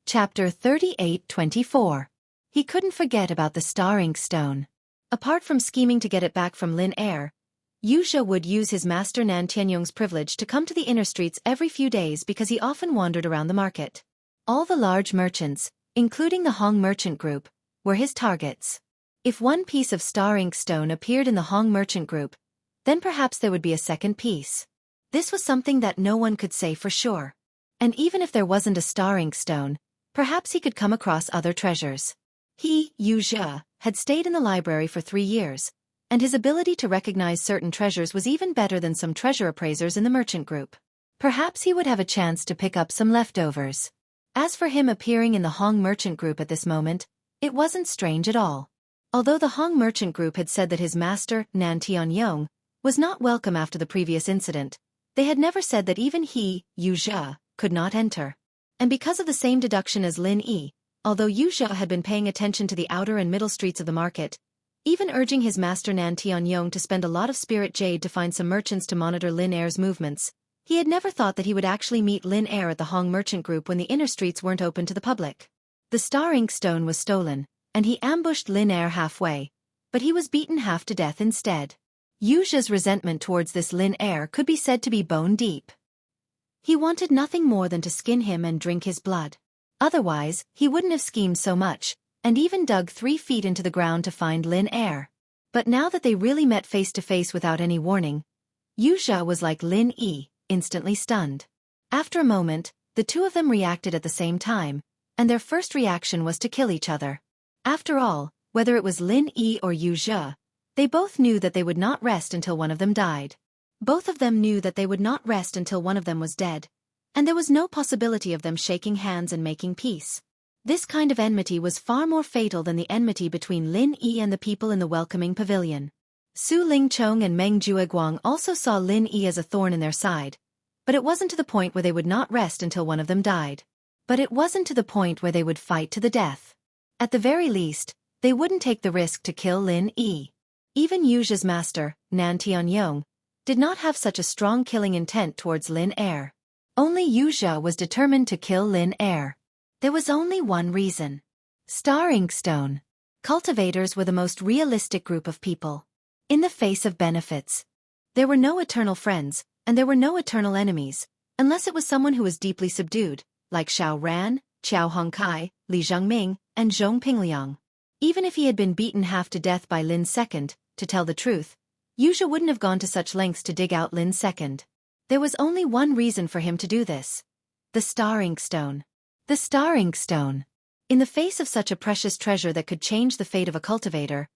Chapter 38-24. He couldn't forget about the star ink stone. Apart from scheming to get it back from Lin Air, Wuxia would use his master Nan Tianyong's privilege to come to the inner streets every few days because he often wandered around the market. All the large merchants, including the Hong Merchant Group, were his targets. If one piece of star ink stone appeared in the Hong Merchant Group, then perhaps there would be a second piece. This was something that no one could say for sure. And even if there wasn't a star ink stone, perhaps he could come across other treasures. He, Wuxia, had stayed in the library for 3 years, and his ability to recognize certain treasures was even better than some treasure appraisers in the merchant group. Perhaps he would have a chance to pick up some leftovers. As for him appearing in the Hong Merchant Group at this moment, it wasn't strange at all. Although the Hong Merchant Group had said that his master, Nan Tianyong, was not welcome after the previous incident, they had never said that even he, Wuxia, could not enter. And because of the same deduction as Lin Yi, although Wuxia had been paying attention to the outer and middle streets of the market, even urging his master Nan Tianyong to spend a lot of spirit jade to find some merchants to monitor Lin Air's movements, he had never thought that he would actually meet Lin Air at the Hong Merchant Group when the inner streets weren't open to the public. The star ink stone was stolen, and he ambushed Lin Air halfway, but he was beaten half to death instead. Wuxia's resentment towards this Lin Air could be said to be bone deep. He wanted nothing more than to skin him and drink his blood. Otherwise, he wouldn't have schemed so much, and even dug 3 feet into the ground to find Lin Air. But now that they really met face to face without any warning, Wuxia was like Lin Yi, instantly stunned. After a moment, the two of them reacted at the same time, and their first reaction was to kill each other. After all, whether it was Lin Yi or Wuxia, they both knew that they would not rest until one of them died. Both of them knew that they would not rest until one of them was dead, and there was no possibility of them shaking hands and making peace. This kind of enmity was far more fatal than the enmity between Lin Yi and the people in the welcoming pavilion. Su Lingchong and Meng Jueguang also saw Lin Yi as a thorn in their side, but it wasn't to the point where they would not rest until one of them died. But it wasn't to the point where they would fight to the death. At the very least, they wouldn't take the risk to kill Lin Yi. Even Wuxia's master, Nan Tianyong, did not have such a strong killing intent towards Lin Air. Only Wuxia was determined to kill Lin Air. There was only one reason. Star ink stone. Cultivators were the most realistic group of people. In the face of benefits, there were no eternal friends, and there were no eternal enemies, unless it was someone who was deeply subdued, like Xiao Ran, Qiao Hongkai, Li Zhengming, and Zhong Pingliang. Even if he had been beaten half to death by Lin's second, to tell the truth, Wuxia wouldn't have gone to such lengths to dig out Lin's second. There was only one reason for him to do this. The star ink stone. The star ink stone. In the face of such a precious treasure that could change the fate of a cultivator,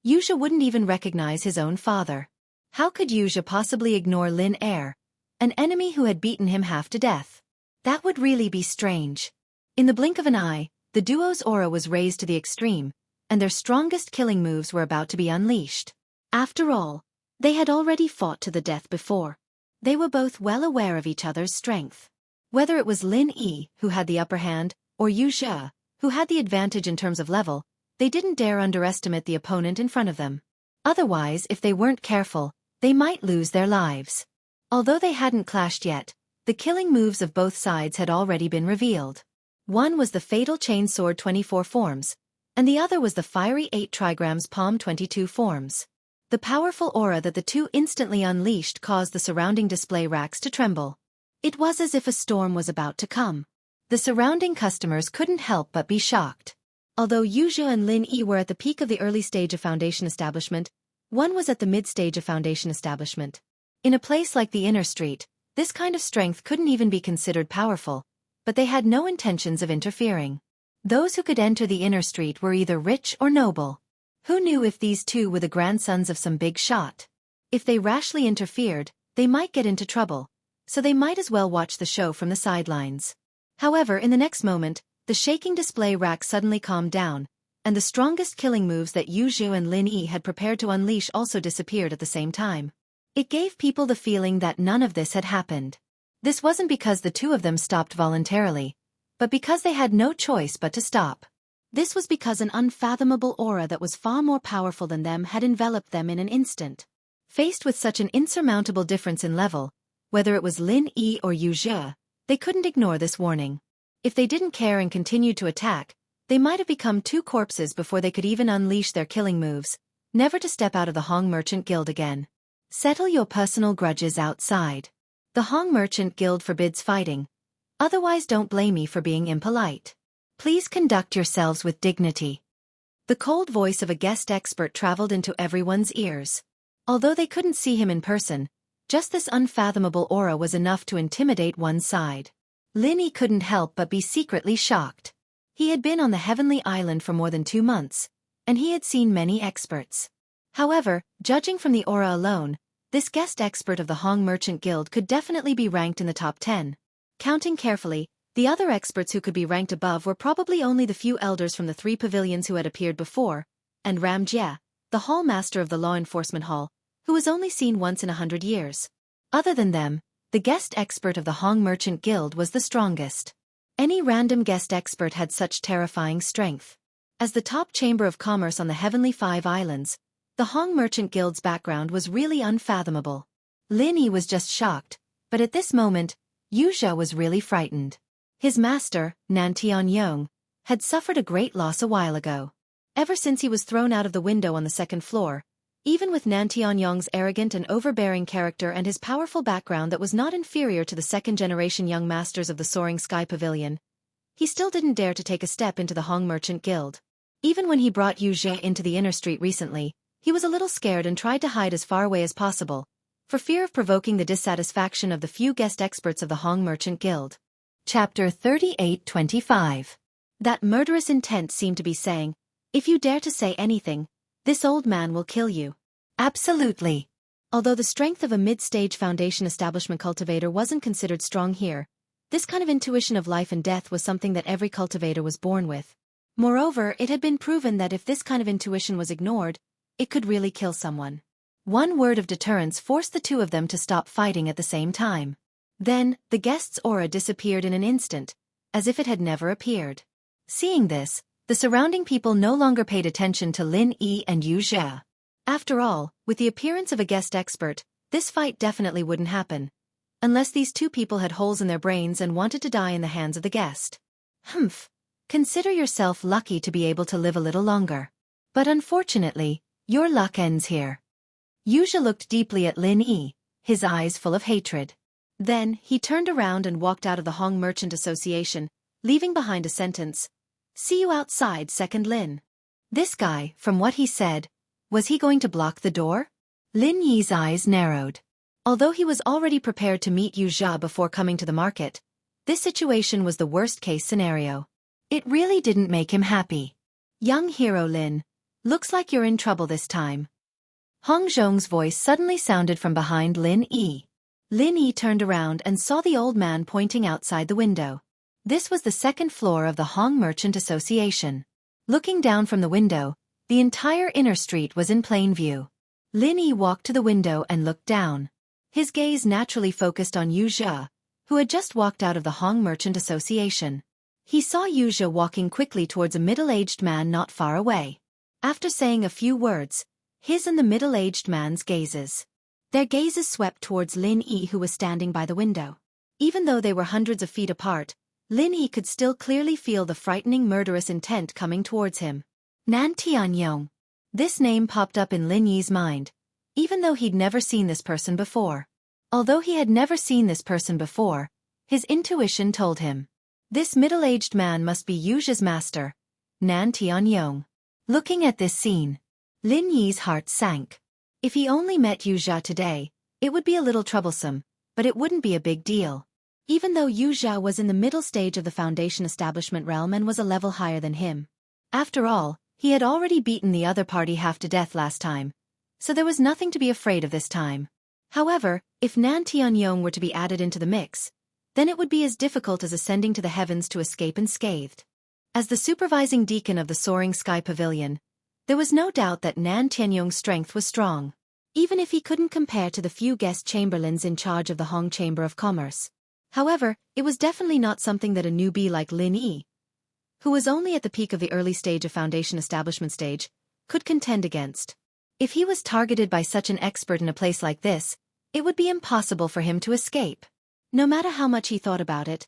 Wuxia wouldn't even recognize his own father. How could Wuxia possibly ignore Lin Air, an enemy who had beaten him half to death? That would really be strange. In the blink of an eye, the duo's aura was raised to the extreme, and their strongest killing moves were about to be unleashed. After all, they had already fought to the death before. They were both well aware of each other's strength. Whether it was Lin Yi, who had the upper hand, or Wuxia, who had the advantage in terms of level, they didn't dare underestimate the opponent in front of them. Otherwise, if they weren't careful, they might lose their lives. Although they hadn't clashed yet, the killing moves of both sides had already been revealed. One was the fatal chain sword 24 forms, and the other was the fiery 8 trigrams palm 22 forms. The powerful aura that the two instantly unleashed caused the surrounding display racks to tremble. It was as if a storm was about to come. The surrounding customers couldn't help but be shocked. Although Wuxia and Lin Yi were at the peak of the early stage of foundation establishment, one was at the mid-stage of foundation establishment. In a place like the inner street, this kind of strength couldn't even be considered powerful, but they had no intentions of interfering. Those who could enter the inner street were either rich or noble. Who knew if these two were the grandsons of some big shot? If they rashly interfered, they might get into trouble, so they might as well watch the show from the sidelines. However, in the next moment, the shaking display rack suddenly calmed down, and the strongest killing moves that Wuxia and Lin Yi had prepared to unleash also disappeared at the same time. It gave people the feeling that none of this had happened. This wasn't because the two of them stopped voluntarily, but because they had no choice but to stop. This was because an unfathomable aura that was far more powerful than them had enveloped them in an instant. Faced with such an insurmountable difference in level, whether it was Lin Yi or Wuxia, they couldn't ignore this warning. If they didn't care and continued to attack, they might have become two corpses before they could even unleash their killing moves, never to step out of the Hong Merchant Guild again. Settle your personal grudges outside. The Hong Merchant Guild forbids fighting. Otherwise, don't blame me for being impolite. Please conduct yourselves with dignity. The cold voice of a guest expert traveled into everyone's ears. Although they couldn't see him in person, just this unfathomable aura was enough to intimidate one side. Lin Yi couldn't help but be secretly shocked. He had been on the Heavenly Island for more than 2 months, and he had seen many experts. However, judging from the aura alone, this guest expert of the Hong Merchant Guild could definitely be ranked in the top 10. Counting carefully, the other experts who could be ranked above were probably only the few elders from the 3 pavilions who had appeared before, and Ram Jie, the hall master of the law enforcement hall, who was only seen once in 100 years. Other than them, the guest expert of the Hong Merchant Guild was the strongest. Any random guest expert had such terrifying strength. As the top chamber of commerce on the Heavenly Five Islands, the Hong Merchant Guild's background was really unfathomable. Lin Yi was just shocked, but at this moment, Wuxia was really frightened. His master, Nantianyong, had suffered a great loss a while ago. Ever since he was thrown out of the window on the 2nd floor, even with Nantianyong's arrogant and overbearing character and his powerful background that was not inferior to the 2nd-generation young masters of the Soaring Sky Pavilion, he still didn't dare to take a step into the Hong Merchant Guild. Even when he brought Wuxia into the inner street recently, he was a little scared and tried to hide as far away as possible, for fear of provoking the dissatisfaction of the few guest experts of the Hong Merchant Guild. Chapter 38-25. That murderous intent seemed to be saying, if you dare to say anything, this old man will kill you. Absolutely. Although the strength of a mid-stage foundation establishment cultivator wasn't considered strong here, this kind of intuition of life and death was something that every cultivator was born with. Moreover, it had been proven that if this kind of intuition was ignored, it could really kill someone. One word of deterrence forced the two of them to stop fighting at the same time. Then, the guest's aura disappeared in an instant, as if it had never appeared. Seeing this, the surrounding people no longer paid attention to Lin Yi and Wuxia. After all, with the appearance of a guest expert, this fight definitely wouldn't happen. Unless these two people had holes in their brains and wanted to die in the hands of the guest. Humph. Consider yourself lucky to be able to live a little longer. But unfortunately, your luck ends here. Wuxia looked deeply at Lin Yi, his eyes full of hatred. Then, he turned around and walked out of the Hong Merchant Association, leaving behind a sentence. See you outside, Second Lin. This guy, from what he said, was he going to block the door? Lin Yi's eyes narrowed. Although he was already prepared to meet Wuxia before coming to the market, this situation was the worst-case scenario. It really didn't make him happy. Young hero Lin, looks like you're in trouble this time. Hong Zhong's voice suddenly sounded from behind Lin Yi. Lin Yi turned around and saw the old man pointing outside the window. This was the 2nd floor of the Hong Merchant Association. Looking down from the window, the entire inner street was in plain view. Lin Yi walked to the window and looked down. His gaze naturally focused on Wuxia, who had just walked out of the Hong Merchant Association. He saw Wuxia walking quickly towards a middle-aged man not far away. After saying a few words, his and the middle-aged man's their gazes swept towards Lin Yi, who was standing by the window. Even though they were hundreds of feet apart, Lin Yi could still clearly feel the frightening murderous intent coming towards him. Nan Tianyong. This name popped up in Lin Yi's mind, even though he'd never seen this person before. Although he had never seen this person before, his intuition told him. This middle-aged man must be Wuxia's master, Nan Tianyong. Looking at this scene, Lin Yi's heart sank. If he only met Wuxia today, it would be a little troublesome, but it wouldn't be a big deal. Even though Wuxia was in the middle stage of the foundation establishment realm and was a level higher than him. After all, he had already beaten the other party half to death last time, so there was nothing to be afraid of this time. However, if Nan Tianyong were to be added into the mix, then it would be as difficult as ascending to the heavens to escape unscathed. As the supervising deacon of the Soaring Sky Pavilion, there was no doubt that Nan Tianyong's strength was strong, even if he couldn't compare to the few guest chamberlains in charge of the Hong Chamber of Commerce. However, it was definitely not something that a newbie like Lin Yi, who was only at the peak of the early stage of foundation establishment stage, could contend against. If he was targeted by such an expert in a place like this, it would be impossible for him to escape. No matter how much he thought about it,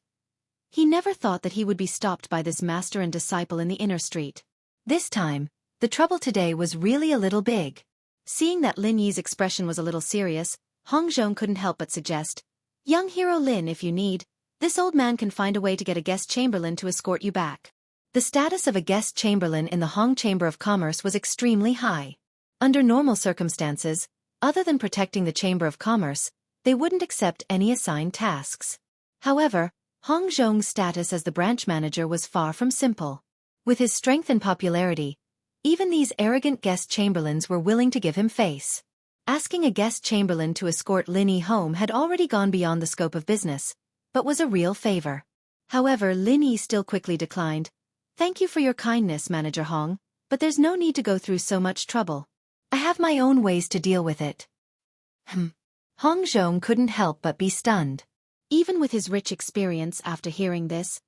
He never thought that he would be stopped by this master and disciple in the inner street. This time, the trouble today was really a little big. Seeing that Lin Yi's expression was a little serious, Hongzhong couldn't help but suggest, "Young hero Lin, if you need, this old man can find a way to get a guest chamberlain to escort you back." The status of a guest chamberlain in the Hong Chamber of Commerce was extremely high. Under normal circumstances, other than protecting the Chamber of Commerce, they wouldn't accept any assigned tasks. However, Hongzhong's status as the branch manager was far from simple. With his strength and popularity, even these arrogant guest chamberlains were willing to give him face. Asking a guest chamberlain to escort Lin Yi home had already gone beyond the scope of business, but was a real favor. However, Lin Yi still quickly declined. "Thank you for your kindness, Manager Hong, but there's no need to go through so much trouble. I have my own ways to deal with it." Hongzhong couldn't help but be stunned. Even with his rich experience after hearing this,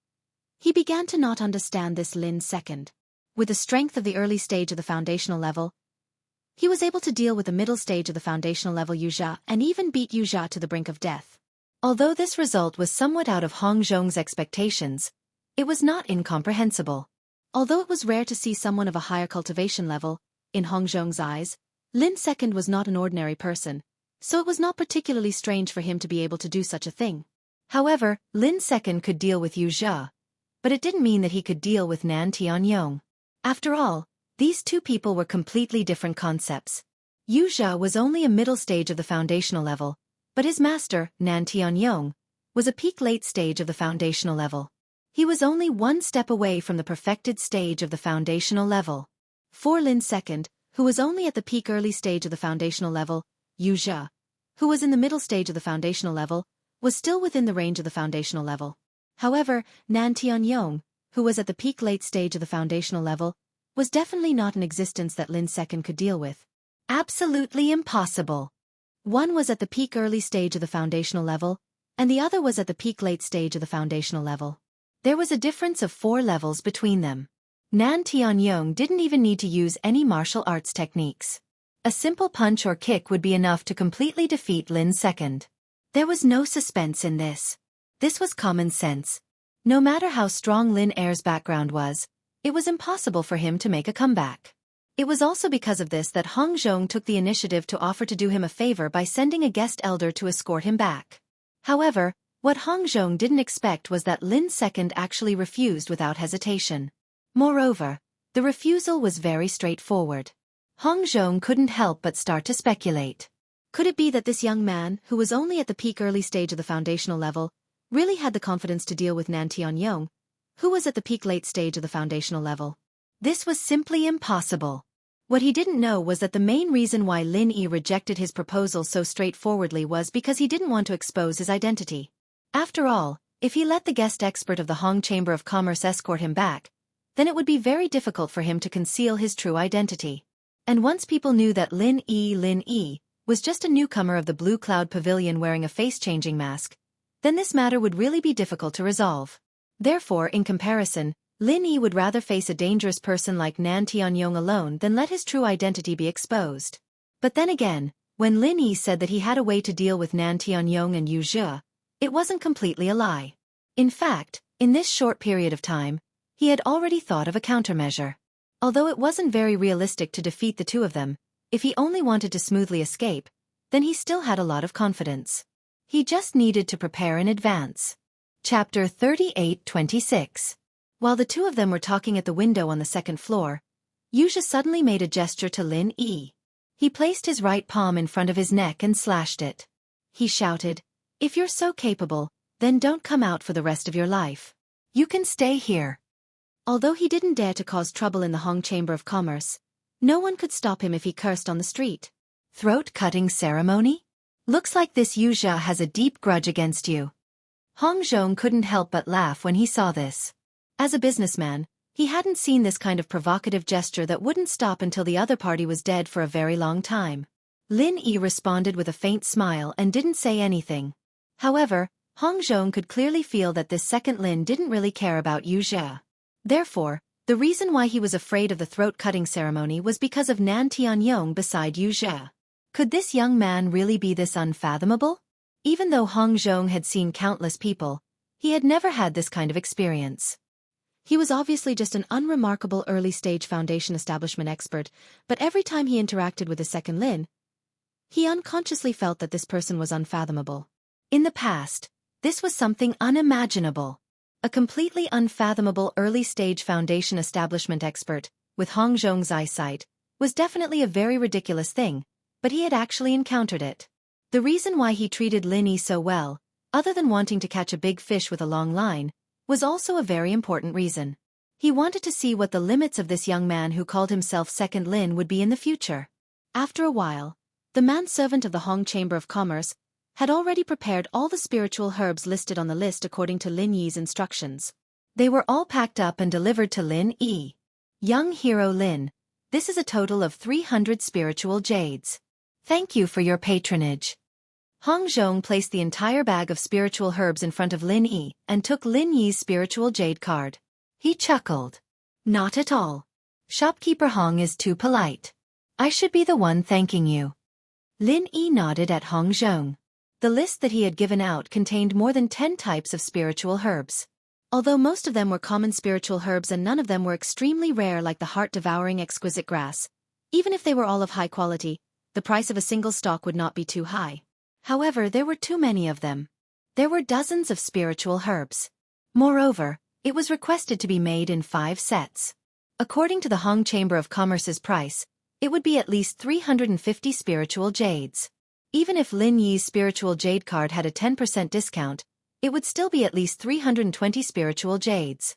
he began to not understand this Lin second. With the strength of the early stage of the foundational level, he was able to deal with the middle stage of the foundational level Wuxia and even beat Wuxia to the brink of death. Although this result was somewhat out of Hongzhong's expectations, it was not incomprehensible. Although it was rare to see someone of a higher cultivation level, in Hongzhong's eyes, Lin second was not an ordinary person, so it was not particularly strange for him to be able to do such a thing. However, Lin second could deal with Wuxia, but it didn't mean that he could deal with Nan Tianyong. After all, these two people were completely different concepts. Wuxia was only a middle stage of the foundational level, but his master, Nan Tianyong, was a peak late stage of the foundational level. He was only one step away from the perfected stage of the foundational level. For Lin second, who was only at the peak early stage of the foundational level, Wuxia, who was in the middle stage of the foundational level, was still within the range of the foundational level. However, Nan Tianyong, who was at the peak late stage of the foundational level, was definitely not an existence that Lin second could deal with. Absolutely impossible. One was at the peak early stage of the foundational level, and the other was at the peak late stage of the foundational level. There was a difference of 4 levels between them. Nan Tianyong didn't even need to use any martial arts techniques. A simple punch or kick would be enough to completely defeat Lin second. There was no suspense in this. This was common sense. No matter how strong Lin Er's background was, it was impossible for him to make a comeback. It was also because of this that Hongzhong took the initiative to offer to do him a favor by sending a guest elder to escort him back. However, what Hongzhong didn't expect was that Lin second actually refused without hesitation. Moreover, the refusal was very straightforward. Hongzhong couldn't help but start to speculate. Could it be that this young man, who was only at the peak early stage of the foundational level, really had the confidence to deal with Nan Tianyong, who was at the peak late stage of the foundational level? This was simply impossible. What he didn't know was that the main reason why Lin Yi rejected his proposal so straightforwardly was because he didn't want to expose his identity. After all, if he let the guest expert of the Hong Chamber of Commerce escort him back, then it would be very difficult for him to conceal his true identity. And once people knew that Lin Yi was just a newcomer of the Blue Cloud Pavilion wearing a face-changing mask, then this matter would really be difficult to resolve. Therefore, in comparison, Lin Yi would rather face a dangerous person like Nan Tianyong alone than let his true identity be exposed. But then again, when Lin Yi said that he had a way to deal with Nan Tianyong and Wuxia, it wasn't completely a lie. In fact, in this short period of time, he had already thought of a countermeasure. Although it wasn't very realistic to defeat the two of them, if he only wanted to smoothly escape, then he still had a lot of confidence. He just needed to prepare in advance. Chapter 38-26. While the two of them were talking at the window on the second floor, Wuxia suddenly made a gesture to Lin Yi. He placed his right palm in front of his neck and slashed it. He shouted, "If you're so capable, then don't come out for the rest of your life. You can stay here." Although he didn't dare to cause trouble in the Hong Chamber of Commerce, no one could stop him if he cursed on the street. Throat-cutting ceremony? Looks like this Wuxia has a deep grudge against you. Hongzhong couldn't help but laugh when he saw this. As a businessman, he hadn't seen this kind of provocative gesture that wouldn't stop until the other party was dead for a very long time. Lin Yi responded with a faint smile and didn't say anything. However, Hongzhong could clearly feel that this second Lin didn't really care about Wuxia. Therefore, the reason why he was afraid of the throat-cutting ceremony was because of Nan Tianyong beside Wuxia. Could this young man really be this unfathomable? Even though Hongzhong had seen countless people, He had never had this kind of experience. He was obviously just an unremarkable early-stage foundation establishment expert, but every time he interacted with his second Lin, he unconsciously felt that this person was unfathomable. In the past, this was something unimaginable. A completely unfathomable early-stage foundation establishment expert, with Hong Zhong's eyesight, was definitely a very ridiculous thing, but he had actually encountered it. The reason why he treated Lin Yi so well, other than wanting to catch a big fish with a long line, was also a very important reason. He wanted to see what the limits of this young man who called himself Second Lin would be in the future. After a while, the manservant of the Hong Chamber of Commerce had already prepared all the spiritual herbs listed on the list according to Lin Yi's instructions. They were all packed up and delivered to Lin Yi. Young hero Lin, this is a total of 300 spiritual jades. Thank you for your patronage. Hong Zhong placed the entire bag of spiritual herbs in front of Lin Yi and took Lin Yi's spiritual jade card. He chuckled. Not at all. Shopkeeper Hong is too polite. I should be the one thanking you. Lin Yi nodded at Hong Zhong. The list that he had given out contained more than 10 types of spiritual herbs. Although most of them were common spiritual herbs and none of them were extremely rare like the heart-devouring exquisite grass, even if they were all of high quality, the price of a single stock would not be too high. However, there were too many of them. There were dozens of spiritual herbs. Moreover, it was requested to be made in 5 sets. According to the Hong Chamber of Commerce's price, it would be at least 350 spiritual jades. Even if Lin Yi's spiritual jade card had a 10% discount, it would still be at least 320 spiritual jades.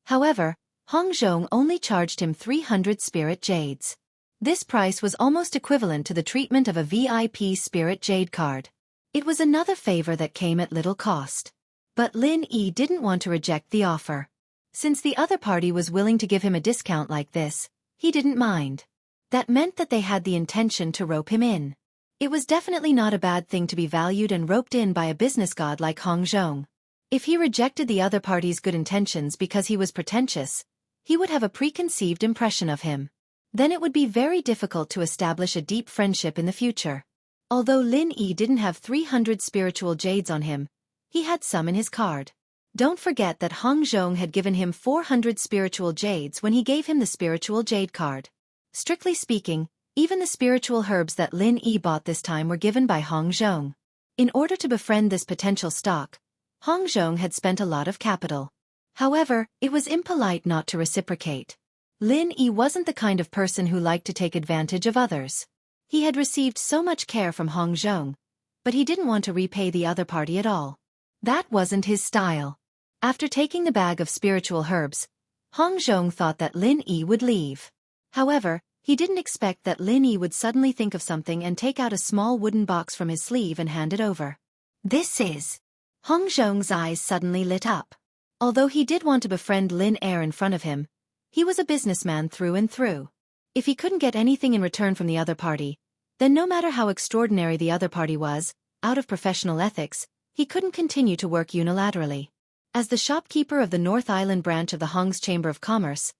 However, Hong Zhong only charged him 300 spirit jades. This price was almost equivalent to the treatment of a VIP spirit jade card. It was another favor that came at little cost. But Lin Yi didn't want to reject the offer. Since the other party was willing to give him a discount like this, he didn't mind. That meant that they had the intention to rope him in. It was definitely not a bad thing to be valued and roped in by a business god like Hong Zhong. If he rejected the other party's good intentions because he was pretentious, he would have a preconceived impression of him. Then it would be very difficult to establish a deep friendship in the future. Although Lin Yi didn't have 300 spiritual jades on him, he had some in his card. Don't forget that Hong Zhong had given him 400 spiritual jades when he gave him the spiritual jade card. Strictly speaking, even the spiritual herbs that Lin Yi bought this time were given by Hong Zhong. In order to befriend this potential stock, Hong Zhong had spent a lot of capital. However, it was impolite not to reciprocate. Lin Yi wasn't the kind of person who liked to take advantage of others. He had received so much care from Hong Zhong, but he didn't want to repay the other party at all. That wasn't his style. After taking the bag of spiritual herbs, Hong Zhong thought that Lin Yi would leave. However, he didn't expect that Lin Yi would suddenly think of something and take out a small wooden box from his sleeve and hand it over. This is... Hong Zhong's eyes suddenly lit up. Although he did want to befriend Lin Yi in front of him, he was a businessman through and through. If he couldn't get anything in return from the other party, then no matter how extraordinary the other party was, out of professional ethics, he couldn't continue to work unilaterally. As the shopkeeper of the North Island branch of the Hong's Chamber of Commerce,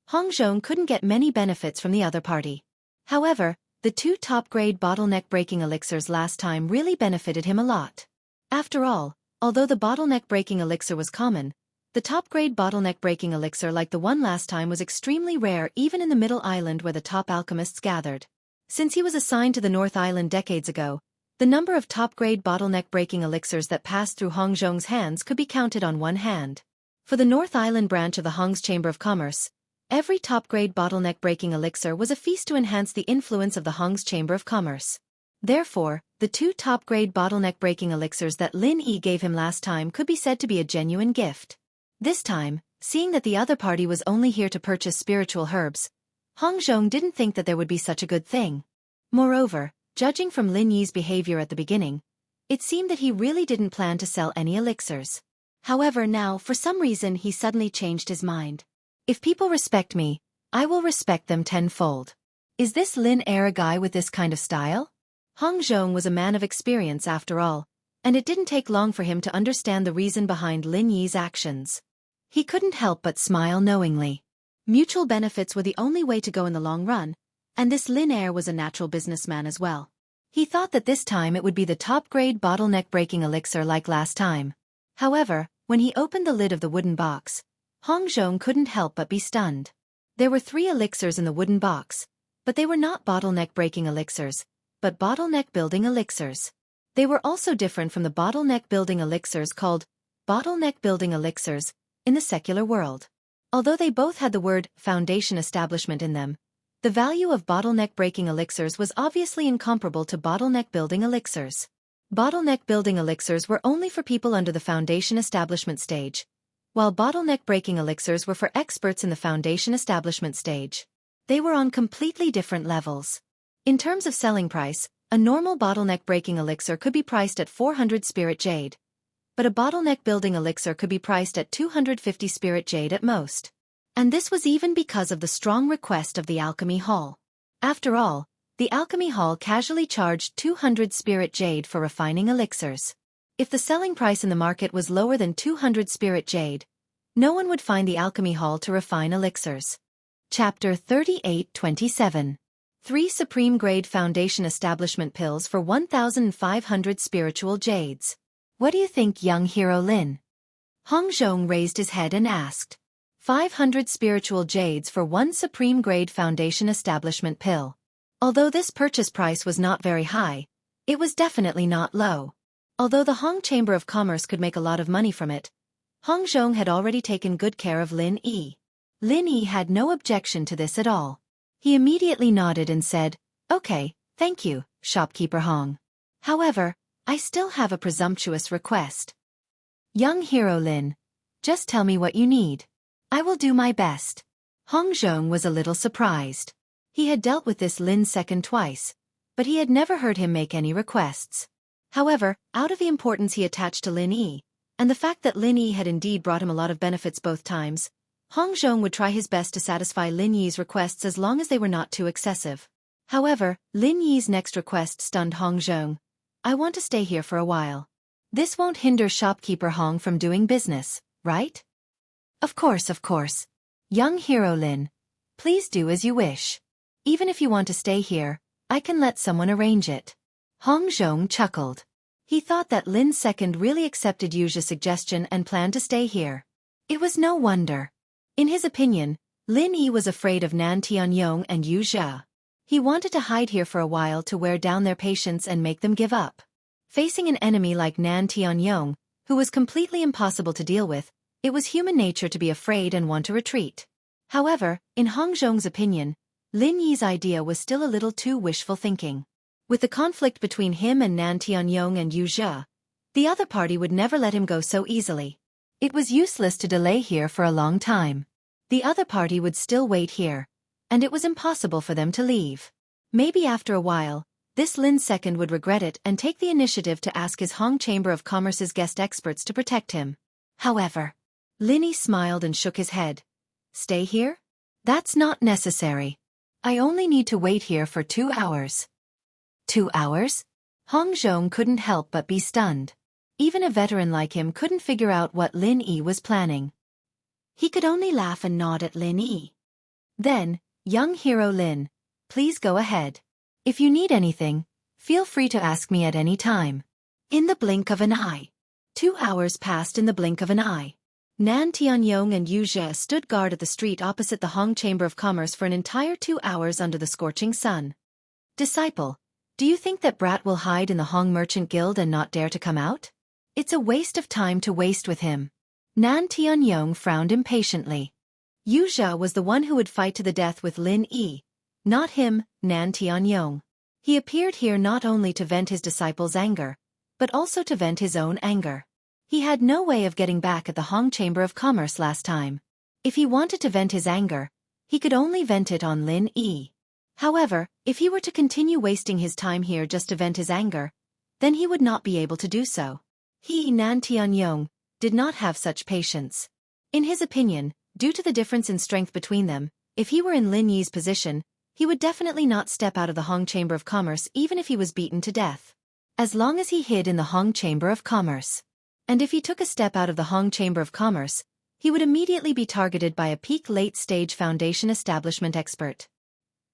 Hong Zhong couldn't get many benefits from the other party. However, the 2 top-grade bottleneck-breaking elixirs last time really benefited him a lot. After all, although the bottleneck-breaking elixir was common, the top-grade bottleneck-breaking elixir like the one last time was extremely rare even in the Middle Island where the top alchemists gathered. Since he was assigned to the North Island decades ago, the number of top-grade bottleneck-breaking elixirs that passed through Hong Zhong's hands could be counted on one hand. For the North Island branch of the Hong's Chamber of Commerce, every top-grade bottleneck-breaking elixir was a feast to enhance the influence of the Hong's Chamber of Commerce. Therefore, the 2 top-grade bottleneck-breaking elixirs that Lin Yi gave him last time could be said to be a genuine gift. This time, seeing that the other party was only here to purchase spiritual herbs, Hong Zhong didn't think that there would be such a good thing. Moreover, judging from Lin Yi's behavior at the beginning, it seemed that he really didn't plan to sell any elixirs. However, now, for some reason, he suddenly changed his mind. If people respect me, I will respect them tenfold. Is this Lin Yi a guy with this kind of style? Hong Zhong was a man of experience after all, and it didn't take long for him to understand the reason behind Lin Yi's actions. He couldn't help but smile knowingly. Mutual benefits were the only way to go in the long run, and this Lin Yi was a natural businessman as well. He thought that this time it would be the top-grade bottleneck-breaking elixir like last time. However, When he opened the lid of the wooden box, Hong Zhong couldn't help but be stunned. There were 3 elixirs in the wooden box, but they were not bottleneck-breaking elixirs, but bottleneck-building elixirs. They were also different from the bottleneck-building elixirs called bottleneck-building elixirs in the secular world. Although they both had the word foundation establishment in them, the value of bottleneck-breaking elixirs was obviously incomparable to bottleneck-building elixirs. Bottleneck-building elixirs were only for people under the foundation establishment stage, while bottleneck-breaking elixirs were for experts in the foundation establishment stage. They were on completely different levels. In terms of selling price, a normal bottleneck-breaking elixir could be priced at 400 spirit jade, but a bottleneck-building elixir could be priced at 250 spirit jade at most. And this was even because of the strong request of the Alchemy Hall. After all, the Alchemy Hall casually charged 200 spirit jade for refining elixirs. If the selling price in the market was lower than 200 spirit jade, no one would find the Alchemy Hall to refine elixirs. Chapter 38-27. 3 Supreme-Grade Foundation Establishment Pills for 1,500 Spiritual Jades. What do you think, young hero Lin? Hong Zhong raised his head and asked. 500 spiritual jades for 1 Supreme-Grade Foundation Establishment Pill. Although this purchase price was not very high, it was definitely not low. Although the Hong Chamber of Commerce could make a lot of money from it, Hong Zhong had already taken good care of Lin Yi. Lin Yi had no objection to this at all. He immediately nodded and said, "Okay, thank you, shopkeeper Hong. However, I still have a presumptuous request. Young hero Lin, just tell me what you need. I will do my best." Hong Zhong was a little surprised. He had dealt with this Lin second twice, but he had never heard him make any requests. However, out of the importance he attached to Lin Yi, and the fact that Lin Yi had indeed brought him a lot of benefits both times, Hong Zhong would try his best to satisfy Lin Yi's requests as long as they were not too excessive. However, Lin Yi's next request stunned Hong Zhong. "I want to stay here for a while. This won't hinder shopkeeper Hong from doing business, right?" Of course. Young hero Lin, please do as you wish. Even if you want to stay here, I can let someone arrange it. Hong Zhong chuckled. He thought that Lin second really accepted Yuxia's suggestion and planned to stay here. It was no wonder. In his opinion, Lin Yi was afraid of Nan Tianyong and Wuxia. He wanted to hide here for a while to wear down their patience and make them give up. Facing an enemy like Nan Tianyong, who was completely impossible to deal with, it was human nature to be afraid and want to retreat. However, in Hong Zhong's opinion, Lin Yi's idea was still a little too wishful thinking. With the conflict between him and Nan Tianyong and Wuxia, the other party would never let him go so easily. It was useless to delay here for a long time. The other party would still wait here, and it was impossible for them to leave. Maybe after a while, this Lin second would regret it and take the initiative to ask his Hong Chamber of Commerce's guest experts to protect him. However, Lin Yi smiled and shook his head. "Stay here? That's not necessary. I only need to wait here for 2 hours. 2 hours? Hong Zhong couldn't help but be stunned. Even a veteran like him couldn't figure out what Lin Yi was planning. He could only laugh and nod at Lin Yi. Then, young hero Lin, please go ahead. If you need anything, feel free to ask me at any time. In the blink of an eye. 2 hours passed in the blink of an eye. Nan Tianyong and Wuxia stood guard at the street opposite the Hong Chamber of Commerce for an entire 2 hours under the scorching sun. Disciple, do you think that brat will hide in the Hong Merchant Guild and not dare to come out? It's a waste of time to waste with him. Nan Tianyong frowned impatiently. Wuxia was the one who would fight to the death with Lin Yi, not him, Nan Tianyong. He appeared here not only to vent his disciple's anger, but also to vent his own anger. He had no way of getting back at the Hong Chamber of Commerce last time. If he wanted to vent his anger, he could only vent it on Lin Yi. However, if he were to continue wasting his time here just to vent his anger, then he would not be able to do so. He, Nan Tianyong, did not have such patience. In his opinion, due to the difference in strength between them, if he were in Lin Yi's position, he would definitely not step out of the Hong Chamber of Commerce even if he was beaten to death. As long as he hid in the Hong Chamber of Commerce. And if he took a step out of the Hong Chamber of Commerce, he would immediately be targeted by a peak late-stage foundation establishment expert.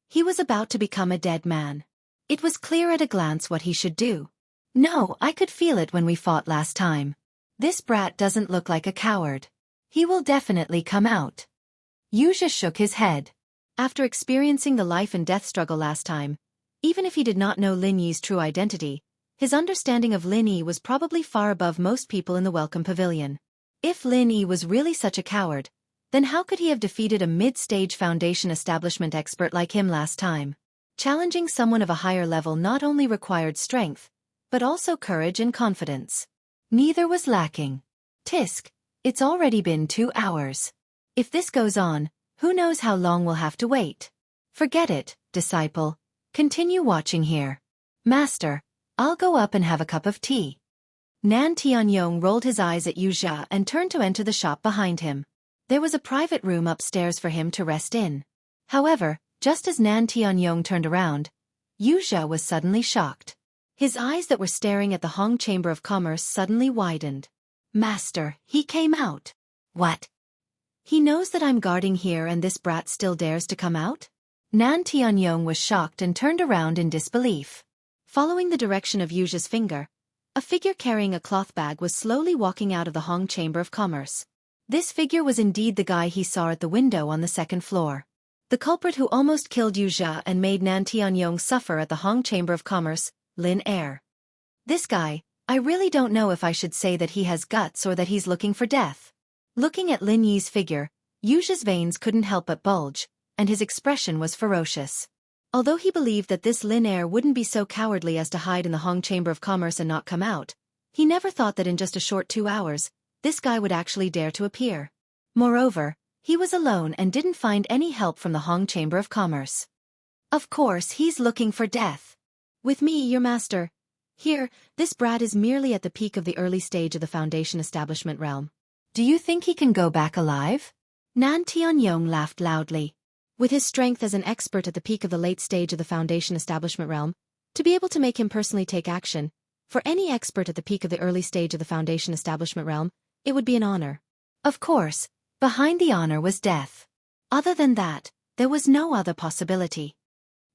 He was about to become a dead man. It was clear at a glance what he should do. No, I could feel it when we fought last time. This brat doesn't look like a coward. He will definitely come out. Wuxia shook his head. After experiencing the life and death struggle last time, even if he did not know Lin Yi's true identity, his understanding of Lin Yi was probably far above most people in the Welcome Pavilion. If Lin Yi was really such a coward, then how could he have defeated a mid-stage foundation establishment expert like him last time? Challenging someone of a higher level not only required strength, but also courage and confidence. Neither was lacking. Tisk, it's already been 2 hours. If this goes on, who knows how long we'll have to wait. Forget it, disciple. Continue watching here. Master, I'll go up and have a cup of tea. Nan Tianyong rolled his eyes at Wuxia and turned to enter the shop behind him. There was a private room upstairs for him to rest in. However, just as Nan Tianyong turned around, Wuxia was suddenly shocked. His eyes that were staring at the Hong Chamber of Commerce suddenly widened. Master, he came out. What? He knows that I'm guarding here and this brat still dares to come out? Nan Tianyong was shocked and turned around in disbelief. Following the direction of Wuxia's finger, a figure carrying a cloth bag was slowly walking out of the Hong Chamber of Commerce. This figure was indeed the guy he saw at the window on the 2nd floor. The culprit who almost killed Wuxia and made Nan Tianyong suffer at the Hong Chamber of Commerce, Lin Er. This guy, I really don't know if I should say that he has guts or that he's looking for death. Looking at Lin Yi's figure, Wuxia's veins couldn't help but bulge, and his expression was ferocious. Although he believed that this Lin Er wouldn't be so cowardly as to hide in the Hong Chamber of Commerce and not come out, he never thought that in just a short 2 hours, this guy would actually dare to appear. Moreover, he was alone and didn't find any help from the Hong Chamber of Commerce. Of course he's looking for death. With me, your master. Here, this brat is merely at the peak of the early stage of the Foundation establishment realm. Do you think he can go back alive? Nan Tianyong laughed loudly. With his strength as an expert at the peak of the late stage of the Foundation establishment realm, to be able to make him personally take action, for any expert at the peak of the early stage of the Foundation establishment realm, it would be an honor. Of course, behind the honor was death. Other than that, there was no other possibility.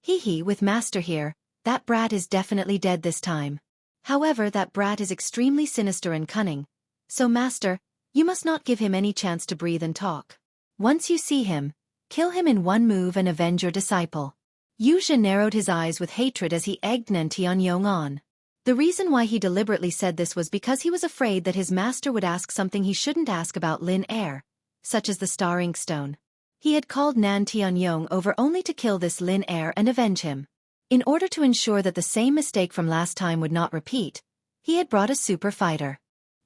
With Master here, that brat is definitely dead this time. However, that brat is extremely sinister and cunning, so Master, you must not give him any chance to breathe and talk. Once you see him, kill him in one move and avenge your disciple. Wuxia narrowed his eyes with hatred as he egged Nan Tianyong on. The reason why he deliberately said this was because he was afraid that his master would ask something he shouldn't ask about Lin Er, such as the Star Ink Stone. He had called Nan Tianyong over only to kill this Lin Er and avenge him. In order to ensure that the same mistake from last time would not repeat, he had brought a super fighter.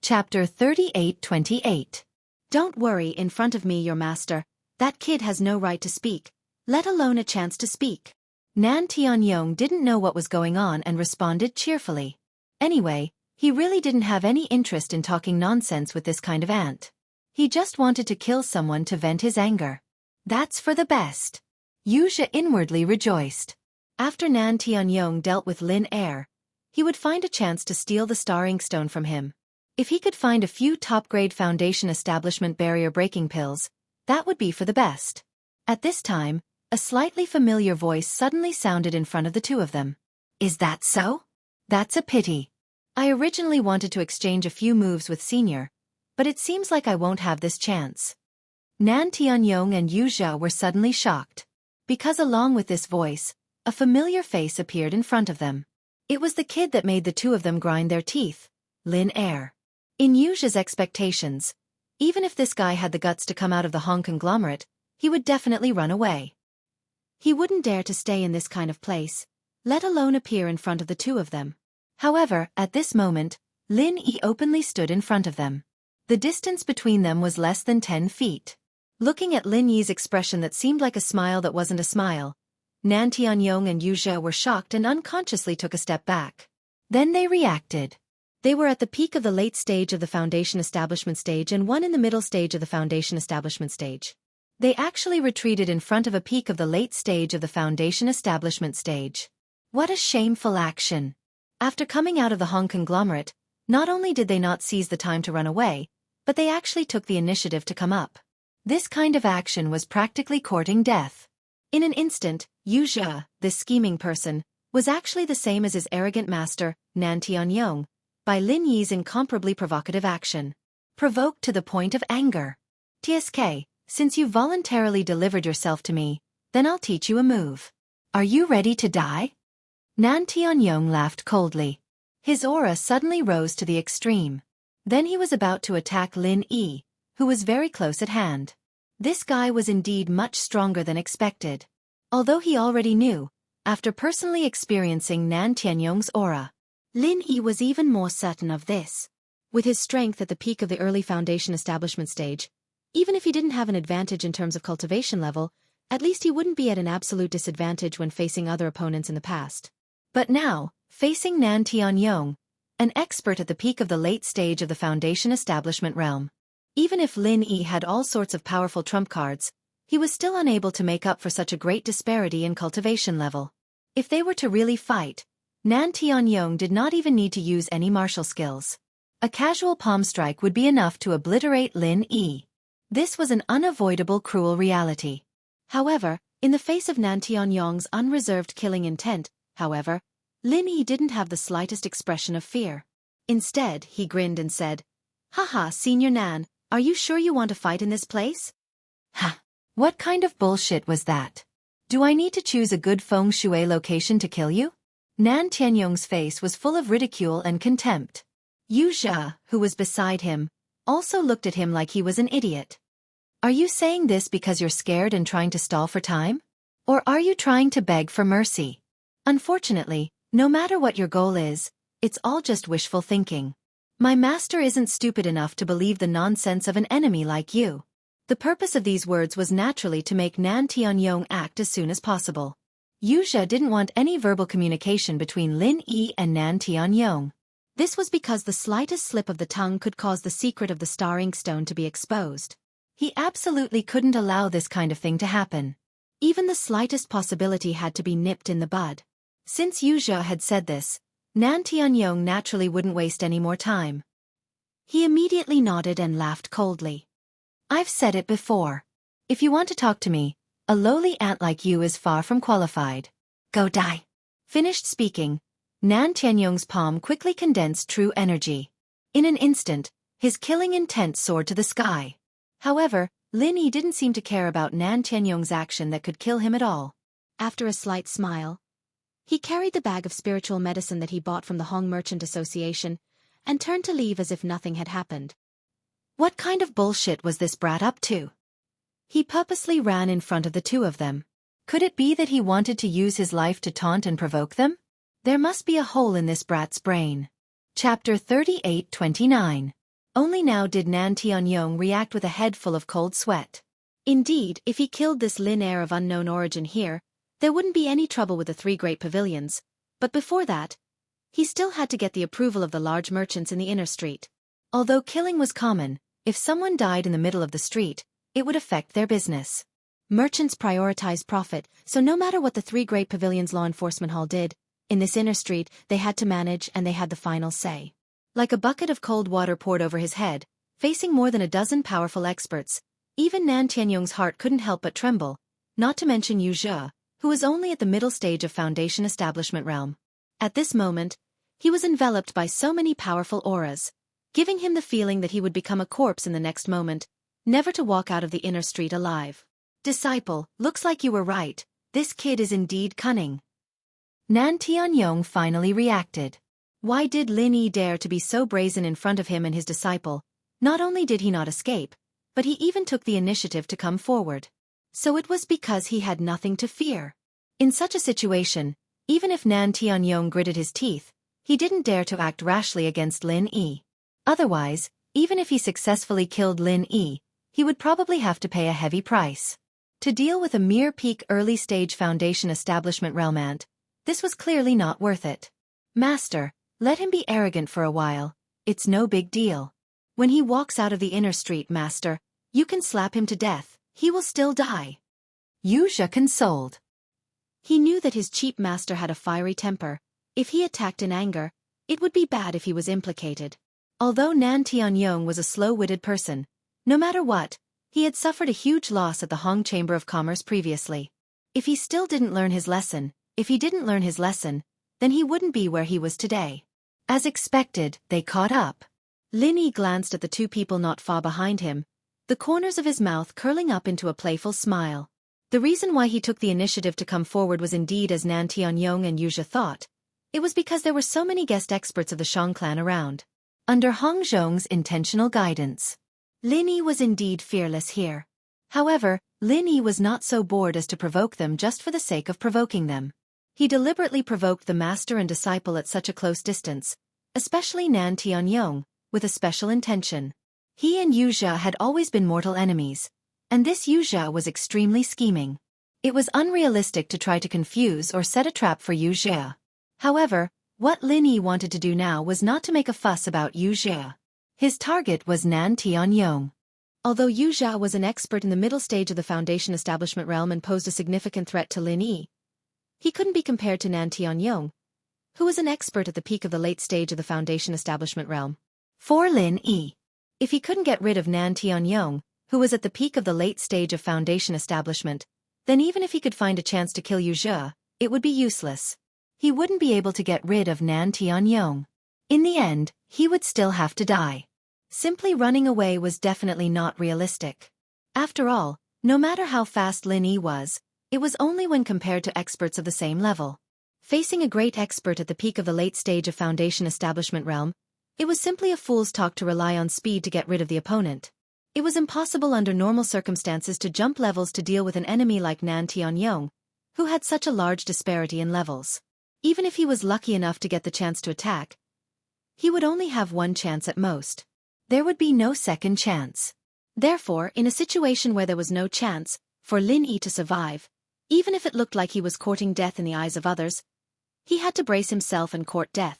Chapter 38:28. Don't worry in front of me, your master. That kid has no right to speak, let alone a chance to speak. Nan Tianyong didn't know what was going on and responded cheerfully. Anyway, he really didn't have any interest in talking nonsense with this kind of ant. He just wanted to kill someone to vent his anger. That's for the best. Wuxia inwardly rejoiced. After Nan Tianyong dealt with Lin Er, he would find a chance to steal the Star Ink Stone from him. If he could find a few top-grade Foundation establishment barrier-breaking pills, that would be for the best. At this time, a slightly familiar voice suddenly sounded in front of the two of them. Is that so? That's a pity. I originally wanted to exchange a few moves with Senior, but it seems like I won't have this chance. Nan Tianyong and Wuxia were suddenly shocked, because along with this voice, a familiar face appeared in front of them. It was the kid that made the two of them grind their teeth, Lin Er. In Wuxia's expectations, even if this guy had the guts to come out of the Hong conglomerate, he would definitely run away. He wouldn't dare to stay in this kind of place, let alone appear in front of the two of them. However, at this moment, Lin Yi openly stood in front of them. The distance between them was less than 10 feet. Looking at Lin Yi's expression that seemed like a smile that wasn't a smile, Nan Tianyong and Wuxia were shocked and unconsciously took a step back. Then they reacted. They were at the peak of the late stage of the Foundation establishment stage and one in the middle stage of the Foundation establishment stage. They actually retreated in front of a peak of the late stage of the Foundation establishment stage. What a shameful action! After coming out of the Hong conglomerate, not only did they not seize the time to run away, but they actually took the initiative to come up. This kind of action was practically courting death. In an instant, Wuxia, this scheming person, was actually the same as his arrogant master, Nan Tianyong, by Lin Yi's incomparably provocative action. Provoked to the point of anger. "TSK, since you voluntarily delivered yourself to me, then I'll teach you a move. Are you ready to die?" Nan Tianyong laughed coldly. His aura suddenly rose to the extreme. Then he was about to attack Lin Yi, who was very close at hand. This guy was indeed much stronger than expected. Although he already knew, after personally experiencing Nan Tianyong's aura, Lin Yi was even more certain of this. With his strength at the peak of the early foundation establishment stage, even if he didn't have an advantage in terms of cultivation level, at least he wouldn't be at an absolute disadvantage when facing other opponents in the past. But now, facing Nan Tianyong, an expert at the peak of the late stage of the foundation establishment realm. Even if Lin Yi had all sorts of powerful trump cards, he was still unable to make up for such a great disparity in cultivation level. If they were to really fight, Nan Tianyong did not even need to use any martial skills. A casual palm strike would be enough to obliterate Lin Yi. This was an unavoidable cruel reality. However, in the face of Nan Tianyong's unreserved killing intent, however, Lin Yi didn't have the slightest expression of fear. Instead, he grinned and said, "Haha, Senior Nan, are you sure you want to fight in this place?" "Ha! What kind of bullshit was that? Do I need to choose a good feng shui location to kill you?" Nan Tianyong's face was full of ridicule and contempt. Wuxia, who was beside him, also looked at him like he was an idiot. "Are you saying this because you're scared and trying to stall for time? Or are you trying to beg for mercy? Unfortunately, no matter what your goal is, it's all just wishful thinking. My master isn't stupid enough to believe the nonsense of an enemy like you." The purpose of these words was naturally to make Nan Tianyong act as soon as possible. Wuxia didn't want any verbal communication between Lin Yi and Nan Tianyong. This was because the slightest slip of the tongue could cause the secret of the star inkstone to be exposed. He absolutely couldn't allow this kind of thing to happen. Even the slightest possibility had to be nipped in the bud. Since Wuxia had said this, Nan Tianyong naturally wouldn't waste any more time. He immediately nodded and laughed coldly. "I've said it before. If you want to talk to me, a lowly ant like you is far from qualified. Go die." Finished speaking, Nan Tianyong's palm quickly condensed true energy. In an instant, his killing intent soared to the sky. However, Lin Yi didn't seem to care about Nan Tianyong's action that could kill him at all. After a slight smile, he carried the bag of spiritual medicine that he bought from the Hong Merchant Association and turned to leave as if nothing had happened. What kind of bullshit was this brat up to? He purposely ran in front of the two of them. Could it be that he wanted to use his life to taunt and provoke them? There must be a hole in this brat's brain. Chapter 38-29. Only now did Nan Tianyong react with a head full of cold sweat. Indeed, if he killed this Lin heir of unknown origin here, there wouldn't be any trouble with the three great pavilions, but before that, he still had to get the approval of the large merchants in the inner street. Although killing was common, if someone died in the middle of the street, it would affect their business. Merchants prioritized profit, so no matter what the three great pavilions' law enforcement hall did, in this inner street they had to manage and they had the final say. Like a bucket of cold water poured over his head, facing more than a dozen powerful experts, even Nan Tianyong's heart couldn't help but tremble, not to mention Wuxia, who was only at the middle stage of foundation establishment realm. At this moment, he was enveloped by so many powerful auras, giving him the feeling that he would become a corpse in the next moment, never to walk out of the inner street alive. "Disciple, looks like you were right, this kid is indeed cunning." Nan Tianyong finally reacted. Why did Lin Yi dare to be so brazen in front of him and his disciple? Not only did he not escape, but he even took the initiative to come forward. So it was because he had nothing to fear. In such a situation, even if Nan Tianyong gritted his teeth, he didn't dare to act rashly against Lin Yi. Otherwise, even if he successfully killed Lin Yi, he would probably have to pay a heavy price. To deal with a mere peak early-stage foundation establishment realm ant, this was clearly not worth it. "Master, let him be arrogant for a while, it's no big deal. When he walks out of the inner street, master, you can slap him to death, he will still die." Wuxia consoled. He knew that his cheap master had a fiery temper. If he attacked in anger, it would be bad if he was implicated. Although Nan Tianyong was a slow-witted person, no matter what, he had suffered a huge loss at the Hong Chamber of Commerce previously. If he didn't learn his lesson, then he wouldn't be where he was today. As expected, they caught up. Lin Yi glanced at the two people not far behind him, the corners of his mouth curling up into a playful smile. The reason why he took the initiative to come forward was indeed as Nan Tianyong and Wuxia thought. It was because there were so many guest experts of the Shang clan around. Under Hong Zhong's intentional guidance, Lin Yi was indeed fearless here. However, Lin Yi was not so bored as to provoke them just for the sake of provoking them. He deliberately provoked the master and disciple at such a close distance, especially Nan Tianyong, with a special intention. He and Wuxia had always been mortal enemies, and this Wuxia was extremely scheming. It was unrealistic to try to confuse or set a trap for Wuxia. However, what Lin Yi wanted to do now was not to make a fuss about Wuxia. His target was Nan Tianyong. Although Wuxia was an expert in the middle stage of the Foundation establishment realm and posed a significant threat to Lin Yi, he couldn't be compared to Nan Tianyong, who was an expert at the peak of the late stage of the Foundation establishment realm. For Lin Yi, if he couldn't get rid of Nan Tianyong, who was at the peak of the late stage of Foundation establishment, then even if he could find a chance to kill Wuxia, it would be useless. He wouldn't be able to get rid of Nan Tianyong. In the end, he would still have to die. Simply running away was definitely not realistic. After all, no matter how fast Lin Yi was, it was only when compared to experts of the same level. Facing a great expert at the peak of the late stage of Foundation establishment realm, it was simply a fool's talk to rely on speed to get rid of the opponent. It was impossible under normal circumstances to jump levels to deal with an enemy like Nan Tianyong, who had such a large disparity in levels. Even if he was lucky enough to get the chance to attack, he would only have one chance at most. There would be no second chance. Therefore, in a situation where there was no chance for Lin Yi to survive, even if it looked like he was courting death in the eyes of others, he had to brace himself and court death.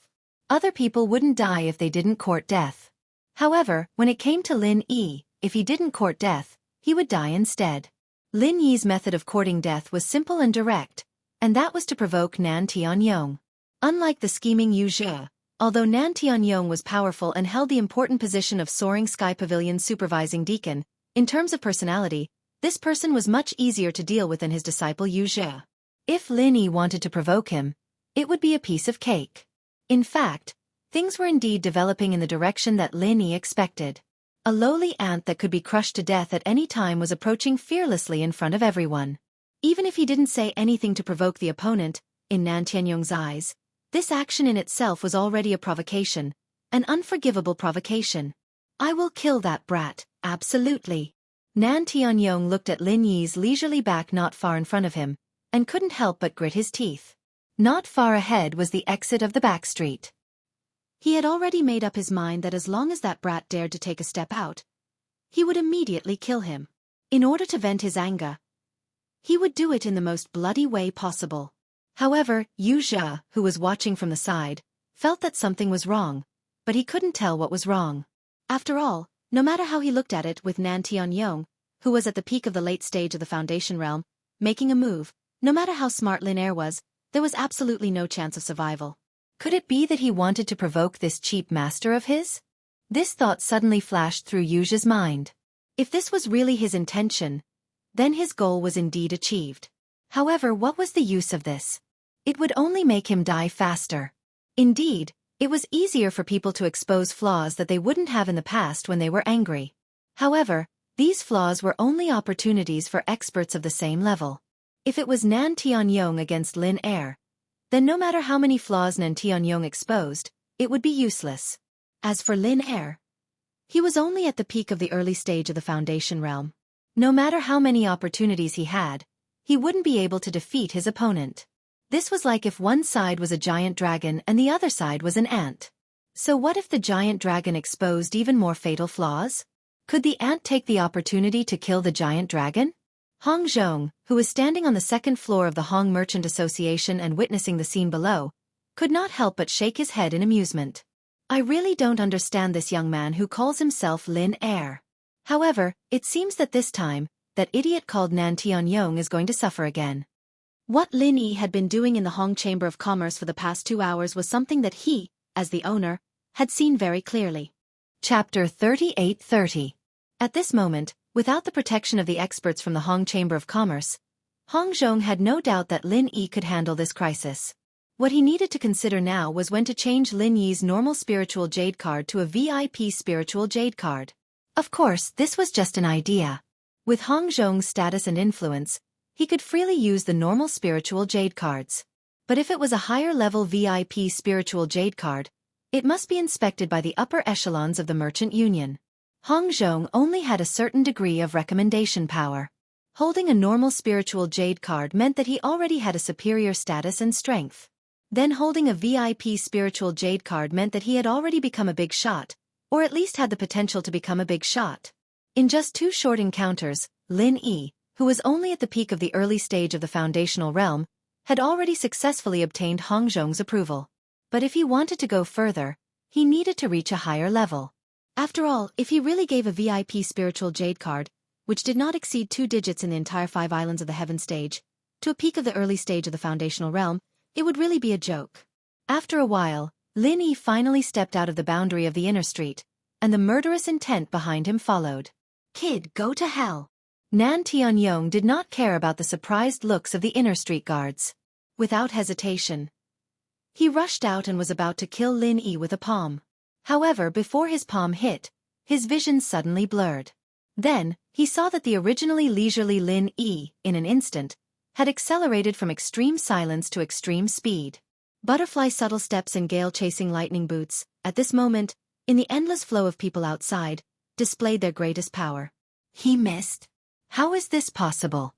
Other people wouldn't die if they didn't court death. However, when it came to Lin Yi, if he didn't court death, he would die instead. Lin Yi's method of courting death was simple and direct, and that was to provoke Nan Tianyong. Unlike the scheming Wuxia, although Nan Tianyong was powerful and held the important position of Soaring Sky Pavilion's supervising deacon, in terms of personality, this person was much easier to deal with than his disciple Wuxia. If Lin Yi wanted to provoke him, it would be a piece of cake. In fact, things were indeed developing in the direction that Lin Yi expected. A lowly ant that could be crushed to death at any time was approaching fearlessly in front of everyone. Even if he didn't say anything to provoke the opponent, in Nan Tianyong's eyes, this action in itself was already a provocation, an unforgivable provocation. I will kill that brat, absolutely. Nan Tianyong looked at Lin Yi's leisurely back not far in front of him, and couldn't help but grit his teeth. Not far ahead was the exit of the back street. He had already made up his mind that as long as that brat dared to take a step out, he would immediately kill him. In order to vent his anger, he would do it in the most bloody way possible. However, Wuxia, who was watching from the side, felt that something was wrong, but he couldn't tell what was wrong. After all, no matter how he looked at it with Nan Tianyong, who was at the peak of the late stage of the Foundation realm, making a move, no matter how smart Lin Er was, there was absolutely no chance of survival. Could it be that he wanted to provoke this cheap master of his? This thought suddenly flashed through Wuxia's mind. If this was really his intention, then his goal was indeed achieved. However, what was the use of this? It would only make him die faster. Indeed, it was easier for people to expose flaws that they wouldn't have in the past when they were angry. However, these flaws were only opportunities for experts of the same level. If it was Nan Tianyong against Lin Er, then no matter how many flaws Nan Tianyong exposed, it would be useless. As for Lin Er, he was only at the peak of the early stage of the Foundation realm. No matter how many opportunities he had, he wouldn't be able to defeat his opponent. This was like if one side was a giant dragon and the other side was an ant. So what if the giant dragon exposed even more fatal flaws? Could the ant take the opportunity to kill the giant dragon? Hong Zhong, who was standing on the second floor of the Hong Merchant Association and witnessing the scene below, could not help but shake his head in amusement. I really don't understand this young man who calls himself Lin Er. However, it seems that this time, that idiot called Nan Tianyong is going to suffer again. What Lin Yi had been doing in the Hong Chamber of Commerce for the past 2 hours was something that he, as the owner, had seen very clearly. Chapter 38:30. At this moment, without the protection of the experts from the Hong Chamber of Commerce, Hong Zhong had no doubt that Lin Yi could handle this crisis. What he needed to consider now was when to change Lin Yi's normal spiritual jade card to a VIP spiritual jade card. Of course, this was just an idea. With Hong Zhong's status and influence, he could freely use the normal spiritual jade cards. But if it was a higher-level VIP spiritual jade card, it must be inspected by the upper echelons of the merchant union. Hong Zhong only had a certain degree of recommendation power. Holding a normal spiritual jade card meant that he already had a superior status and strength. Then holding a VIP spiritual jade card meant that he had already become a big shot, or at least had the potential to become a big shot. In just 2 short encounters, Lin Yi, who was only at the peak of the early stage of the foundational realm, had already successfully obtained Hong Zhong's approval. But if he wanted to go further, he needed to reach a higher level. After all, if he really gave a VIP spiritual jade card, which did not exceed 2 digits in the entire 5 islands of the heaven stage, to a peak of the early stage of the foundational realm, it would really be a joke. After a while, Lin Yi finally stepped out of the boundary of the inner street, and the murderous intent behind him followed. "Kid, go to hell." Nan Tianyong did not care about the surprised looks of the inner street guards. Without hesitation, he rushed out and was about to kill Lin Yi with a palm. However, before his palm hit, his vision suddenly blurred. Then, he saw that the originally leisurely Lin Yi, in an instant, had accelerated from extreme silence to extreme speed. Butterfly subtle steps and gale-chasing lightning boots, at this moment, in the endless flow of people outside, displayed their greatest power. He missed. How is this possible?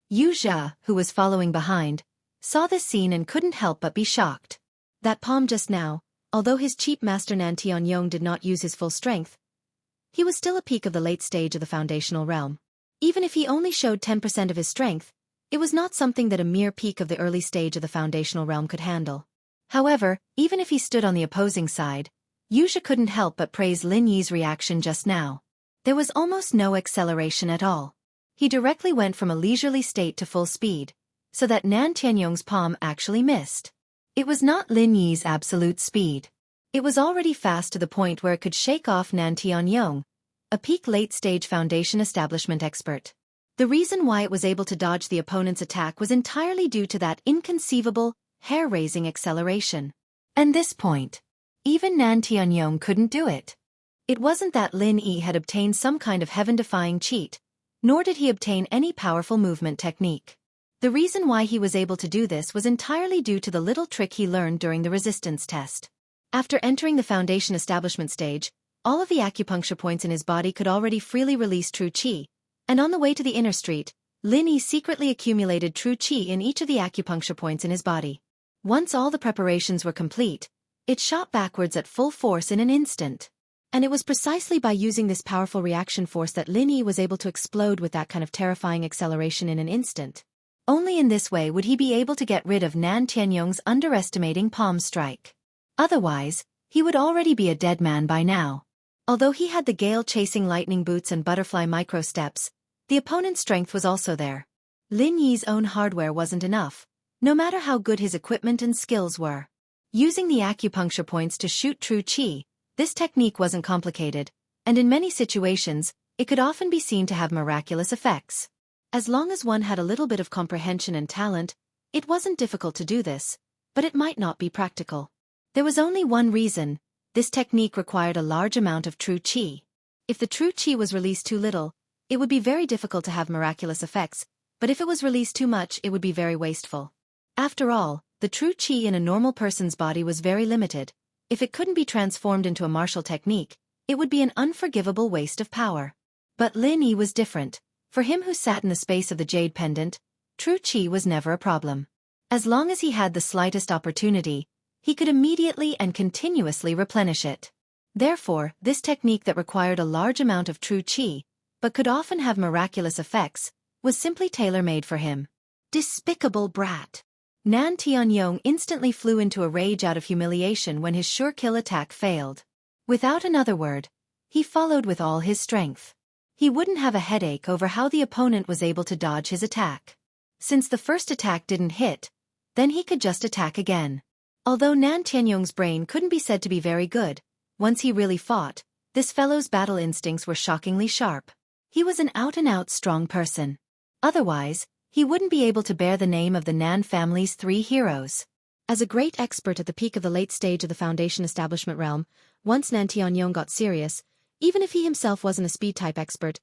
Wuxia, who was following behind, saw this scene and couldn't help but be shocked. That palm just now, although his cheap master Nan Tianyong did not use his full strength, he was still a peak of the late stage of the foundational realm. Even if he only showed 10% of his strength, it was not something that a mere peak of the early stage of the foundational realm could handle. However, even if he stood on the opposing side, Wuxia couldn't help but praise Lin Yi's reaction just now. There was almost no acceleration at all. He directly went from a leisurely state to full speed, so that Nan Tianyong's palm actually missed. It was not Lin Yi's absolute speed. It was already fast to the point where it could shake off Nan Tianyong, a peak late-stage foundation establishment expert. The reason why it was able to dodge the opponent's attack was entirely due to that inconceivable, hair-raising acceleration. And this point, even Nan Tianyong couldn't do it. It wasn't that Lin Yi had obtained some kind of heaven-defying cheat, nor did he obtain any powerful movement technique. The reason why he was able to do this was entirely due to the little trick he learned during the resistance test. After entering the foundation establishment stage, all of the acupuncture points in his body could already freely release true qi, and on the way to the inner street, Lin Yi secretly accumulated true qi in each of the acupuncture points in his body. Once all the preparations were complete, it shot backwards at full force in an instant. And it was precisely by using this powerful reaction force that Lin Yi was able to explode with that kind of terrifying acceleration in an instant. Only in this way would he be able to get rid of Nan Tianyong's underestimating palm strike. Otherwise, he would already be a dead man by now. Although he had the gale-chasing lightning boots and butterfly micro-steps, the opponent's strength was also there. Lin Yi's own hardware wasn't enough, no matter how good his equipment and skills were. Using the acupuncture points to shoot true qi, this technique wasn't complicated, and in many situations, it could often be seen to have miraculous effects. As long as one had a little bit of comprehension and talent, it wasn't difficult to do this, but it might not be practical. There was only one reason: this technique required a large amount of true qi. If the true qi was released too little, it would be very difficult to have miraculous effects, but if it was released too much, it would be very wasteful. After all, the true qi in a normal person's body was very limited. If it couldn't be transformed into a martial technique, it would be an unforgivable waste of power. But Lin Yi was different. For him who sat in the space of the jade pendant, true qi was never a problem. As long as he had the slightest opportunity, he could immediately and continuously replenish it. Therefore, this technique that required a large amount of true qi, but could often have miraculous effects, was simply tailor-made for him. Despicable brat! Nan Tianyong instantly flew into a rage out of humiliation when his sure-kill attack failed. Without another word, he followed with all his strength. He wouldn't have a headache over how the opponent was able to dodge his attack. Since the first attack didn't hit, then he could just attack again. Although Nan Tianyong's brain couldn't be said to be very good, once he really fought, this fellow's battle instincts were shockingly sharp. He was an out-and-out strong person. Otherwise, he wouldn't be able to bear the name of the Nan family's 3 heroes. As a great expert at the peak of the late stage of the Foundation establishment realm, once Nan Tianyong got serious, even if he himself wasn't a speed-type expert,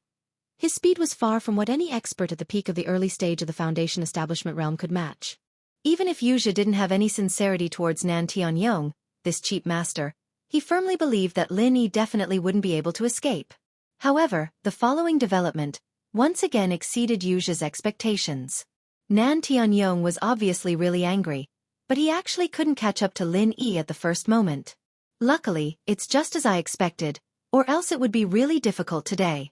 his speed was far from what any expert at the peak of the early stage of the Foundation establishment realm could match. Even if Wuxia didn't have any sincerity towards Nan Tianyong, this cheap master, he firmly believed that Lin Yi definitely wouldn't be able to escape. However, the following development once again exceeded Wuxia's expectations. Nan Tianyong was obviously really angry, but he actually couldn't catch up to Lin Yi at the first moment. Luckily, it's just as I expected, or else it would be really difficult today.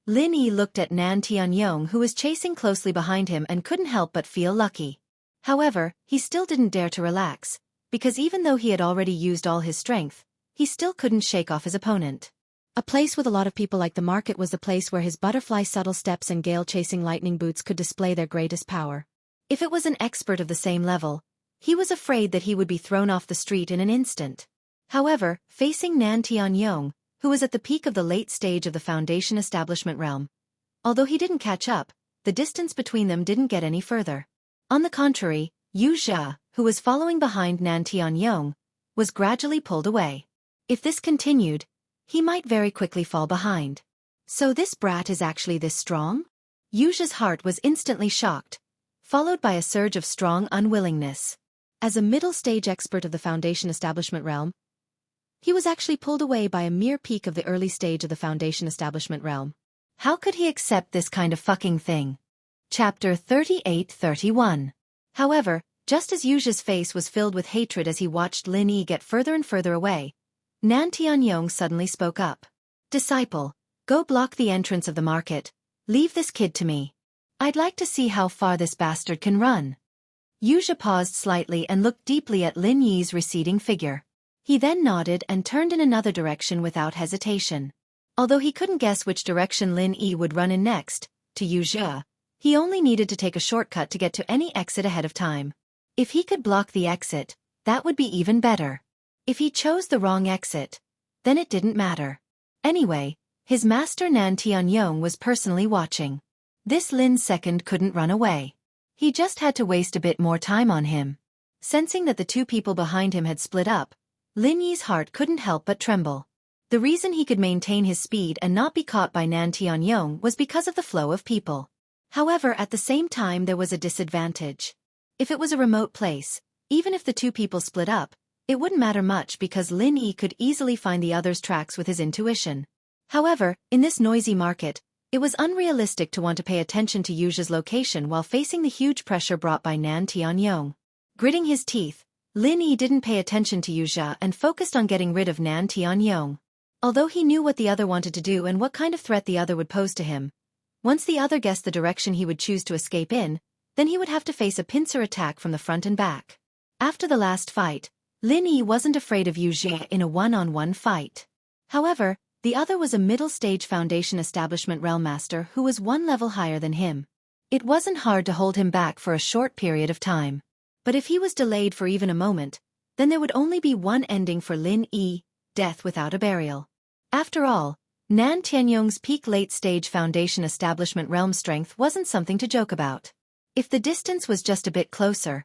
Lin Yi looked at Nan Tianyong, who was chasing closely behind him, and couldn't help but feel lucky. However, he still didn't dare to relax, because even though he had already used all his strength, he still couldn't shake off his opponent. A place with a lot of people like the market was the place where his butterfly subtle steps and gale-chasing lightning boots could display their greatest power. If it was an expert of the same level, he was afraid that he would be thrown off the street in an instant. However, facing Nan Tianyong, who was at the peak of the late stage of the Foundation establishment realm, although he didn't catch up, the distance between them didn't get any further. On the contrary, Wuxia, who was following behind Nan Tianyong, was gradually pulled away. If this continued, he might very quickly fall behind. So this brat is actually this strong? Wuxia's heart was instantly shocked, followed by a surge of strong unwillingness. As a middle-stage expert of the Foundation establishment realm, he was actually pulled away by a mere peak of the early stage of the Foundation establishment realm. How could he accept this kind of fucking thing? Chapter 38-31. However, just as Wuxia's face was filled with hatred as he watched Lin Yi get further and further away, Nan Tianyong suddenly spoke up. Disciple, go block the entrance of the market. Leave this kid to me. I'd like to see how far this bastard can run. Wuxia paused slightly and looked deeply at Lin Yi's receding figure. He then nodded and turned in another direction without hesitation. Although he couldn't guess which direction Lin Yi would run in next, to Wuxia, he only needed to take a shortcut to get to any exit ahead of time. If he could block the exit, that would be even better. If he chose the wrong exit, then it didn't matter. Anyway, his master Nan Tianyong was personally watching. This Lin second couldn't run away. He just had to waste a bit more time on him. Sensing that the two people behind him had split up, Lin Yi's heart couldn't help but tremble. The reason he could maintain his speed and not be caught by Nan Tianyong was because of the flow of people. However, at the same time there was a disadvantage. If it was a remote place, even if the two people split up, it wouldn't matter much because Lin Yi could easily find the other's tracks with his intuition. However, in this noisy market, it was unrealistic to want to pay attention to Wuxia's location while facing the huge pressure brought by Nan Tianyong. Gritting his teeth, Lin Yi didn't pay attention to Wuxia and focused on getting rid of Nan Tianyong. Although he knew what the other wanted to do and what kind of threat the other would pose to him, once the other guessed the direction he would choose to escape in, then he would have to face a pincer attack from the front and back. After the last fight, Lin Yi wasn't afraid of Wuxia in a one-on-one fight. However, the other was a middle-stage Foundation establishment realm master who was one level higher than him. It wasn't hard to hold him back for a short period of time. But if he was delayed for even a moment, then there would only be one ending for Lin Yi: death without a burial. After all, Nan Tianyong's peak late-stage Foundation establishment realm strength wasn't something to joke about. If the distance was just a bit closer,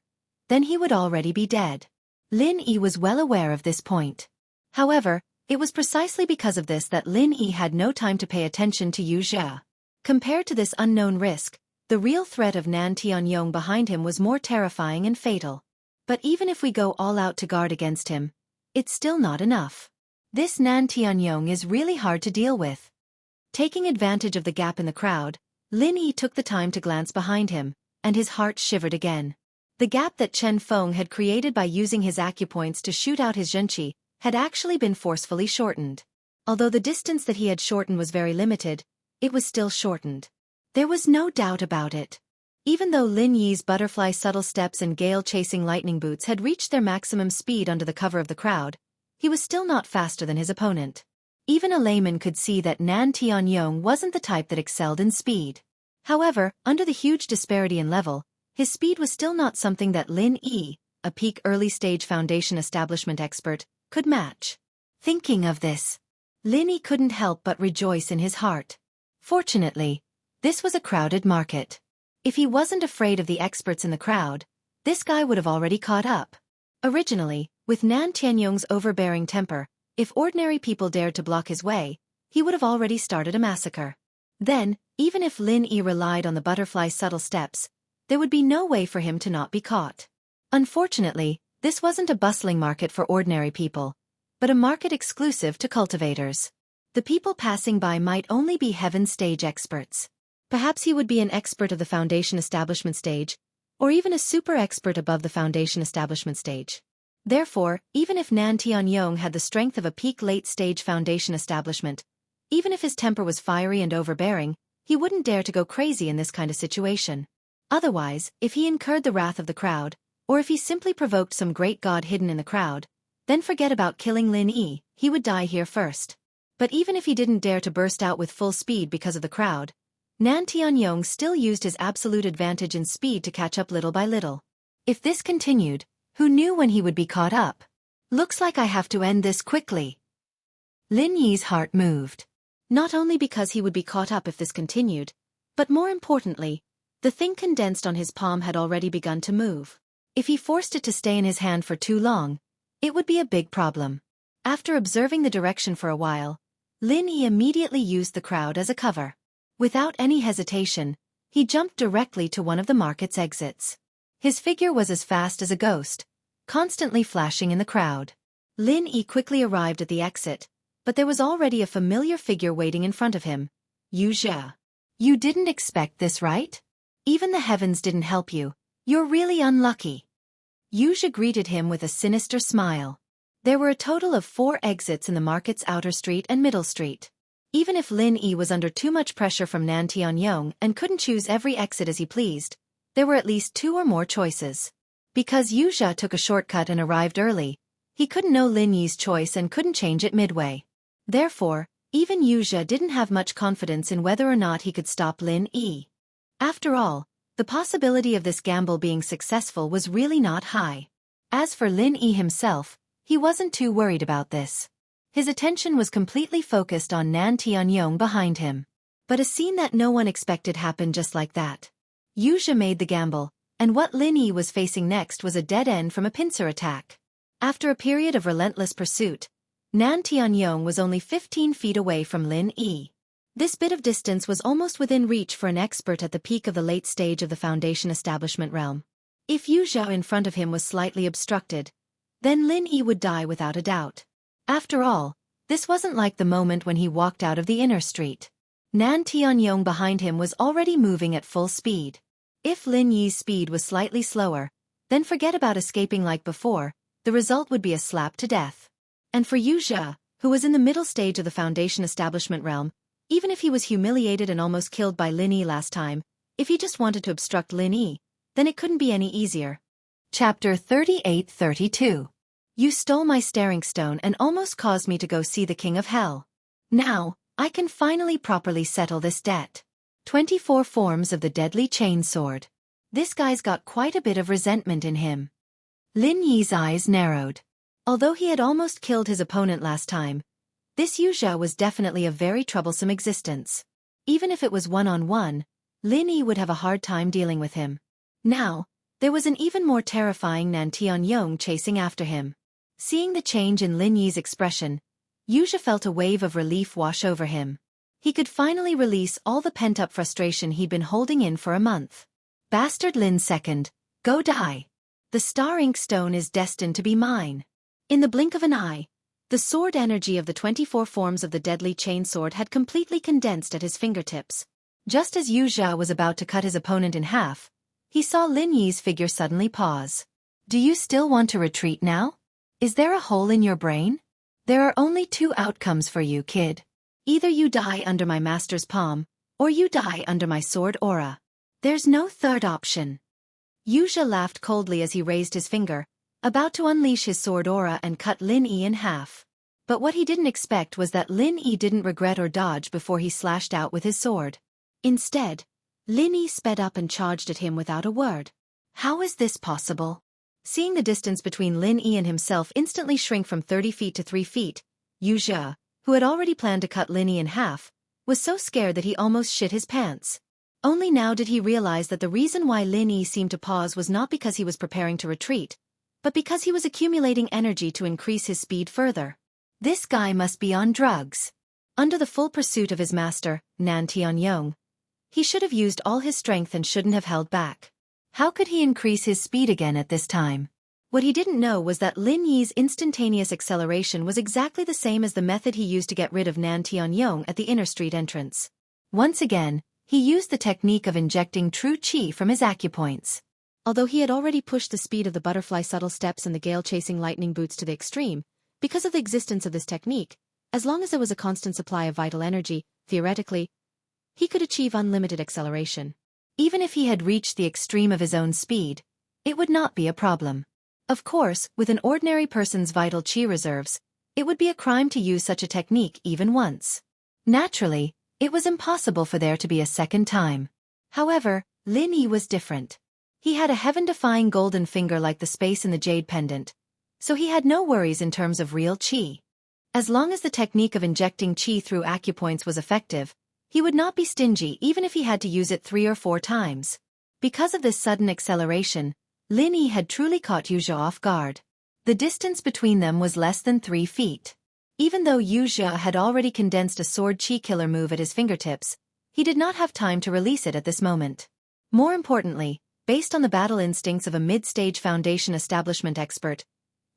then he would already be dead. Lin Yi was well aware of this point. However, it was precisely because of this that Lin Yi had no time to pay attention to Wuxia. Compared to this unknown risk, the real threat of Nan Tianyong behind him was more terrifying and fatal. But even if we go all out to guard against him, it's still not enough. This Nan Tianyong is really hard to deal with. Taking advantage of the gap in the crowd, Lin Yi took the time to glance behind him, and his heart shivered again. The gap that Chen Feng had created by using his acupoints to shoot out his Xianxia had actually been forcefully shortened. Although the distance that he had shortened was very limited, it was still shortened. There was no doubt about it. Even though Lin Yi's butterfly subtle steps and gale-chasing lightning boots had reached their maximum speed under the cover of the crowd, he was still not faster than his opponent. Even a layman could see that Nan Tianyong wasn't the type that excelled in speed. However, under the huge disparity in level, his speed was still not something that Lin Yi, a peak early-stage Foundation establishment expert, could match. Thinking of this, Lin Yi couldn't help but rejoice in his heart. Fortunately, this was a crowded market. If he wasn't afraid of the experts in the crowd, this guy would have already caught up. Originally, with Nan Tianyong's overbearing temper, if ordinary people dared to block his way, he would have already started a massacre. Then, even if Lin Yi relied on the butterfly's subtle steps, there would be no way for him to not be caught. Unfortunately, this wasn't a bustling market for ordinary people, but a market exclusive to cultivators. The people passing by might only be heaven stage experts. Perhaps he would be an expert of the foundation establishment stage, or even a super expert above the foundation establishment stage. Therefore, even if Nan Tianyong had the strength of a peak late-stage foundation establishment, even if his temper was fiery and overbearing, he wouldn't dare to go crazy in this kind of situation. Otherwise, if he incurred the wrath of the crowd, or if he simply provoked some great god hidden in the crowd, then forget about killing Lin Yi, he would die here first. But even if he didn't dare to burst out with full speed because of the crowd, Nan Tianyong still used his absolute advantage in speed to catch up little by little. If this continued, who knew when he would be caught up? Looks like I have to end this quickly. Lin Yi's heart moved. Not only because he would be caught up if this continued, but more importantly, the thing condensed on his palm had already begun to move. If he forced it to stay in his hand for too long, it would be a big problem. After observing the direction for a while, Lin Yi immediately used the crowd as a cover. Without any hesitation, he jumped directly to one of the market's exits. His figure was as fast as a ghost, constantly flashing in the crowd. Lin Yi quickly arrived at the exit, but there was already a familiar figure waiting in front of him. Wuxia. You didn't expect this, right? Even the heavens didn't help you. You're really unlucky. Wuxia greeted him with a sinister smile. There were a total of 4 exits in the market's outer street and middle street. Even if Lin Yi was under too much pressure from Nan Tianyong and couldn't choose every exit as he pleased, there were at least 2 or more choices. Because Wuxia took a shortcut and arrived early, he couldn't know Lin Yi's choice and couldn't change it midway. Therefore, even Wuxia didn't have much confidence in whether or not he could stop Lin Yi. After all, the possibility of this gamble being successful was really not high. As for Lin Yi himself, he wasn't too worried about this. His attention was completely focused on Nan Tianyong behind him. But a scene that no one expected happened just like that. Wuxia made the gamble, and what Lin Yi was facing next was a dead end from a pincer attack. After a period of relentless pursuit, Nan Tianyong was only 15 feet away from Lin Yi. This bit of distance was almost within reach for an expert at the peak of the late stage of the foundation establishment realm. If Wuxia in front of him was slightly obstructed, then Lin Yi would die without a doubt. After all, this wasn't like the moment when he walked out of the inner street. Nan Tianyong behind him was already moving at full speed. If Lin Yi's speed was slightly slower, then forget about escaping like before, the result would be a slap to death. And for Wuxia, who was in the middle stage of the foundation establishment realm, even if he was humiliated and almost killed by Lin Yi last time, if he just wanted to obstruct Lin Yi, then it couldn't be any easier. Chapter 38-32. You stole my staring stone and almost caused me to go see the King of Hell. Now, I can finally properly settle this debt. 24 forms of the deadly chain sword. This guy's got quite a bit of resentment in him. Lin Yi's eyes narrowed. Although he had almost killed his opponent last time, this Wuxia was definitely a very troublesome existence. Even if it was one-on-one, Lin Yi would have a hard time dealing with him. Now, there was an even more terrifying Nan Tianyong chasing after him. Seeing the change in Lin Yi's expression, Wuxia felt a wave of relief wash over him. He could finally release all the pent-up frustration he'd been holding in for a month. Bastard Lin II, go die. The star ink stone is destined to be mine. In the blink of an eye, the sword energy of the 24 forms of the deadly chainsword had completely condensed at his fingertips. Just as Wuxia was about to cut his opponent in half, he saw Lin Yi's figure suddenly pause. Do you still want to retreat now? Is there a hole in your brain? There are only 2 outcomes for you, kid. Either you die under my master's palm, or you die under my sword aura. There's no third option. Wuxia laughed coldly as he raised his finger, about to unleash his sword aura and cut Lin Yi in half. But what he didn't expect was that Lin Yi didn't regret or dodge before he slashed out with his sword. Instead, Lin Yi sped up and charged at him without a word. How is this possible? Seeing the distance between Lin Yi and himself instantly shrink from 30 feet to 3 feet, Wuxia, who had already planned to cut Lin Yi in half, was so scared that he almost shit his pants. Only now did he realize that the reason why Lin Yi seemed to pause was not because he was preparing to retreat, but because he was accumulating energy to increase his speed further. This guy must be on drugs. Under the full pursuit of his master, Nan Tianyong, he should have used all his strength and shouldn't have held back. How could he increase his speed again at this time? What he didn't know was that Lin Yi's instantaneous acceleration was exactly the same as the method he used to get rid of Nan Tianyong at the inner street entrance. Once again, he used the technique of injecting true qi from his acupoints. Although he had already pushed the speed of the butterfly subtle steps and the gale-chasing lightning boots to the extreme, because of the existence of this technique, as long as there was a constant supply of vital energy, theoretically, he could achieve unlimited acceleration. Even if he had reached the extreme of his own speed, it would not be a problem. Of course, with an ordinary person's vital qi reserves, it would be a crime to use such a technique even once. Naturally, it was impossible for there to be a second time. However, Lin Yi was different. He had a heaven-defying golden finger like the space in the jade pendant, so he had no worries in terms of real qi. As long as the technique of injecting qi through acupoints was effective, he would not be stingy even if he had to use it 3 or 4 times. Because of this sudden acceleration, Lin Yi had truly caught Wuxia off guard. The distance between them was less than 3 feet. Even though Wuxia had already condensed a sword qi killer move at his fingertips, he did not have time to release it at this moment. More importantly, based on the battle instincts of a mid-stage foundation establishment expert,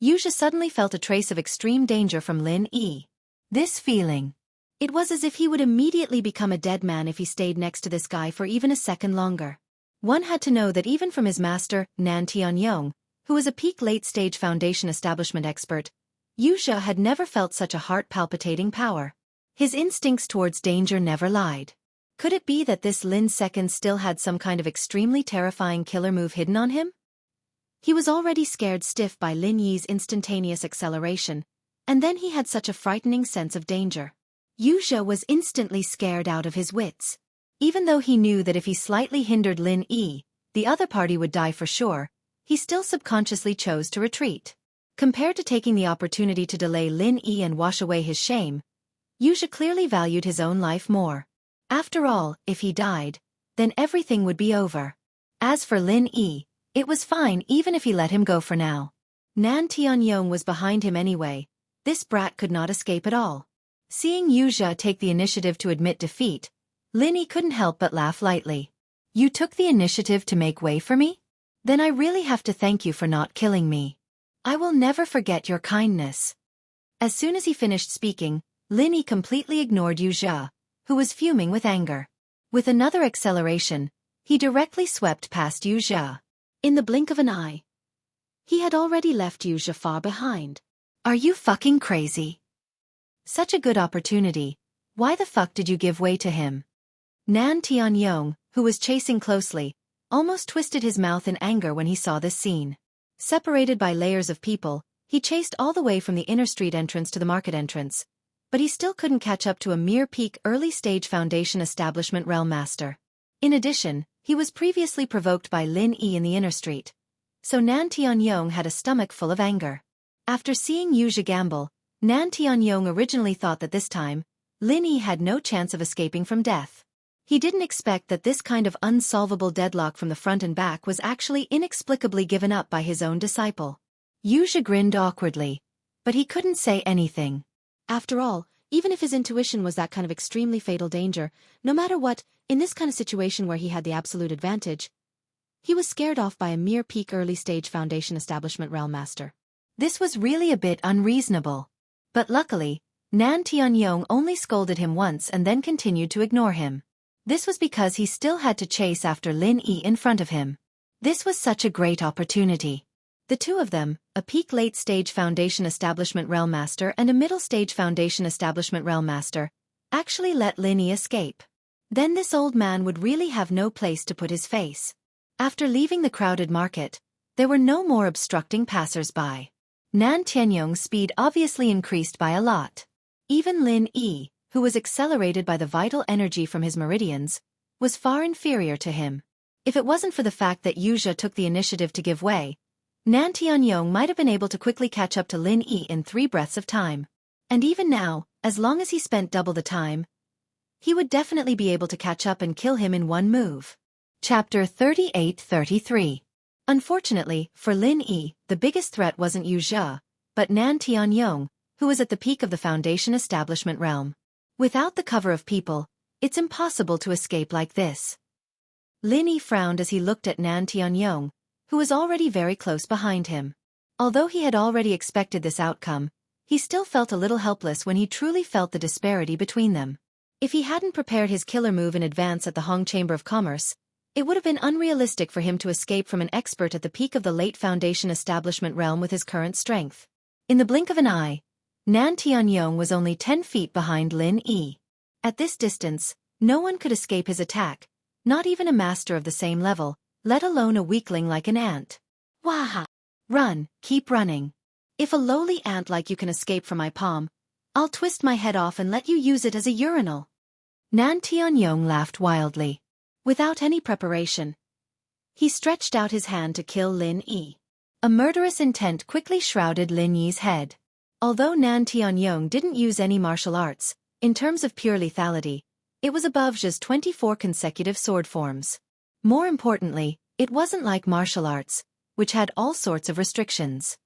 Wuxia suddenly felt a trace of extreme danger from Lin Yi. This feeling. It was as if he would immediately become a dead man if he stayed next to this guy for even a second longer. One had to know that even from his master, Nan Tianyong, who was a peak late-stage foundation establishment expert, Wuxia had never felt such a heart-palpitating power. His instincts towards danger never lied. Could it be that this Lin second still had some kind of extremely terrifying killer move hidden on him? He was already scared stiff by Lin Yi's instantaneous acceleration, and then he had such a frightening sense of danger. Wuxia was instantly scared out of his wits. Even though he knew that if he slightly hindered Lin Yi, the other party would die for sure, he still subconsciously chose to retreat. Compared to taking the opportunity to delay Lin Yi and wash away his shame, Wuxia clearly valued his own life more. After all, if he died, then everything would be over. As for Lin Yi, it was fine even if he let him go for now. Nan Tianyong was behind him anyway. This brat could not escape at all. Seeing Wuxia take the initiative to admit defeat, Lin Yi couldn't help but laugh lightly. You took the initiative to make way for me? Then I really have to thank you for not killing me. I will never forget your kindness. As soon as he finished speaking, Lin Yi completely ignored Wuxia, who was fuming with anger. With another acceleration, he directly swept past Wuxia. In the blink of an eye, he had already left Wuxia far behind. Are you fucking crazy? Such a good opportunity. Why the fuck did you give way to him? Nan Tianyong, who was chasing closely, almost twisted his mouth in anger when he saw this scene. Separated by layers of people, he chased all the way from the inner street entrance to the market entrance, but he still couldn't catch up to a mere peak early-stage foundation establishment realm master. In addition, he was previously provoked by Lin Yi in the inner street, so Nan Tianyong had a stomach full of anger. After seeing Wuxia gamble, Nan Tianyong originally thought that this time, Lin Yi had no chance of escaping from death. He didn't expect that this kind of unsolvable deadlock from the front and back was actually inexplicably given up by his own disciple. Wuxia grinned awkwardly, but he couldn't say anything. After all, even if his intuition was that kind of extremely fatal danger, no matter what, in this kind of situation where he had the absolute advantage, he was scared off by a mere peak early-stage foundation establishment realm master. This was really a bit unreasonable. But luckily, Nan Tianyong only scolded him once and then continued to ignore him. This was because he still had to chase after Lin Yi in front of him. This was such a great opportunity. The two of them, a peak late-stage foundation establishment realm master and a middle-stage foundation establishment realm master, actually let Lin Yi escape. Then this old man would really have no place to put his face. After leaving the crowded market, there were no more obstructing passers-by. Nan Tianyong's speed obviously increased by a lot. Even Lin Yi, who was accelerated by the vital energy from his meridians, was far inferior to him. If it wasn't for the fact that Wuxia took the initiative to give way, Nan Tianyong might have been able to quickly catch up to Lin Yi in 3 breaths of time. And even now, as long as he spent double the time, he would definitely be able to catch up and kill him in one move. Chapter 38-33. Unfortunately, for Lin Yi, the biggest threat wasn't Wuxia, but Nan Tianyong, who was at the peak of the Foundation establishment realm. Without the cover of people, it's impossible to escape like this. Lin Yi frowned as he looked at Nan Tianyong, who was already very close behind him. Although he had already expected this outcome, he still felt a little helpless when he truly felt the disparity between them. If he hadn't prepared his killer move in advance at the Hong Chamber of Commerce, it would have been unrealistic for him to escape from an expert at the peak of the late Foundation establishment realm with his current strength. In the blink of an eye, Nan Tianyong was only 10 feet behind Lin Yi. At this distance, no one could escape his attack, not even a master of the same level, let alone a weakling like an ant. Waha! Run, keep running. If a lowly ant like you can escape from my palm, I'll twist my head off and let you use it as a urinal. Nan Tianyong laughed wildly. Without any preparation, he stretched out his hand to kill Lin Yi. A murderous intent quickly shrouded Lin Yi's head. Although Nan Tianyong didn't use any martial arts, in terms of pure lethality, it was above just 24 consecutive sword forms. More importantly, it wasn't like martial arts, which had all sorts of restrictions.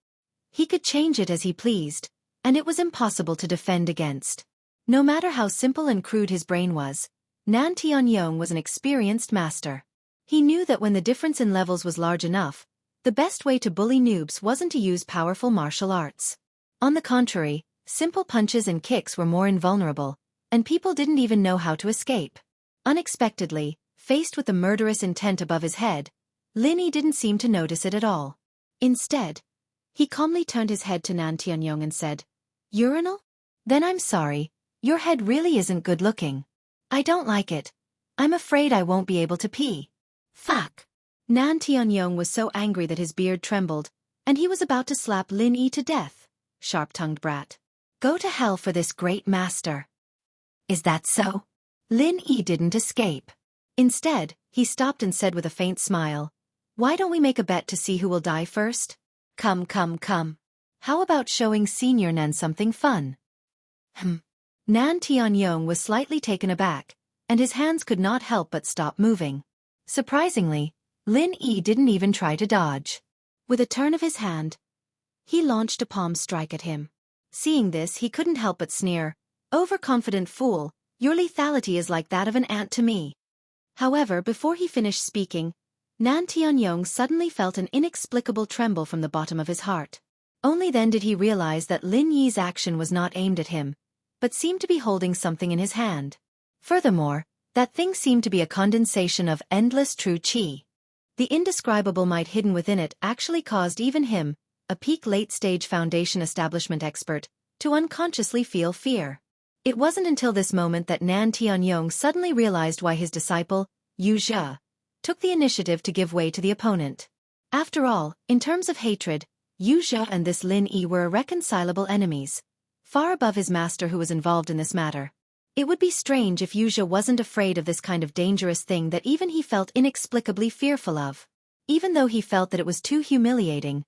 He could change it as he pleased, and it was impossible to defend against. No matter how simple and crude his brain was, Nan Tianyong was an experienced master. He knew that when the difference in levels was large enough, the best way to bully noobs wasn't to use powerful martial arts. On the contrary, simple punches and kicks were more invulnerable, and people didn't even know how to escape. Unexpectedly, faced with the murderous intent above his head, Lin Yi didn't seem to notice it at all. Instead, he calmly turned his head to Nan Tianyong and said, "Urinal? Then I'm sorry, your head really isn't good looking. I don't like it. I'm afraid I won't be able to pee." Fuck! Nan Tianyong was so angry that his beard trembled, and he was about to slap Lin Yi to death. Sharp-tongued brat. Go to hell for this great master. Is that so? Lin Yi didn't escape. Instead, he stopped and said with a faint smile, "Why don't we make a bet to see who will die first? Come. How about showing Senior Nan something fun?" Nan Tianyong was slightly taken aback, and his hands could not help but stop moving. Surprisingly, Lin Yi didn't even try to dodge. With a turn of his hand, he launched a palm strike at him. Seeing this, he couldn't help but sneer, "Overconfident fool, your lethality is like that of an ant to me." However, before he finished speaking, Nan Tianyong suddenly felt an inexplicable tremble from the bottom of his heart. Only then did he realize that Lin Yi's action was not aimed at him, but seemed to be holding something in his hand. Furthermore, that thing seemed to be a condensation of endless true qi. The indescribable might hidden within it actually caused even him, a peak late-stage Foundation establishment expert, to unconsciously feel fear. It wasn't until this moment that Nan Tianyong suddenly realized why his disciple, Wuxia, took the initiative to give way to the opponent. After all, in terms of hatred, Wuxia and this Lin Yi were irreconcilable enemies, far above his master who was involved in this matter. It would be strange if Wuxia wasn't afraid of this kind of dangerous thing that even he felt inexplicably fearful of. Even though he felt that it was too humiliating,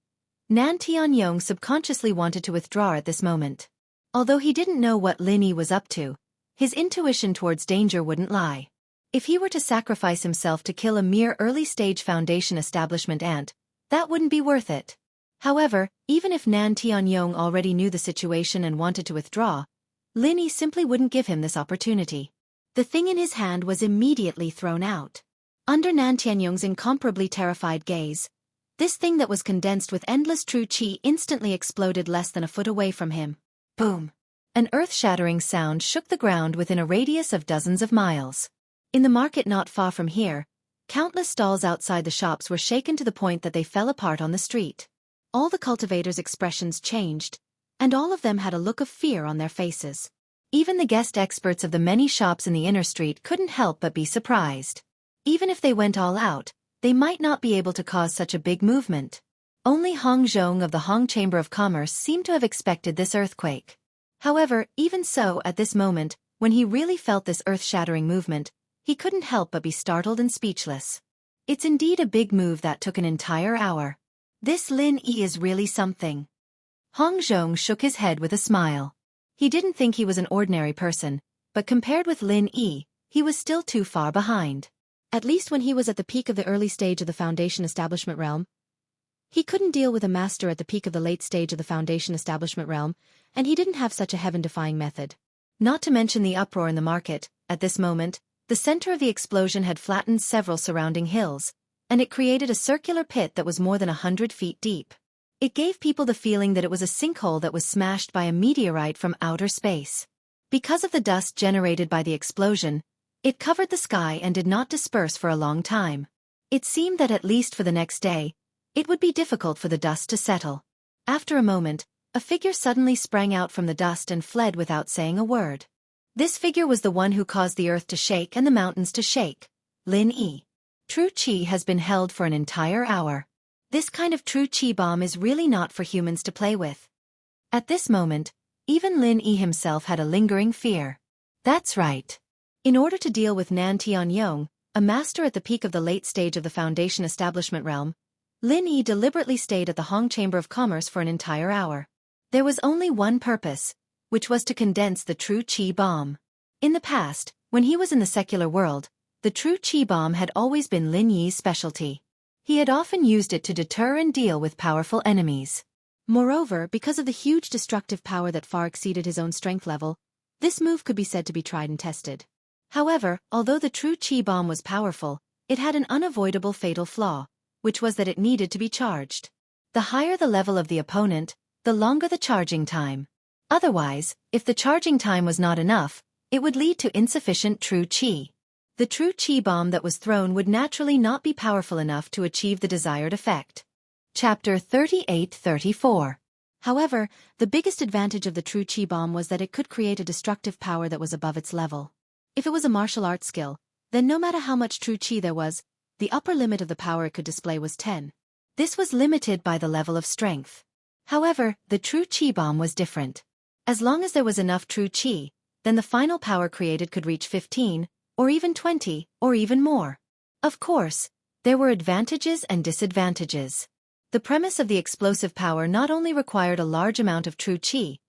Nan Tianyong subconsciously wanted to withdraw at this moment. Although he didn't know what Lin Yi was up to, his intuition towards danger wouldn't lie. If he were to sacrifice himself to kill a mere early-stage Foundation establishment ant, that wouldn't be worth it. However, even if Nan Tianyong already knew the situation and wanted to withdraw, Lin Yi simply wouldn't give him this opportunity. The thing in his hand was immediately thrown out. Under Nan Tianyong's incomparably terrified gaze, this thing that was condensed with endless true qi instantly exploded less than a foot away from him. Boom! An earth-shattering sound shook the ground within a radius of dozens of miles. In the market not far from here, countless stalls outside the shops were shaken to the point that they fell apart on the street. All the cultivators' expressions changed, and all of them had a look of fear on their faces. Even the guest experts of the many shops in the inner street couldn't help but be surprised. Even if they went all out, they might not be able to cause such a big movement. Only Hong Zhong of the Hong Chamber of Commerce seemed to have expected this earthquake. However, even so, at this moment, when he really felt this earth-shattering movement, he couldn't help but be startled and speechless. It's indeed a big move that took an entire hour. This Lin Yi is really something. Hong Zhong shook his head with a smile. He didn't think he was an ordinary person, but compared with Lin Yi, he was still too far behind. At least when he was at the peak of the early stage of the Foundation Establishment realm, he couldn't deal with a master at the peak of the late stage of the Foundation Establishment realm, and he didn't have such a heaven-defying method. Not to mention the uproar in the market. At this moment, the center of the explosion had flattened several surrounding hills, and it created a circular pit that was more than 100 feet deep. It gave people the feeling that it was a sinkhole that was smashed by a meteorite from outer space. Because of the dust generated by the explosion, it covered the sky and did not disperse for a long time. It seemed that at least for the next day, it would be difficult for the dust to settle. After a moment, a figure suddenly sprang out from the dust and fled without saying a word. This figure was the one who caused the earth to shake and the mountains to shake. Lin Yi. True Qi has been held for an entire hour. This kind of true Qi bomb is really not for humans to play with. At this moment, even Lin Yi himself had a lingering fear. That's right. In order to deal with Nan Tianyong, a master at the peak of the late stage of the Foundation Establishment realm, Lin Yi deliberately stayed at the Hong Chamber of Commerce for an entire hour. There was only one purpose, which was to condense the true Qi bomb. In the past, when he was in the secular world, the true Qi bomb had always been Lin Yi's specialty. He had often used it to deter and deal with powerful enemies. Moreover, because of the huge destructive power that far exceeded his own strength level, this move could be said to be tried and tested. However, although the true Qi bomb was powerful, it had an unavoidable fatal flaw, which was that it needed to be charged. The higher the level of the opponent, the longer the charging time. Otherwise, if the charging time was not enough, it would lead to insufficient true Qi. The true Qi bomb that was thrown would naturally not be powerful enough to achieve the desired effect. Chapter 38-34. However, the biggest advantage of the true Qi bomb was that it could create a destructive power that was above its level. If it was a martial arts skill, then no matter how much true Qi there was, the upper limit of the power it could display was 10. This was limited by the level of strength. However, the true Qi bomb was different. As long as there was enough true Qi, then the final power created could reach 15, or even 20, or even more. Of course, there were advantages and disadvantages. The premise of the explosive power not only required a large amount of true Qi,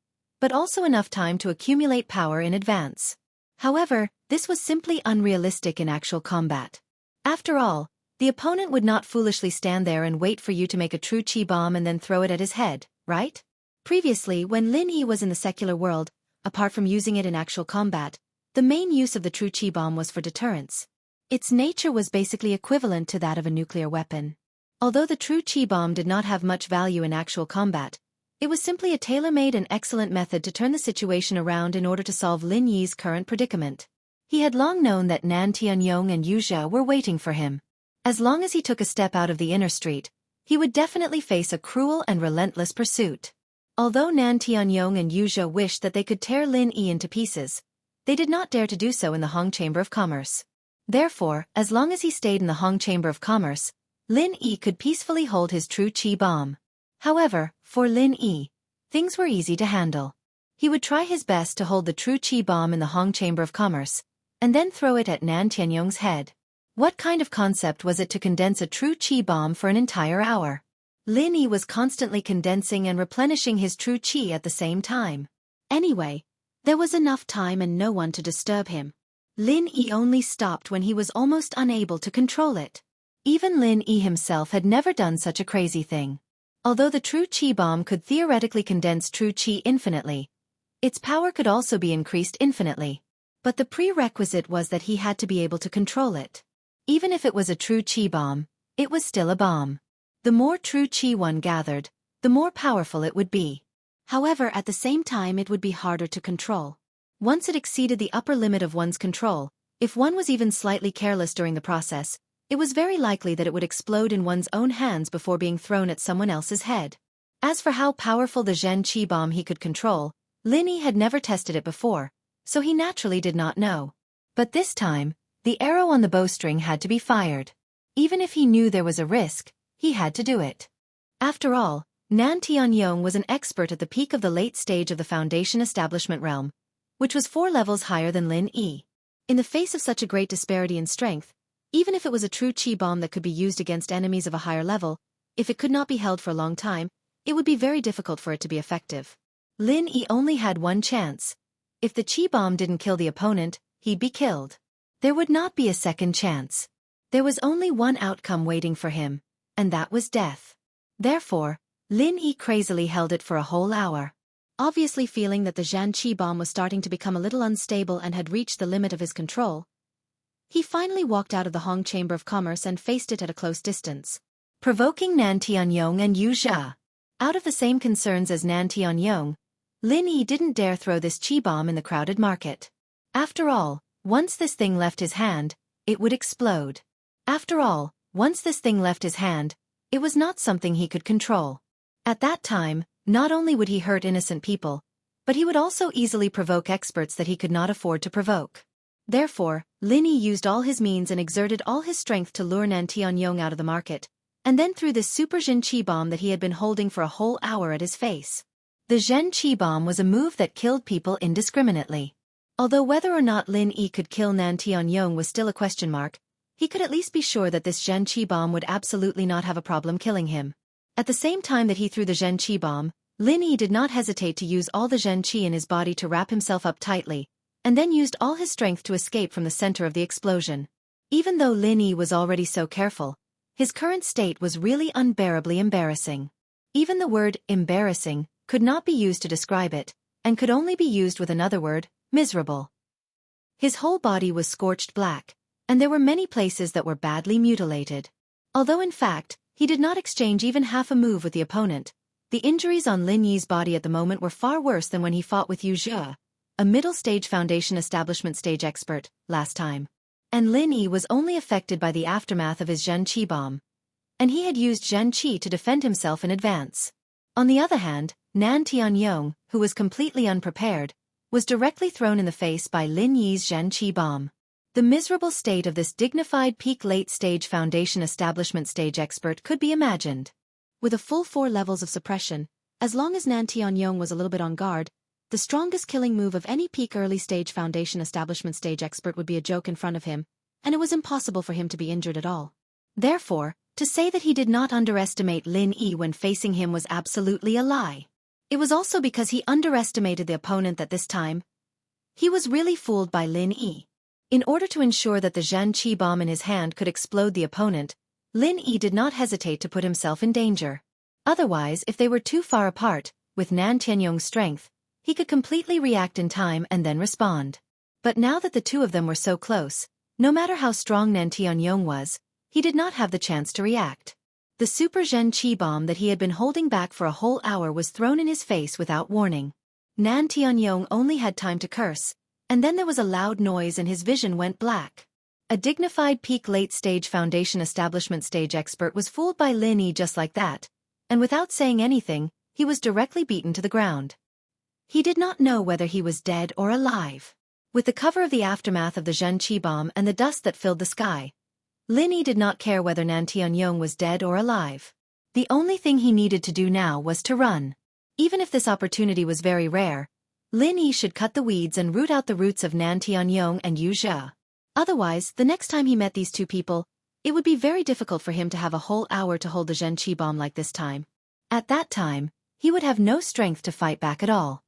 but also enough time to accumulate power in advance. However, this was simply unrealistic in actual combat. After all, the opponent would not foolishly stand there and wait for you to make a true Qi bomb and then throw it at his head, right? Previously, when Lin Yi was in the secular world, apart from using it in actual combat, the main use of the true Qi bomb was for deterrence. Its nature was basically equivalent to that of a nuclear weapon. Although the true Qi bomb did not have much value in actual combat, it was simply a tailor-made and excellent method to turn the situation around in order to solve Lin Yi's current predicament. He had long known that Nan Tianyong and Wuxia were waiting for him. As long as he took a step out of the inner street, he would definitely face a cruel and relentless pursuit. Although Nan Tianyong and Wuxia wished that they could tear Lin Yi into pieces, they did not dare to do so in the Hong Chamber of Commerce. Therefore, as long as he stayed in the Hong Chamber of Commerce, Lin Yi could peacefully hold his true Qi bomb. However, for Lin Yi, things were easy to handle. He would try his best to hold the true Qi bomb in the Hong Chamber of Commerce, and then throw it at Nan Tianyong's head. What kind of concept was it to condense a true Qi bomb for an entire hour? Lin Yi was constantly condensing and replenishing his true Qi at the same time. Anyway, there was enough time and no one to disturb him. Lin Yi only stopped when he was almost unable to control it. Even Lin Yi himself had never done such a crazy thing. Although the true Qi bomb could theoretically condense true Qi infinitely, its power could also be increased infinitely. But the prerequisite was that he had to be able to control it. Even if it was a true Qi bomb, it was still a bomb. The more true Qi one gathered, the more powerful it would be. However, at the same time it would be harder to control. Once it exceeded the upper limit of one's control, if one was even slightly careless during the process, it was very likely that it would explode in one's own hands before being thrown at someone else's head. As for how powerful the Zhen Qi bomb he could control, Lin Yi had never tested it before, so he naturally did not know. But this time, the arrow on the bowstring had to be fired. Even if he knew there was a risk, he had to do it. After all, Nan Tianyong was an expert at the peak of the late stage of the Foundation Establishment realm, which was 4 levels higher than Lin Yi. In the face of such a great disparity in strength, even if it was a true Qi bomb that could be used against enemies of a higher level, if it could not be held for a long time, it would be very difficult for it to be effective. Lin Yi only had one chance. If the chi bomb didn't kill the opponent, he'd be killed. There would not be a second chance. There was only one outcome waiting for him, and that was death. Therefore, Lin Yi crazily held it for a whole hour. Obviously feeling that the Zhan chi bomb was starting to become a little unstable and had reached the limit of his control, he finally walked out of the Hong Chamber of Commerce and faced it at a close distance, provoking Nan Tianyong and Yu Zhe. Out of the same concerns as Nan Tianyong, Lin Yi didn't dare throw this chi bomb in the crowded market. After all, once this thing left his hand, it would explode. After all, once this thing left his hand, it was not something he could control. At that time, not only would he hurt innocent people, but he would also easily provoke experts that he could not afford to provoke. Therefore, Lin Yi used all his means and exerted all his strength to lure Nan Tianyong out of the market, and then threw this super Zhen Chi bomb that he had been holding for a whole hour at his face. The Zhen Chi bomb was a move that killed people indiscriminately. Although whether or not Lin Yi could kill Nan Tianyong was still a question mark, he could at least be sure that this Zhen Chi bomb would absolutely not have a problem killing him. At the same time that he threw the Zhen Chi bomb, Lin Yi did not hesitate to use all the Zhen Chi in his body to wrap himself up tightly, and then used all his strength to escape from the center of the explosion. Even though Lin Yi was already so careful, his current state was really unbearably embarrassing. Even the word embarrassing could not be used to describe it, and could only be used with another word, miserable. His whole body was scorched black, and there were many places that were badly mutilated. Although in fact, he did not exchange even half a move with the opponent, the injuries on Lin Yi's body at the moment were far worse than when he fought with Yu Zhe, a middle-stage foundation establishment stage expert, last time. And Lin Yi was only affected by the aftermath of his Zhen Chi bomb, and he had used Zhen Chi to defend himself in advance. On the other hand, Nan Tianyong, who was completely unprepared, was directly thrown in the face by Lin Yi's Zhen Chi bomb. The miserable state of this dignified peak late-stage foundation establishment stage expert could be imagined. With a full 4 levels of suppression, as long as Nan Tianyong was a little bit on guard, the strongest killing move of any peak early-stage foundation establishment stage expert would be a joke in front of him, and it was impossible for him to be injured at all. Therefore, to say that he did not underestimate Lin Yi when facing him was absolutely a lie. It was also because he underestimated the opponent that this time. He was really fooled by Lin Yi. In order to ensure that the Zhen Chi bomb in his hand could explode the opponent, Lin Yi did not hesitate to put himself in danger. Otherwise, if they were too far apart, with Nan Tianyong's strength, he could completely react in time and then respond. But now that the two of them were so close, no matter how strong Nan Tianyong was, he did not have the chance to react. The super Zhen Chi bomb that he had been holding back for a whole hour was thrown in his face without warning. Nan Tianyong only had time to curse, and then there was a loud noise and his vision went black. A dignified peak late-stage foundation establishment stage expert was fooled by Lin Yi just like that, and without saying anything, he was directly beaten to the ground. He did not know whether he was dead or alive. With the cover of the aftermath of the Zhen Chi bomb and the dust that filled the sky, Lin Yi did not care whether Nan Tianyong was dead or alive. The only thing he needed to do now was to run. Even if this opportunity was very rare, Lin Yi should cut the weeds and root out the roots of Nan Tianyong and Yu Zhe. Otherwise, the next time he met these two people, it would be very difficult for him to have a whole hour to hold the Zhen Chi bomb like this time. At that time, he would have no strength to fight back at all.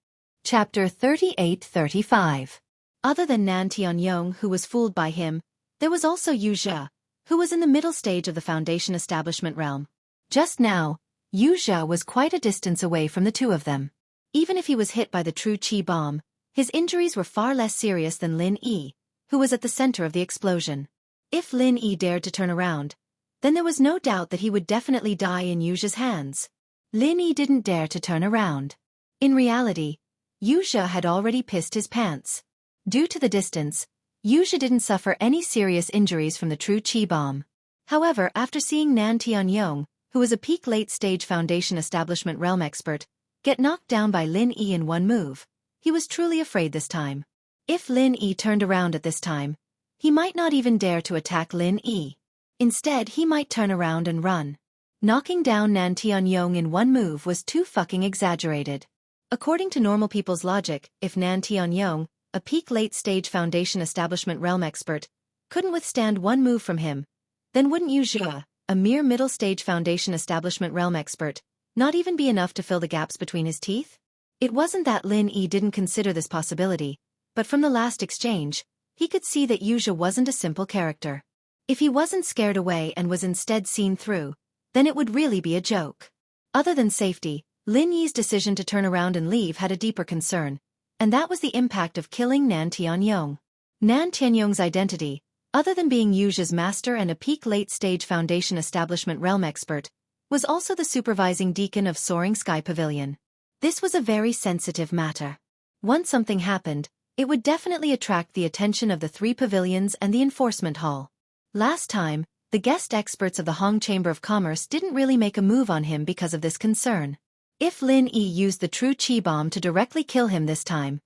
Chapter 38-35. Other than Nan Tianyong, who was fooled by him, there was also Yu Zhe, who was in the middle stage of the foundation establishment realm. Just now, Yu Zhe was quite a distance away from the two of them. Even if he was hit by the true Chi bomb, his injuries were far less serious than Lin Yi, who was at the center of the explosion. If Lin Yi dared to turn around, then there was no doubt that he would definitely die in Yu Zhe's hands. Lin Yi didn't dare to turn around. In reality, Yu Zhe had already pissed his pants. Due to the distance, Yu Zhe didn't suffer any serious injuries from the true Chi bomb. However, after seeing Nan Tianyong, who was a peak late-stage foundation establishment realm expert, get knocked down by Lin Yi in one move, he was truly afraid this time. If Lin Yi turned around at this time, he might not even dare to attack Lin Yi. Instead, he might turn around and run. Knocking down Nan Tianyong in one move was too fucking exaggerated. According to normal people's logic, if Nan Tianyong, a peak late-stage foundation establishment realm expert, couldn't withstand one move from him, then wouldn't Yu Zhe, a mere middle-stage foundation establishment realm expert, not even be enough to fill the gaps between his teeth? It wasn't that Lin Yi didn't consider this possibility, but from the last exchange, he could see that Wuxia wasn't a simple character. If he wasn't scared away and was instead seen through, then it would really be a joke. Other than safety, Lin Yi's decision to turn around and leave had a deeper concern, and that was the impact of killing Nan Tianyong. Nan Tianyong's identity, other than being Wuxia's master and a peak late-stage Foundation establishment realm expert, was also the supervising deacon of Soaring Sky Pavilion. This was a very sensitive matter. Once something happened, it would definitely attract the attention of the 3 pavilions and the enforcement hall. Last time, the guest experts of the Hong Chamber of Commerce didn't really make a move on him because of this concern. If Lin Yi used the true Qi bomb to directly kill him this time,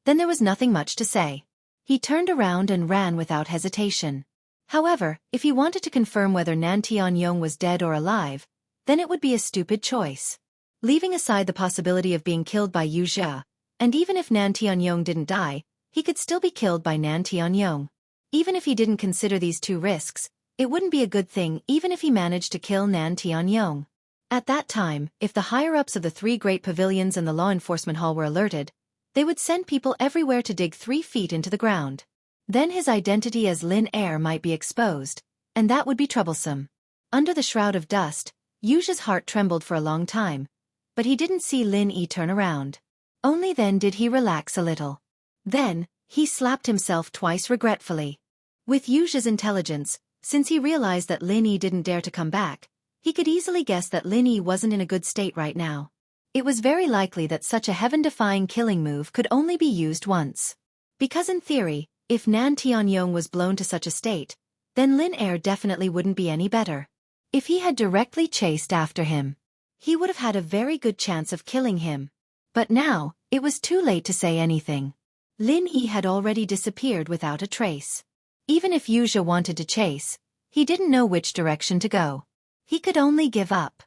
then there was nothing much to say. He turned around and ran without hesitation. However, if he wanted to confirm whether Nan Tianyong was dead or alive, then it would be a stupid choice. Leaving aside the possibility of being killed by Wuxia, and even if Nan Tianyong didn't die, he could still be killed by Nan Tianyong. Even if he didn't consider these 2 risks, it wouldn't be a good thing even if he managed to kill Nan Tianyong. At that time, if the higher-ups of the 3 great pavilions and the law enforcement hall were alerted, they would send people everywhere to dig 3 feet into the ground. Then his identity as Lin Air might be exposed, and that would be troublesome. Under the shroud of dust, Wuxia's heart trembled for a long time, but he didn't see Lin Yi turn around. Only then did he relax a little. Then, he slapped himself twice regretfully. With Wuxia's intelligence, since he realized that Lin Yi didn't dare to come back, he could easily guess that Lin Yi wasn't in a good state right now. It was very likely that such a heaven-defying killing move could only be used once. Because in theory, if Nan Tianyong was blown to such a state, then Lin Air definitely wouldn't be any better. If he had directly chased after him, he would have had a very good chance of killing him. But now, it was too late to say anything. Lin Yi had already disappeared without a trace. Even if Wuxia wanted to chase, he didn't know which direction to go. He could only give up.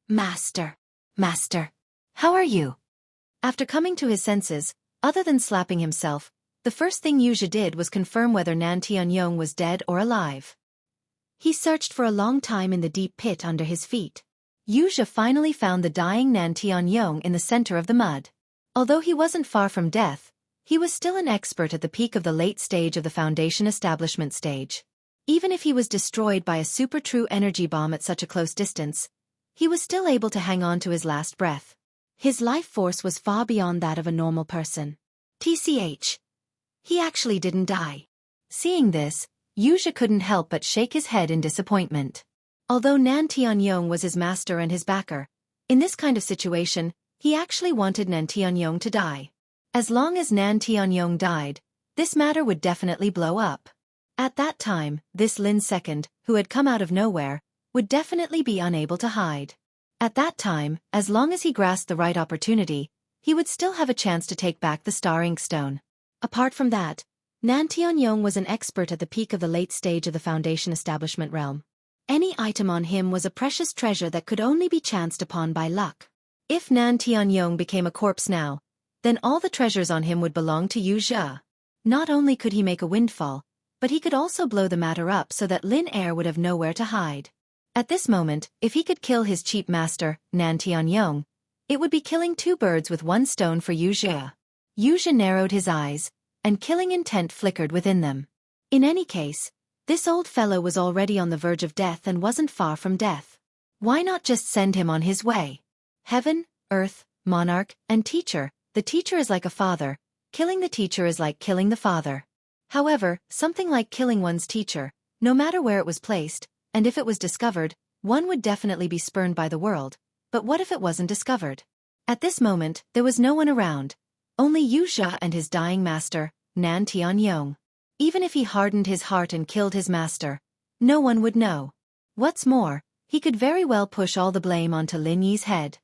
Master. How are you? After coming to his senses, other than slapping himself, the first thing Wuxia did was confirm whether Nan Tianyong was dead or alive. He searched for a long time in the deep pit under his feet. Wuxia finally found the dying Nan Tianyong in the center of the mud. Although he wasn't far from death, he was still an expert at the peak of the late stage of the Foundation establishment stage. Even if he was destroyed by a super true energy bomb at such a close distance, he was still able to hang on to his last breath. His life force was far beyond that of a normal person. TCH. He actually didn't die. Seeing this, Wuxia couldn't help but shake his head in disappointment. Although Nan Tianyong was his master and his backer, in this kind of situation, he actually wanted Nan Tianyong to die. As long as Nan Tianyong died, this matter would definitely blow up. At that time, this Lin II, who had come out of nowhere, would definitely be unable to hide. At that time, as long as he grasped the right opportunity, he would still have a chance to take back the Star Ink Stone. Apart from that, Nan Tianyong was an expert at the peak of the late stage of the Foundation establishment realm. Any item on him was a precious treasure that could only be chanced upon by luck. If Nan Tianyong became a corpse now, then all the treasures on him would belong to Wuxia. Not only could he make a windfall, but he could also blow the matter up so that Lin Air would have nowhere to hide. At this moment, if he could kill his cheap master, Nan Tianyong, it would be killing 2 birds with 1 stone for Wuxia. Wuxia narrowed his eyes, and killing intent flickered within them. In any case, this old fellow was already on the verge of death and wasn't far from death. Why not just send him on his way? Heaven, earth, monarch, and teacher. The teacher is like a father. Killing the teacher is like killing the father. However, something like killing one's teacher, no matter where it was placed, and if it was discovered, one would definitely be spurned by the world. But what if it wasn't discovered? At this moment, there was no one around. Only Wuxia and his dying master, Nan Tianyong. Even if he hardened his heart and killed his master, no one would know. What's more, he could very well push all the blame onto Lin Yi's head.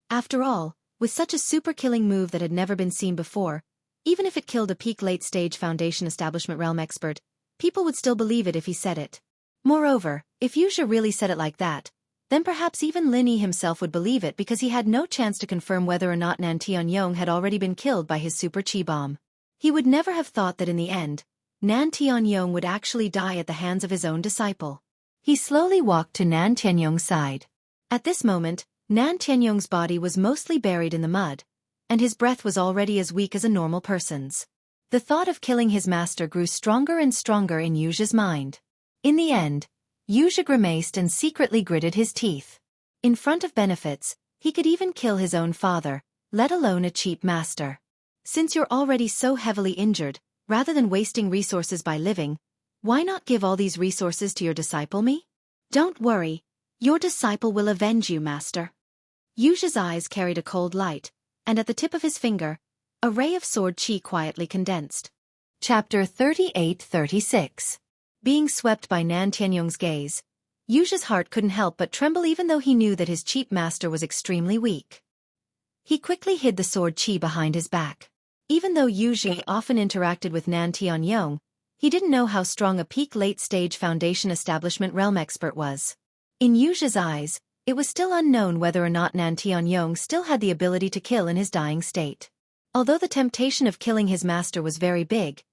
After all, with such a super-killing move that had never been seen before, even if it killed a peak late-stage Foundation establishment realm expert, people would still believe it if he said it. Moreover, if Wuxia really said it like that, then perhaps even Lin Yi himself would believe it because he had no chance to confirm whether or not Nan Tianyong had already been killed by his super chi bomb. He would never have thought that in the end, Nan Tianyong would actually die at the hands of his own disciple. He slowly walked to Nan Tianyong's side. At this moment, Nan Tianyong's body was mostly buried in the mud, and his breath was already as weak as a normal person's. The thought of killing his master grew stronger and stronger in Yuxia's mind. In the end, Wuxia grimaced and secretly gritted his teeth. In front of benefits, he could even kill his own father, let alone a cheap master. Since you're already so heavily injured, rather than wasting resources by living, why not give all these resources to your disciple me? Don't worry, your disciple will avenge you, master. Wuxia's eyes carried a cold light, and at the tip of his finger, a ray of sword chi quietly condensed. Chapter 38-36. Being swept by Nan Tianyong's gaze, Wuxia's heart couldn't help but tremble even though he knew that his cheap master was extremely weak. He quickly hid the sword chi behind his back. Even though Wuxia often interacted with Nan Tianyong, he didn't know how strong a peak late-stage Foundation Establishment realm expert was. In Wuxia's eyes, it was still unknown whether or not Nan Tianyong still had the ability to kill in his dying state. Although the temptation of killing his master was very big,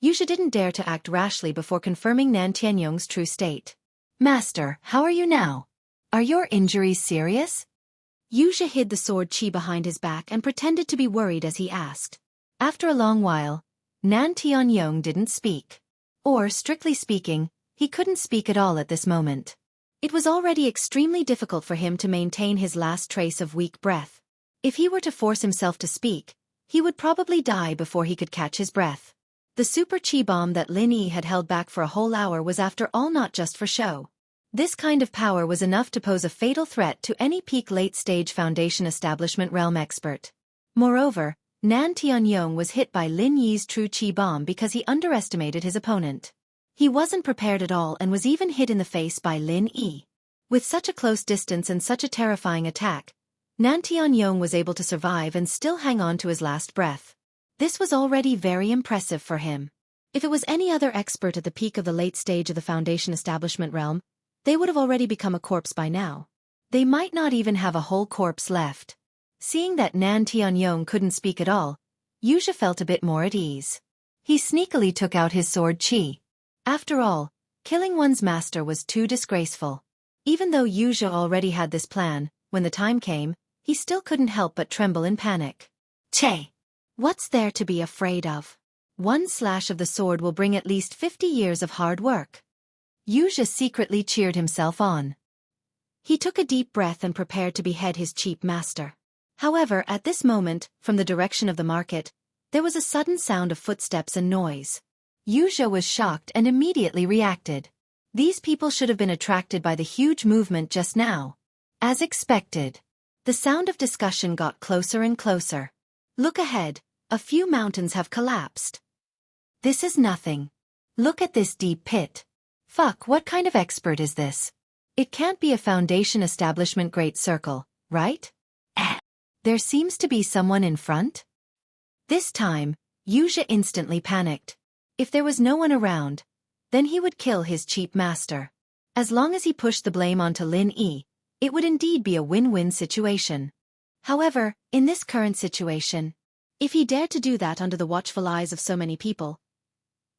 Wuxia didn't dare to act rashly before confirming Nan Tianyong's true state. Master, how are you now? Are your injuries serious? Wuxia hid the sword chi behind his back and pretended to be worried as he asked. After a long while, Nan Tianyong didn't speak. Or, strictly speaking, he couldn't speak at all at this moment. It was already extremely difficult for him to maintain his last trace of weak breath. If he were to force himself to speak, he would probably die before he could catch his breath. The super chi bomb that Lin Yi had held back for a whole hour was after all not just for show. This kind of power was enough to pose a fatal threat to any peak late-stage Foundation Establishment realm expert. Moreover, Nan Tianyong was hit by Lin Yi's true chi bomb because he underestimated his opponent. He wasn't prepared at all and was even hit in the face by Lin Yi. With such a close distance and such a terrifying attack, Nan Tianyong was able to survive and still hang on to his last breath. This was already very impressive for him. If it was any other expert at the peak of the late stage of the Foundation Establishment realm, they would have already become a corpse by now. They might not even have a whole corpse left. Seeing that Nan Tianyong couldn't speak at all, Wuxia felt a bit more at ease. He sneakily took out his sword chi. After all, killing one's master was too disgraceful. Even though Wuxia already had this plan, when the time came, he still couldn't help but tremble in panic. Che! What's there to be afraid of? One slash of the sword will bring at least 50 years of hard work. Wuxia secretly cheered himself on. He took a deep breath and prepared to behead his cheap master. However, at this moment, from the direction of the market, there was a sudden sound of footsteps and noise. Wuxia was shocked and immediately reacted. These people should have been attracted by the huge movement just now. As expected, the sound of discussion got closer and closer. Look ahead, a few mountains have collapsed. This is nothing. Look at this deep pit. Fuck, what kind of expert is this? It can't be a Foundation Establishment Great Circle, right? There seems to be someone in front? This time, Wuxia instantly panicked. If there was no one around, then he would kill his cheap master. As long as he pushed the blame onto Lin Yi, it would indeed be a win-win situation. However, in this current situation, if he dared to do that under the watchful eyes of so many people,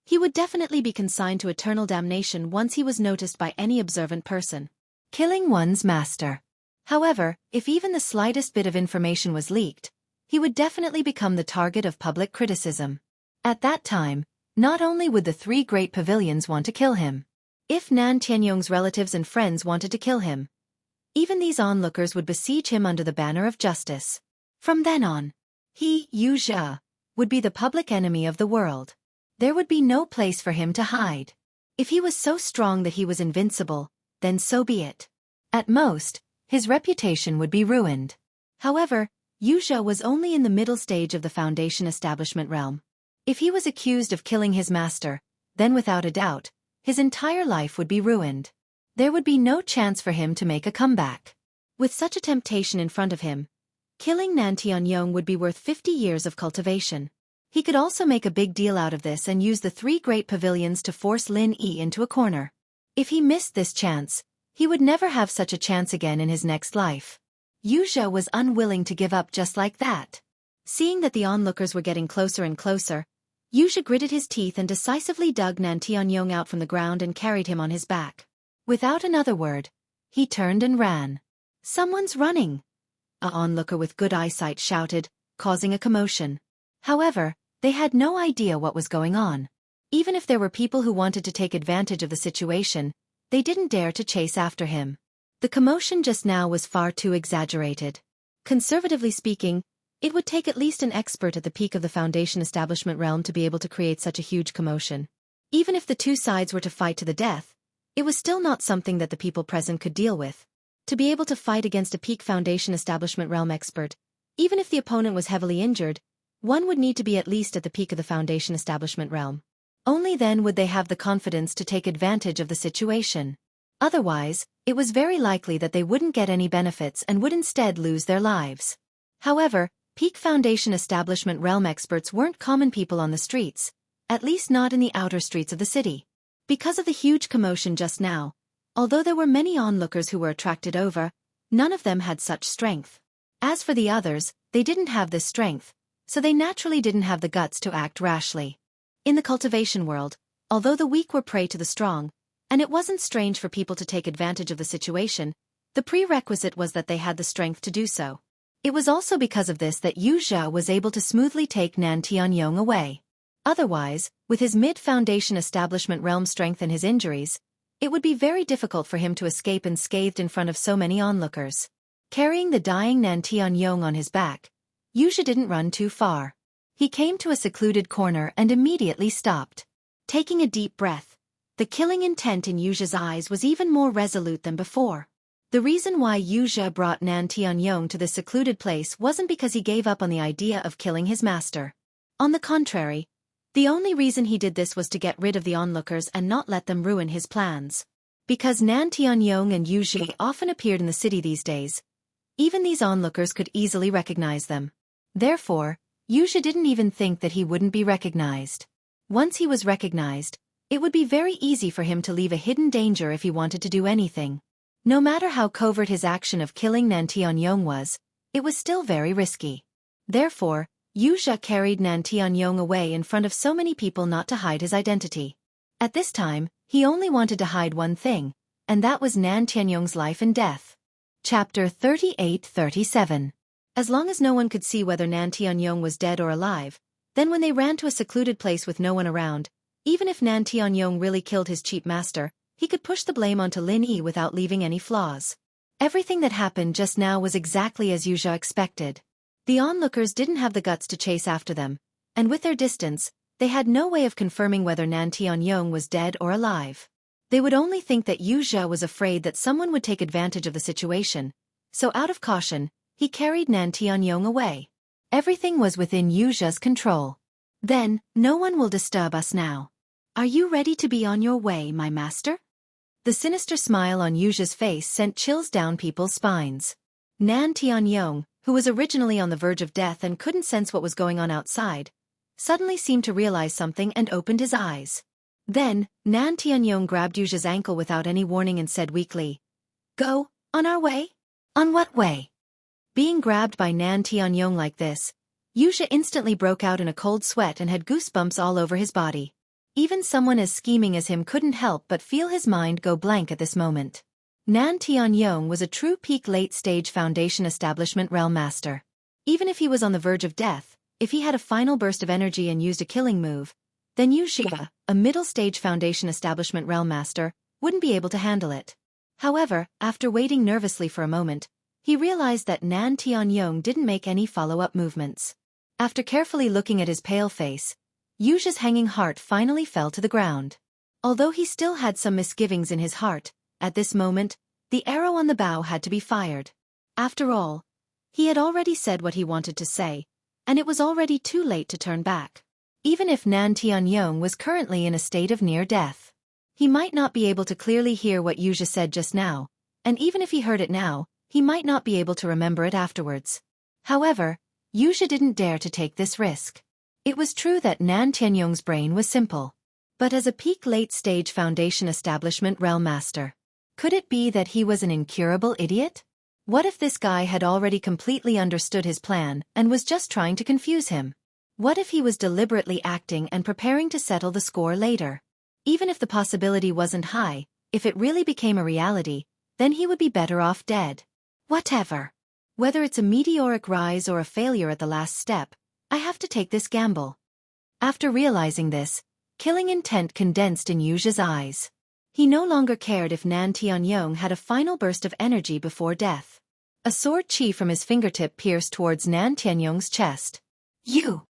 he would definitely be consigned to eternal damnation once he was noticed by any observant person. Killing one's master. However, if even the slightest bit of information was leaked, he would definitely become the target of public criticism. At that time, not only would the three great pavilions want to kill him, if Nan Tianyong's relatives and friends wanted to kill him, even these onlookers would besiege him under the banner of justice. From then on, he, Wuxia, would be the public enemy of the world. There would be no place for him to hide. If he was so strong that he was invincible, then so be it. At most, his reputation would be ruined. However, Wuxia was only in the middle stage of the Foundation Establishment realm. If he was accused of killing his master, then without a doubt, his entire life would be ruined. There would be no chance for him to make a comeback. With such a temptation in front of him, killing Nan Tianyong would be worth 50 years of cultivation. He could also make a big deal out of this and use the three great pavilions to force Lin Yi into a corner. If he missed this chance, he would never have such a chance again in his next life. Wuxia was unwilling to give up just like that. Seeing that the onlookers were getting closer and closer, Wuxia gritted his teeth and decisively dug Nan Tianyong out from the ground and carried him on his back. Without another word, he turned and ran. Someone's running! A onlooker with good eyesight shouted, causing a commotion. However, They had no idea what was going on. Even if there were people who wanted to take advantage of the situation, they didn't dare to chase after him. The commotion just now was far too exaggerated. Conservatively speaking, it would take at least an expert at the peak of the Foundation establishment realm to be able to create such a huge commotion. Even if the two sides were to fight to the death, it was still not something that the people present could deal with. To be able to fight against a peak Foundation establishment realm expert, even if the opponent was heavily injured, one would need to be at least at the peak of the Foundation establishment realm. Only then would they have the confidence to take advantage of the situation. Otherwise, it was very likely that they wouldn't get any benefits and would instead lose their lives. However, peak Foundation establishment realm experts weren't common people on the streets, at least not in the outer streets of the city. Because of the huge commotion just now, although there were many onlookers who were attracted over, none of them had such strength. As for the others, they didn't have this strength, so they naturally didn't have the guts to act rashly. In the cultivation world, although the weak were prey to the strong, and it wasn't strange for people to take advantage of the situation, the prerequisite was that they had the strength to do so. It was also because of this that Wuxia was able to smoothly take Nan Tianyong away. Otherwise, with his mid-foundation establishment realm strength and his injuries, it would be very difficult for him to escape unscathed in front of so many onlookers. Carrying the dying Nan Tianyong on his back, Wuxia didn't run too far. He came to a secluded corner and immediately stopped. Taking a deep breath, the killing intent in Wuxia's eyes was even more resolute than before. The reason why Wuxia brought Nan Tianyong to this secluded place wasn't because he gave up on the idea of killing his master. On the contrary, the only reason he did this was to get rid of the onlookers and not let them ruin his plans. Because Nan Tianyong and Wuxia often appeared in the city these days, even these onlookers could easily recognize them. Therefore, Wuxia didn't even think that he wouldn't be recognized. Once he was recognized, it would be very easy for him to leave a hidden danger if he wanted to do anything. No matter how covert his action of killing Nan Tianyong was, it was still very risky. Therefore, Wuxia carried Nan Tianyong away in front of so many people not to hide his identity. At this time, he only wanted to hide one thing, and that was Nan Tianyong's life and death. Chapter 38-37. As long as no one could see whether Nan Tianyong was dead or alive, then when they ran to a secluded place with no one around, even if Nan Tianyong really killed his cheap master, he could push the blame onto Lin Yi without leaving any flaws. Everything that happened just now was exactly as Wuxia expected. The onlookers didn't have the guts to chase after them, and with their distance, they had no way of confirming whether Nan Tianyong was dead or alive. They would only think that Wuxia was afraid that someone would take advantage of the situation, so out of caution, he carried Nan Tianyong away. Everything was within Wuxia's control. Then, no one will disturb us now. Are you ready to be on your way, my master? The sinister smile on Wuxia's face sent chills down people's spines. Nan Tianyong, who was originally on the verge of death and couldn't sense what was going on outside, suddenly seemed to realize something and opened his eyes. Then, Nan Tianyong grabbed Wuxia's ankle without any warning and said weakly, "Go, on our way?" "On what way?" Being grabbed by Nan Tianyong like this, Wuxia instantly broke out in a cold sweat and had goosebumps all over his body. Even someone as scheming as him couldn't help but feel his mind go blank at this moment. Nan Tianyong was a true peak late-stage Foundation establishment realm master. Even if he was on the verge of death, if he had a final burst of energy and used a killing move, then Wuxia, a middle-stage Foundation establishment realm master, wouldn't be able to handle it. However, after waiting nervously for a moment, he realized that Nan Tianyong didn't make any follow-up movements. After carefully looking at his pale face, Wuxia's hanging heart finally fell to the ground. Although he still had some misgivings in his heart, at this moment, the arrow on the bow had to be fired. After all, he had already said what he wanted to say, and it was already too late to turn back. Even if Nan Tianyong was currently in a state of near death, he might not be able to clearly hear what Wuxia said just now, and even if he heard it now, he might not be able to remember it afterwards. However, Wuxia didn't dare to take this risk. It was true that Nan Tianyong's brain was simple. But as a peak late-stage Foundation establishment realm master, could it be that he was an incurable idiot? What if this guy had already completely understood his plan and was just trying to confuse him? What if he was deliberately acting and preparing to settle the score later? Even if the possibility wasn't high, if it really became a reality, then he would be better off dead. Whatever. Whether it's a meteoric rise or a failure at the last step, I have to take this gamble. After realizing this, killing intent condensed in Yu Zhe's eyes. He no longer cared if Nan Tianyong had a final burst of energy before death. A sword chi from his fingertip pierced towards Nan Tianyong's chest. You!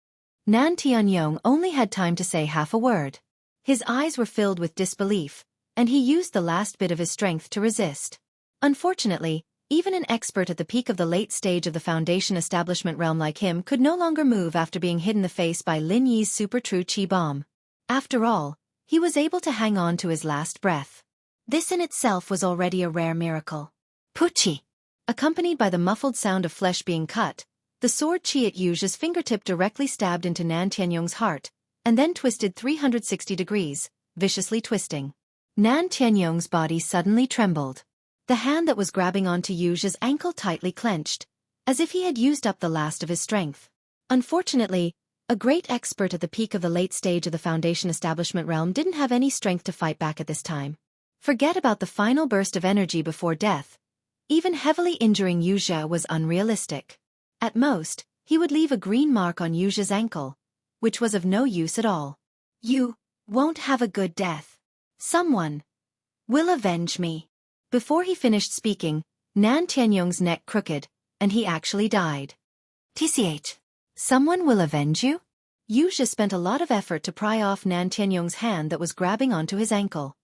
Nan Tianyong only had time to say half a word. His eyes were filled with disbelief, and he used the last bit of his strength to resist. Unfortunately, even an expert at the peak of the late stage of the Foundation establishment realm like him could no longer move after being hit in the face by Lin Yi's super true chi bomb. After all, he was able to hang on to his last breath. This in itself was already a rare miracle. Puchi! Accompanied by the muffled sound of flesh being cut, the sword chi at Yu Zhe's fingertip directly stabbed into Nan Tianyong's heart, and then twisted 360 degrees, viciously twisting. Nan Tianyong's body suddenly trembled. The hand that was grabbing onto Yu Zhe's ankle tightly clenched, as if he had used up the last of his strength. Unfortunately, a great expert at the peak of the late stage of the Foundation establishment realm didn't have any strength to fight back at this time. Forget about the final burst of energy before death. Even heavily injuring Yu Zhe was unrealistic. At most, he would leave a green mark on Yu Zhe's ankle, which was of no use at all. You won't have a good death. Someone will avenge me. Before he finished speaking, Nan Tianyong's neck crooked, and he actually died. TCH. Someone will avenge you? Yu Zhe spent a lot of effort to pry off Nan Tianyong's hand that was grabbing onto his ankle.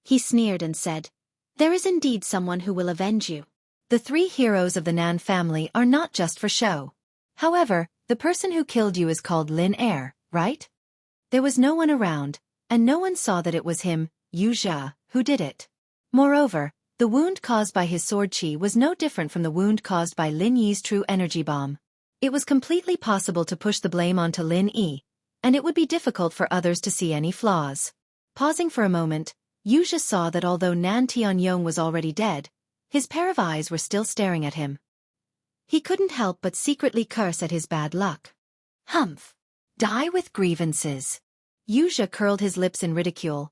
He sneered and said, "There is indeed someone who will avenge you. The three heroes of the Nan family are not just for show. However, the person who killed you is called Lin Er, right?" There was no one around, and no one saw that it was him, Yu Zhe, who did it. Moreover, the wound caused by his sword chi was no different from the wound caused by Lin Yi's true energy bomb. It was completely possible to push the blame onto Lin Yi, and it would be difficult for others to see any flaws. Pausing for a moment, Yu Zhe saw that although Nan Tianyong was already dead, his pair of eyes were still staring at him. He couldn't help but secretly curse at his bad luck. Humph! Die with grievances. Yu Zhe curled his lips in ridicule.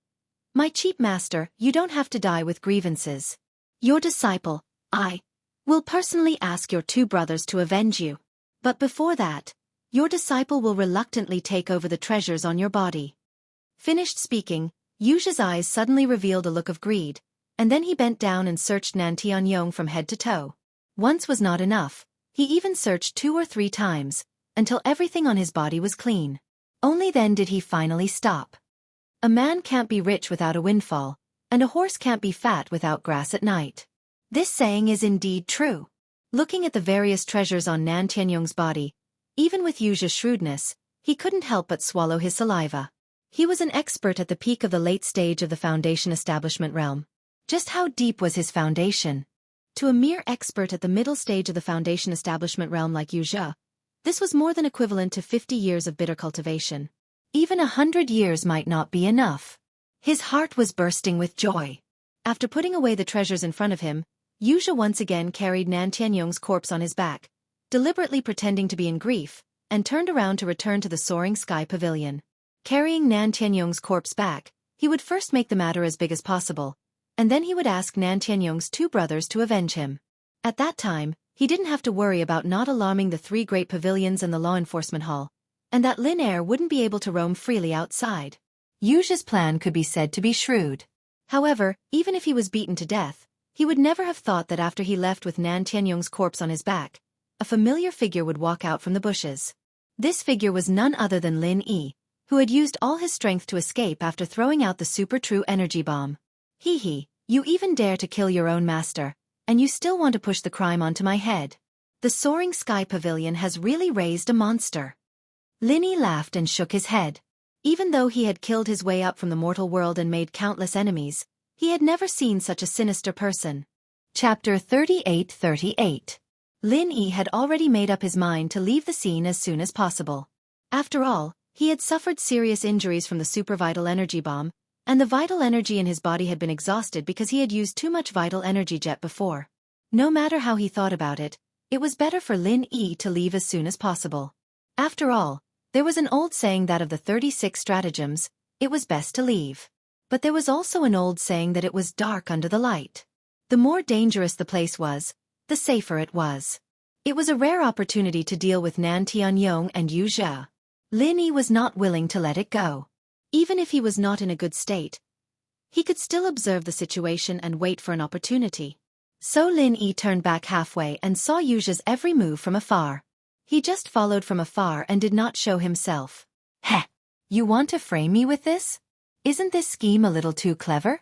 My cheap master, you don't have to die with grievances. Your disciple, I, will personally ask your two brothers to avenge you. But before that, your disciple will reluctantly take over the treasures on your body. Finished speaking, Yu Zhe's eyes suddenly revealed a look of greed, and then he bent down and searched Nan Tianyong from head to toe. Once was not enough, he even searched 2 or 3 times, until everything on his body was clean. Only then did he finally stop. A man can't be rich without a windfall, and a horse can't be fat without grass at night. This saying is indeed true. Looking at the various treasures on Nan Tianyong's body, even with Yu Zhe's shrewdness, he couldn't help but swallow his saliva. He was an expert at the peak of the late stage of the Foundation establishment realm. Just how deep was his foundation? To a mere expert at the middle stage of the Foundation establishment realm like Yu Zhe, this was more than equivalent to 50 years of bitter cultivation. Even 100 years might not be enough. His heart was bursting with joy. After putting away the treasures in front of him, Yu Zhe once again carried Nan Tianyong's corpse on his back, deliberately pretending to be in grief, and turned around to return to the soaring sky pavilion. Carrying Nan Tianyong's corpse back, he would first make the matter as big as possible, and then he would ask Nan Tianyong's 2 brothers to avenge him. At that time, he didn't have to worry about not alarming the 3 great pavilions and the law enforcement hall, and that Lin Er wouldn't be able to roam freely outside. Yu Zhe's plan could be said to be shrewd. However, even if he was beaten to death, he would never have thought that after he left with Nan Tianyong's corpse on his back, a familiar figure would walk out from the bushes. This figure was none other than Lin Yi, who had used all his strength to escape after throwing out the super true energy bomb. Hee, you even dare to kill your own master, and you still want to push the crime onto my head. The soaring sky pavilion has really raised a monster. Lin Yi laughed and shook his head. Even though he had killed his way up from the mortal world and made countless enemies, he had never seen such a sinister person. Chapter 38:38. Lin Yi had already made up his mind to leave the scene as soon as possible. After all, he had suffered serious injuries from the super vital energy bomb, and the vital energy in his body had been exhausted because he had used too much vital energy jet before. No matter how he thought about it, it was better for Lin Yi to leave as soon as possible. After all, there was an old saying that of the 36 stratagems, it was best to leave. But there was also an old saying that it was dark under the light. The more dangerous the place was, the safer it was. It was a rare opportunity to deal with Nan Tianyong and Yu Zhe. Lin Yi was not willing to let it go. Even if he was not in a good state, he could still observe the situation and wait for an opportunity. So Lin Yi turned back halfway and saw Yuxia's every move from afar. He just followed from afar and did not show himself. Heh! You want to frame me with this? Isn't this scheme a little too clever?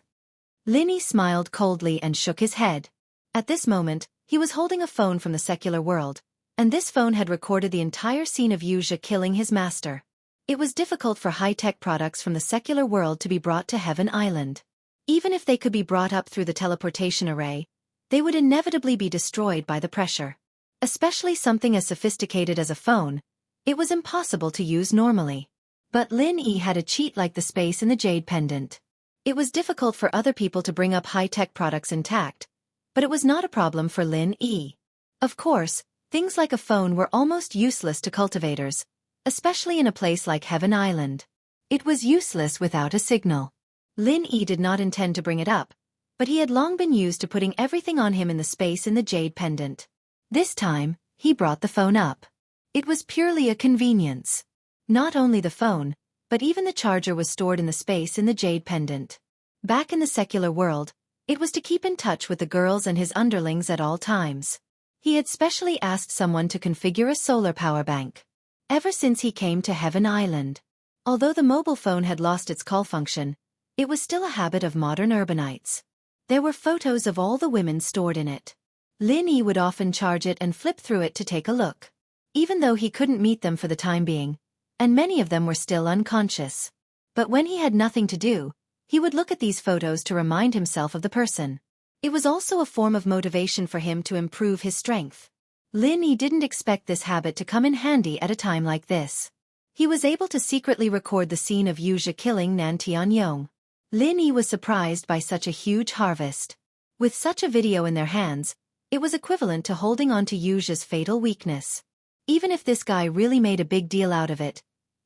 Lin Yi smiled coldly and shook his head. At this moment, he was holding a phone from the secular world, and this phone had recorded the entire scene of Wuxia killing his master. It was difficult for high-tech products from the secular world to be brought to Heaven Island. Even if they could be brought up through the teleportation array, they would inevitably be destroyed by the pressure. Especially something as sophisticated as a phone, it was impossible to use normally. But Lin Yi had a cheat like the space in the jade pendant. It was difficult for other people to bring up high-tech products intact, but it was not a problem for Lin Yi. Of course, things like a phone were almost useless to cultivators, especially in a place like Heaven Island. It was useless without a signal. Lin Yi did not intend to bring it up, but he had long been used to putting everything on him in the space in the jade pendant. This time, he brought the phone up. It was purely a convenience. Not only the phone, but even the charger was stored in the space in the jade pendant. Back in the secular world, it was to keep in touch with the girls and his underlings at all times. He had specially asked someone to configure a solar power bank. Ever since he came to Heaven Island. Although the mobile phone had lost its call function, it was still a habit of modern urbanites. There were photos of all the women stored in it. Lin Yi would often charge it and flip through it to take a look. Even though he couldn't meet them for the time being, and many of them were still unconscious. But when he had nothing to do, he would look at these photos to remind himself of the person. It was also a form of motivation for him to improve his strength. Lin Yi didn't expect this habit to come in handy at a time like this. He was able to secretly record the scene of Wuxia killing Nan Tianyong. Lin Yi was surprised by such a huge harvest. With such a video in their hands, it was equivalent to holding on to Wuxia's fatal weakness. Even if this guy really made a big deal out of it,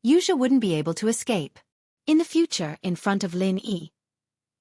Wuxia wouldn't be able to escape. In the future, in front of Lin Yi,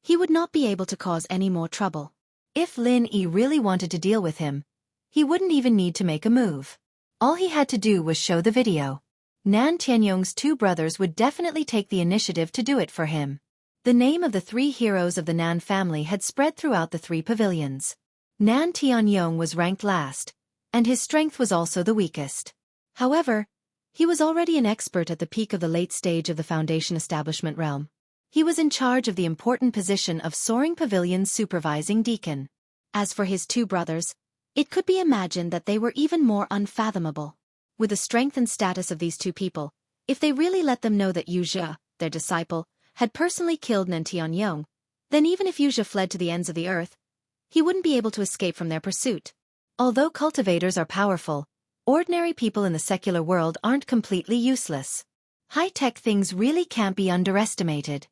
he would not be able to cause any more trouble. If Lin Yi really wanted to deal with him, he wouldn't even need to make a move. All he had to do was show the video. Nan Tianyong's two brothers would definitely take the initiative to do it for him. The name of the three heroes of the Nan family had spread throughout the three pavilions. Nan Tianyong was ranked last, and his strength was also the weakest. However, he was already an expert at the peak of the late stage of the Foundation establishment realm. He was in charge of the important position of Soaring Pavilion's supervising deacon. As for his two brothers, it could be imagined that they were even more unfathomable. With the strength and status of these two people, if they really let them know that Wuxia, their disciple, had personally killed Nan Tianyong, then even if Wuxia fled to the ends of the earth, he wouldn't be able to escape from their pursuit. Although cultivators are powerful, ordinary people in the secular world aren't completely useless. High-tech things really can't be underestimated.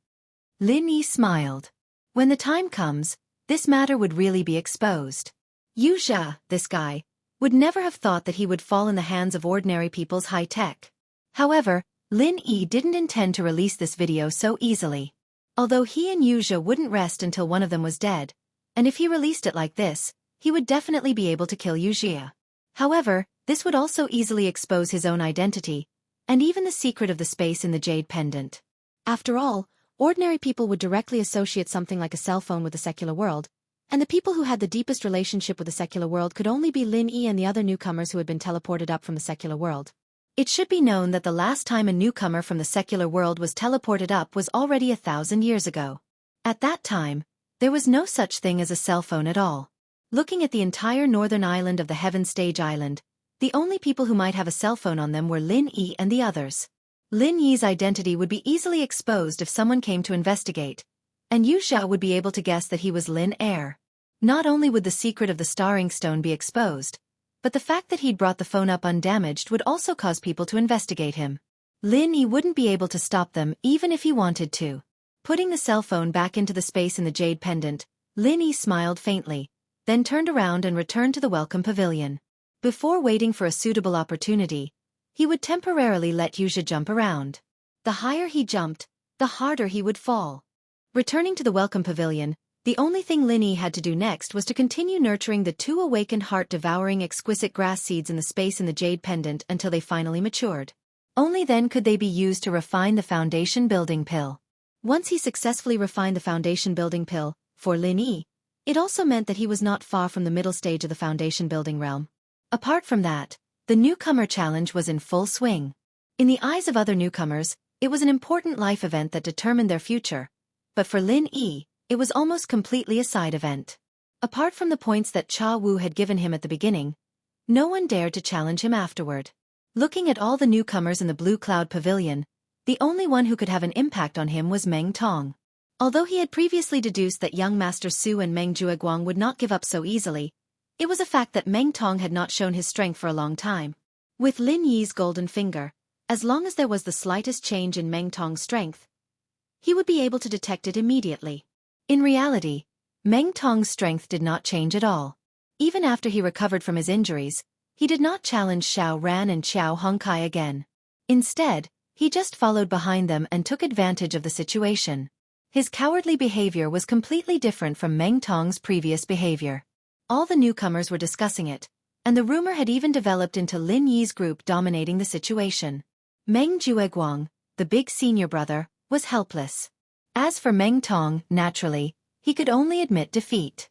Lin Yi smiled. When the time comes, this matter would really be exposed. Wuxia, this guy, would never have thought that he would fall in the hands of ordinary people's high-tech. However, Lin Yi didn't intend to release this video so easily. Although he and Wuxia wouldn't rest until one of them was dead, and if he released it like this, he would definitely be able to kill Wuxia. However, this would also easily expose his own identity, and even the secret of the space in the jade pendant. After all, ordinary people would directly associate something like a cell phone with the secular world, and the people who had the deepest relationship with the secular world could only be Lin Yi and the other newcomers who had been teleported up from the secular world. It should be known that the last time a newcomer from the secular world was teleported up was already 1,000 years ago. At that time, there was no such thing as a cell phone at all. Looking at the entire northern island of the Heaven Stage Island, the only people who might have a cell phone on them were Lin Yi and the others. Lin Yi's identity would be easily exposed if someone came to investigate, and Wuxia would be able to guess that he was Lin Air. Not only would the secret of the starring stone be exposed, but the fact that he'd brought the phone up undamaged would also cause people to investigate him. Lin Yi wouldn't be able to stop them even if he wanted to. Putting the cell phone back into the space in the jade pendant, Lin Yi smiled faintly, then turned around and returned to the welcome pavilion. Before waiting for a suitable opportunity, he would temporarily let Wuxia jump around. The higher he jumped, the harder he would fall. Returning to the welcome pavilion, the only thing Lin Yi had to do next was to continue nurturing the two awakened heart-devouring exquisite grass seeds in the space in the jade pendant until they finally matured. Only then could they be used to refine the foundation building pill. Once he successfully refined the foundation building pill, for Lin Yi, it also meant that he was not far from the middle stage of the foundation building realm. Apart from that, the newcomer challenge was in full swing. In the eyes of other newcomers, it was an important life event that determined their future, but for Lin Yi, it was almost completely a side event. Apart from the points that Cha Wu had given him at the beginning, no one dared to challenge him afterward. Looking at all the newcomers in the Blue Cloud Pavilion, the only one who could have an impact on him was Meng Tong. Although he had previously deduced that young Master Su and Meng Jueguang would not give up so easily, it was a fact that Meng Tong had not shown his strength for a long time. With Lin Yi's golden finger, as long as there was the slightest change in Meng Tong's strength, he would be able to detect it immediately. In reality, Meng Tong's strength did not change at all. Even after he recovered from his injuries, he did not challenge Xiao Ran and Xiao Hongkai again. Instead, he just followed behind them and took advantage of the situation. His cowardly behavior was completely different from Meng Tong's previous behavior. All the newcomers were discussing it, and the rumor had even developed into Lin Yi's group dominating the situation. Meng Jueguang, the big senior brother, was helpless. As for Meng Tong, naturally, he could only admit defeat.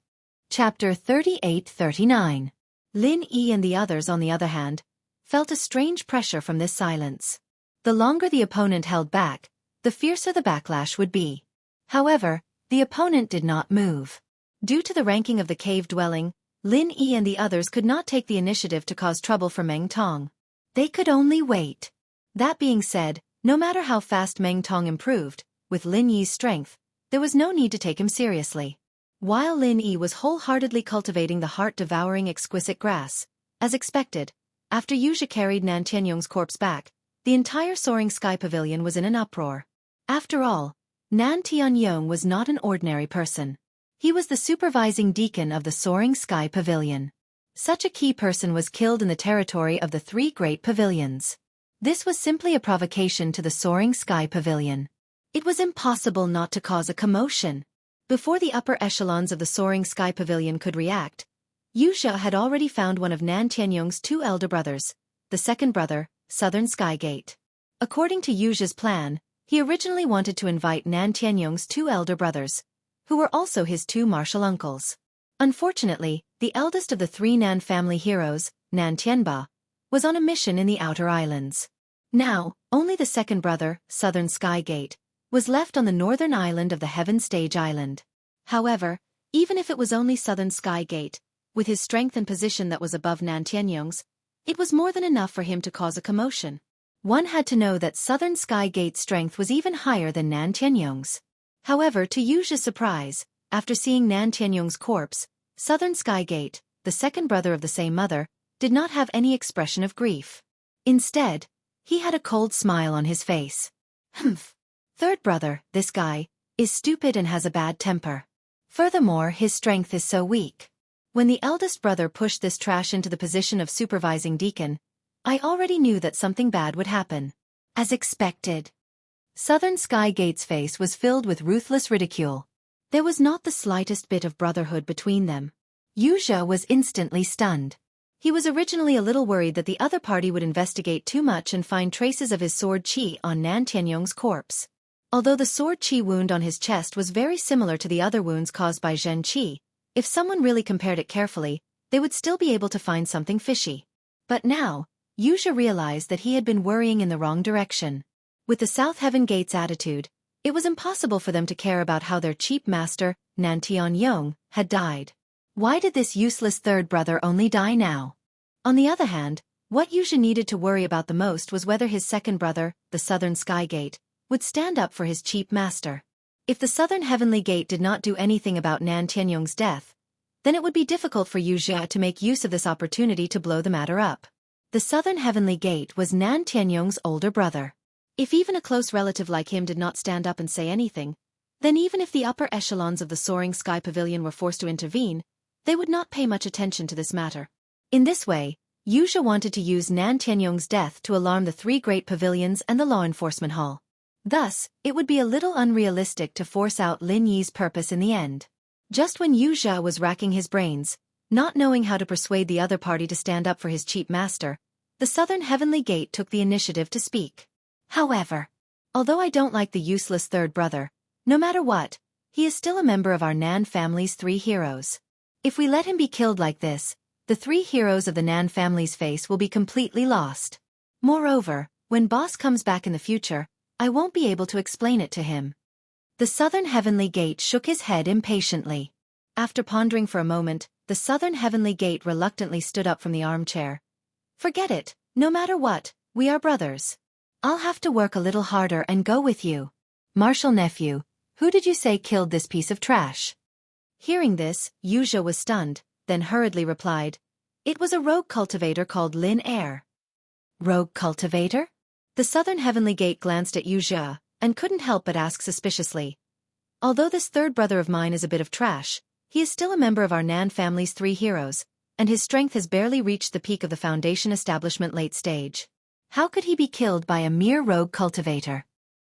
Chapter 38-39. Lin Yi and the others, on the other hand, felt a strange pressure from this silence. The longer the opponent held back, the fiercer the backlash would be. However, the opponent did not move. Due to the ranking of the cave dwelling, Lin Yi and the others could not take the initiative to cause trouble for Meng Tong. They could only wait. That being said, no matter how fast Meng Tong improved, with Lin Yi's strength, there was no need to take him seriously. While Lin Yi was wholeheartedly cultivating the heart-devouring exquisite grass, as expected, after Wuxia carried Nan Tianyong's corpse back, the entire Soaring Sky Pavilion was in an uproar. After all, Nan Tianyong was not an ordinary person. He was the supervising deacon of the Soaring Sky Pavilion. Such a key person was killed in the territory of the three great pavilions. This was simply a provocation to the Soaring Sky Pavilion. It was impossible not to cause a commotion. Before the upper echelons of the Soaring Sky Pavilion could react, Wuxia had already found one of Nan Tianyong's two elder brothers, the second brother, Southern Sky Gate. According to Wuxia's plan, he originally wanted to invite Nan Tianyong's two elder brothers, who were also his two martial uncles. Unfortunately, the eldest of the three Nan family heroes, Nan Tianba, was on a mission in the Outer Islands. Now, only the second brother, Southern Sky Gate, was left on the northern island of the Heaven Stage Island. However, even if it was only Southern Sky Gate, with his strength and position that was above Nan Tianyong's, it was more than enough for him to cause a commotion. One had to know that Southern Sky Gate's strength was even higher than Nan Tianyong's. However, to Wuxia's surprise, after seeing Nan Tianyong's corpse, Southern Sky Gate, the second brother of the same mother, did not have any expression of grief. Instead, he had a cold smile on his face. Humph. Third brother, this guy, is stupid and has a bad temper. Furthermore, his strength is so weak. When the eldest brother pushed this trash into the position of supervising deacon, I already knew that something bad would happen. As expected. Southern Sky Gate's face was filled with ruthless ridicule. There was not the slightest bit of brotherhood between them. Wuxia was instantly stunned. He was originally a little worried that the other party would investigate too much and find traces of his sword qi on Nan Tianyong's corpse. Although the sword qi wound on his chest was very similar to the other wounds caused by Zhen qi, if someone really compared it carefully, they would still be able to find something fishy. But now, Wuxia realized that he had been worrying in the wrong direction. With the South Heaven Gate's attitude, it was impossible for them to care about how their chief master, Nan Tianyong, had died. Why did this useless third brother only die now? On the other hand, what Wuxia needed to worry about the most was whether his second brother, the Southern Sky Gate, would stand up for his chief master. If the Southern Heavenly Gate did not do anything about Nan Tianyong's death, then it would be difficult for Wuxia to make use of this opportunity to blow the matter up. The Southern Heavenly Gate was Nan Tianyong's older brother. If even a close relative like him did not stand up and say anything, then even if the upper echelons of the Soaring Sky Pavilion were forced to intervene, they would not pay much attention to this matter. In this way, Wuxia wanted to use Nan Tianyong's death to alarm the three great pavilions and the law enforcement hall. Thus, it would be a little unrealistic to force out Lin Yi's purpose in the end. Just when Wuxia was racking his brains, not knowing how to persuade the other party to stand up for his cheap master, the Southern Heavenly Gate took the initiative to speak. However, although I don't like the useless third brother, no matter what, he is still a member of our Nan family's 3 heroes. If we let him be killed like this, the 3 heroes of the Nan family's face will be completely lost. Moreover, when boss comes back in the future, I won't be able to explain it to him. The Southern Heavenly Gate shook his head impatiently. After pondering for a moment, the Southern Heavenly Gate reluctantly stood up from the armchair. Forget it, no matter what, we are brothers. I'll have to work a little harder and go with you. Martial nephew, who did you say killed this piece of trash? Hearing this, Wuxia was stunned, then hurriedly replied, it was a rogue cultivator called Lin Er. Rogue cultivator? The Southern Heavenly Gate glanced at Wuxia, and couldn't help but ask suspiciously. Although this third brother of mine is a bit of trash, he is still a member of our Nan family's 3 heroes, and his strength has barely reached the peak of the Foundation establishment late stage. How could he be killed by a mere rogue cultivator?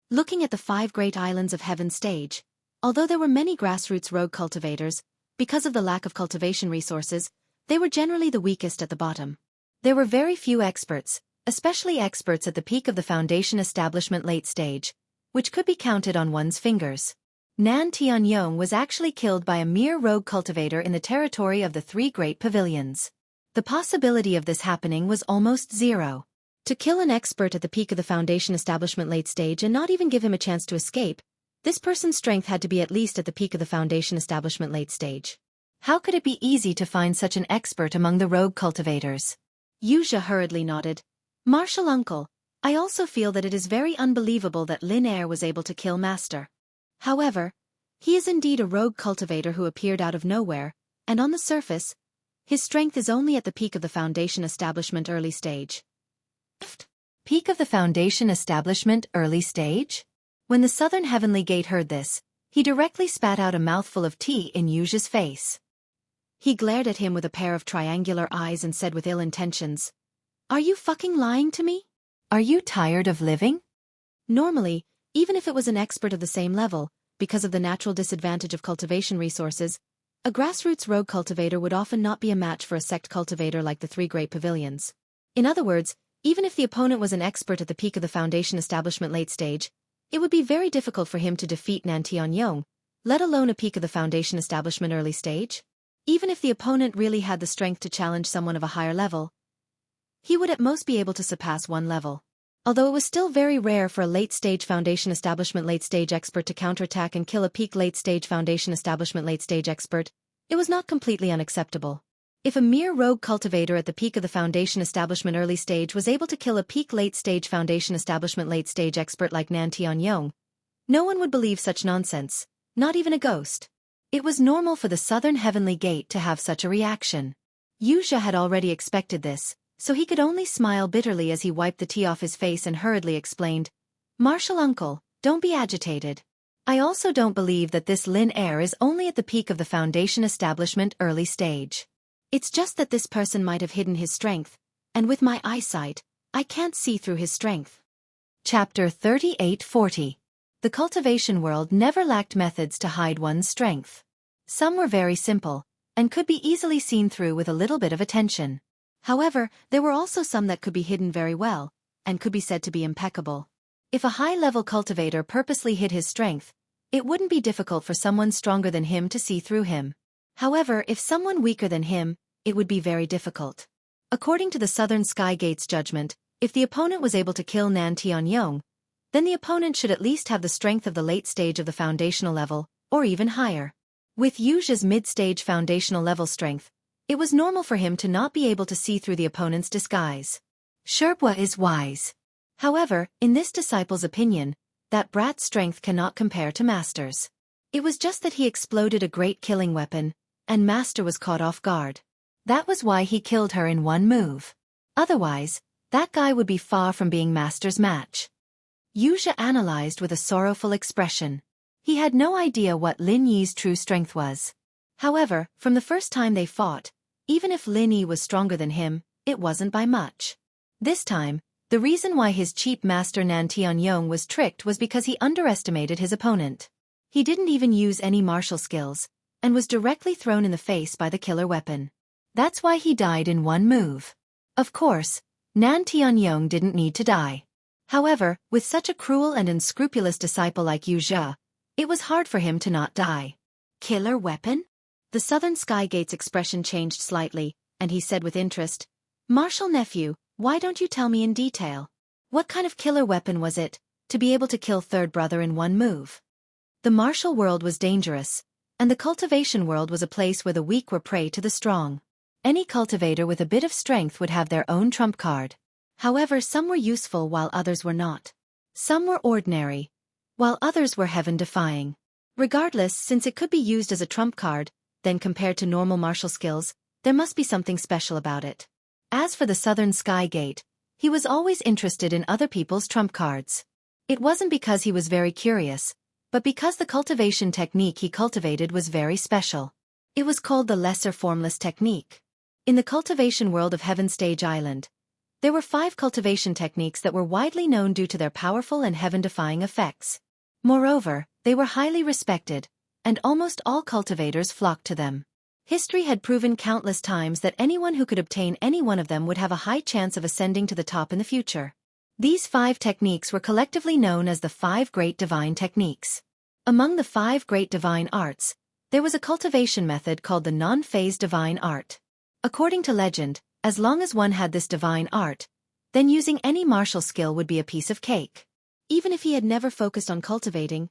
Looking at the 5 great islands of heaven stage, although there were many grassroots rogue cultivators, because of the lack of cultivation resources, they were generally the weakest at the bottom. There were very few experts, especially experts at the peak of the Foundation establishment late stage, which could be counted on one's fingers. Nan Tianyong was actually killed by a mere rogue cultivator in the territory of the 3 great pavilions. The possibility of this happening was almost zero. To kill an expert at the peak of the Foundation establishment late stage and not even give him a chance to escape, this person's strength had to be at least at the peak of the Foundation establishment late stage. How could it be easy to find such an expert among the rogue cultivators? Wuxia hurriedly nodded. Martial uncle, I also feel that it is very unbelievable that Lin Er was able to kill Master. However, he is indeed a rogue cultivator who appeared out of nowhere, and on the surface, his strength is only at the peak of the Foundation establishment early stage. Peak of the Foundation establishment early stage? When the Southern Heavenly Gate heard this, he directly spat out a mouthful of tea in Wuxia's face. He glared at him with a pair of triangular eyes and said with ill intentions, Are you fucking lying to me? Are you tired of living? Normally, even if it was an expert of the same level, because of the natural disadvantage of cultivation resources, a grassroots rogue cultivator would often not be a match for a sect cultivator like the 3 great pavilions. In other words, even if the opponent was an expert at the peak of the Foundation establishment late stage, it would be very difficult for him to defeat Nan Tianyong, let alone a peak of the Foundation establishment early stage. Even if the opponent really had the strength to challenge someone of a higher level, he would at most be able to surpass 1 level. Although it was still very rare for a late-stage Foundation establishment late-stage expert to counterattack and kill a peak late-stage Foundation establishment late-stage expert, it was not completely unacceptable. If a mere rogue cultivator at the peak of the Foundation establishment early stage was able to kill a peak late-stage Foundation establishment late-stage expert like Nan Tianyong, no one would believe such nonsense, not even a ghost. It was normal for the Southern Heavenly Gate to have such a reaction. Wuxia had already expected this, so he could only smile bitterly as he wiped the tea off his face and hurriedly explained, Martial uncle, don't be agitated. I also don't believe that this Lin Er is only at the peak of the Foundation establishment early stage. It's just that this person might have hidden his strength, and with my eyesight, I can't see through his strength. Chapter 3840. The cultivation world never lacked methods to hide one's strength. Some were very simple, and could be easily seen through with a little bit of attention. However, there were also some that could be hidden very well, and could be said to be impeccable. If a high-level cultivator purposely hid his strength, it wouldn't be difficult for someone stronger than him to see through him. However, if someone weaker than him, it would be very difficult. According to the Southern Sky Gate's judgment, if the opponent was able to kill Nan Tianyong, then the opponent should at least have the strength of the late stage of the foundational level, or even higher. With Wuxia's mid-stage foundational level strength, it was normal for him to not be able to see through the opponent's disguise. Sherpa is wise. However, in this disciple's opinion, that brat's strength cannot compare to Master's. It was just that he exploded a great killing weapon, and Master was caught off guard. That was why he killed her in 1 move. Otherwise, that guy would be far from being Master's match. Wuxia analyzed with a sorrowful expression. He had no idea what Lin Yi's true strength was. However, from the first time they fought, even if Lin Yi was stronger than him, it wasn't by much. This time, the reason why his cheap master Nan Tianyong was tricked was because he underestimated his opponent. He didn't even use any martial skills, and was directly thrown in the face by the killer weapon. That's why he died in 1 move. Of course, Nan Tianyong didn't need to die. However, with such a cruel and unscrupulous disciple like Wuxia, it was hard for him to not die. Killer weapon? The Southern Sky Gate's expression changed slightly, and he said with interest, "Martial nephew, why don't you tell me in detail? What kind of killer weapon was it, to be able to kill third brother in one move?" The martial world was dangerous, and the cultivation world was a place where the weak were prey to the strong. Any cultivator with a bit of strength would have their own trump card. However, some were useful while others were not. Some were ordinary, while others were heaven-defying. Regardless, since it could be used as a trump card, then compared to normal martial skills, there must be something special about it. As for the Southern Sky Gate, he was always interested in other people's trump cards. It wasn't because he was very curious, but because the cultivation technique he cultivated was very special. It was called the Lesser Formless Technique. In the cultivation world of Heaven Stage Island, there were 5 cultivation techniques that were widely known due to their powerful and heaven-defying effects. Moreover, they were highly respected, and almost all cultivators flocked to them. History had proven countless times that anyone who could obtain any one of them would have a high chance of ascending to the top in the future. These 5 techniques were collectively known as the 5 Great Divine Techniques. Among the 5 Great Divine Arts, there was a cultivation method called the non-phase divine art. According to legend, as long as one had this divine art, then using any martial skill would be a piece of cake. Even if he had never focused on cultivating,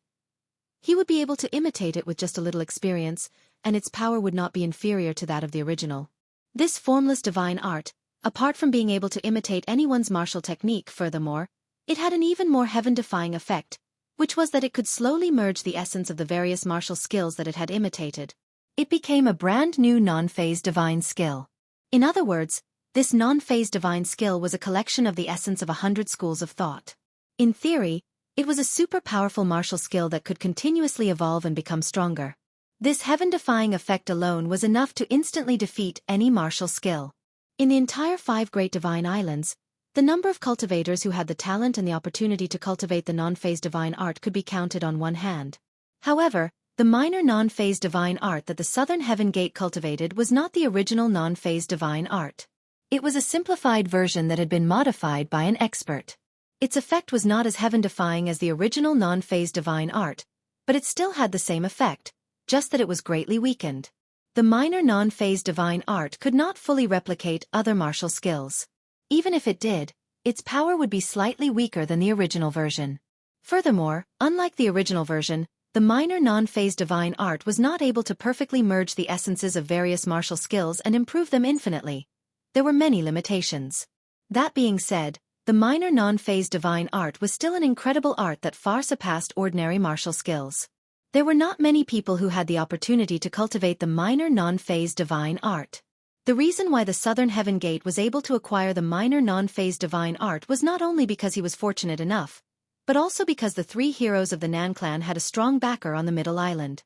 he would be able to imitate it with just a little experience, and its power would not be inferior to that of the original. This formless divine art, apart from being able to imitate anyone's martial technique, furthermore, it had an even more heaven-defying effect, which was that it could slowly merge the essence of the various martial skills that it had imitated. It became a brand new non-phase divine skill. In other words, this non-phase divine skill was a collection of the essence of 100 schools of thought. In theory, it was a super powerful martial skill that could continuously evolve and become stronger. This heaven-defying effect alone was enough to instantly defeat any martial skill. In the entire 5 Great Divine Islands, the number of cultivators who had the talent and the opportunity to cultivate the non-phase divine art could be counted on one hand. However, the minor non-phase divine art that the Southern Heaven Gate cultivated was not the original non-phase divine art. It was a simplified version that had been modified by an expert. Its effect was not as heaven-defying as the original non-phase divine art, but it still had the same effect, just that it was greatly weakened. The minor non-phase divine art could not fully replicate other martial skills. Even if it did, its power would be slightly weaker than the original version. Furthermore, unlike the original version, the minor non-phase divine art was not able to perfectly merge the essences of various martial skills and improve them infinitely. There were many limitations. That being said, the minor non-phase divine art was still an incredible art that far surpassed ordinary martial skills. There were not many people who had the opportunity to cultivate the minor non-phase divine art. The reason why the Southern Heaven Gate was able to acquire the minor non-phase divine art was not only because he was fortunate enough, but also because the 3 heroes of the Nan clan had a strong backer on the Middle Island.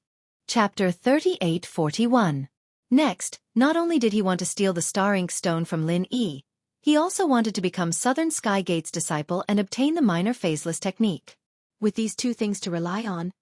Chapter 3841. Next, not only did he want to steal the Star Ink Stone from Lin Yi, he also wanted to become Southern Sky Gate's disciple and obtain the minor phaseless technique. With these 2 things to rely on,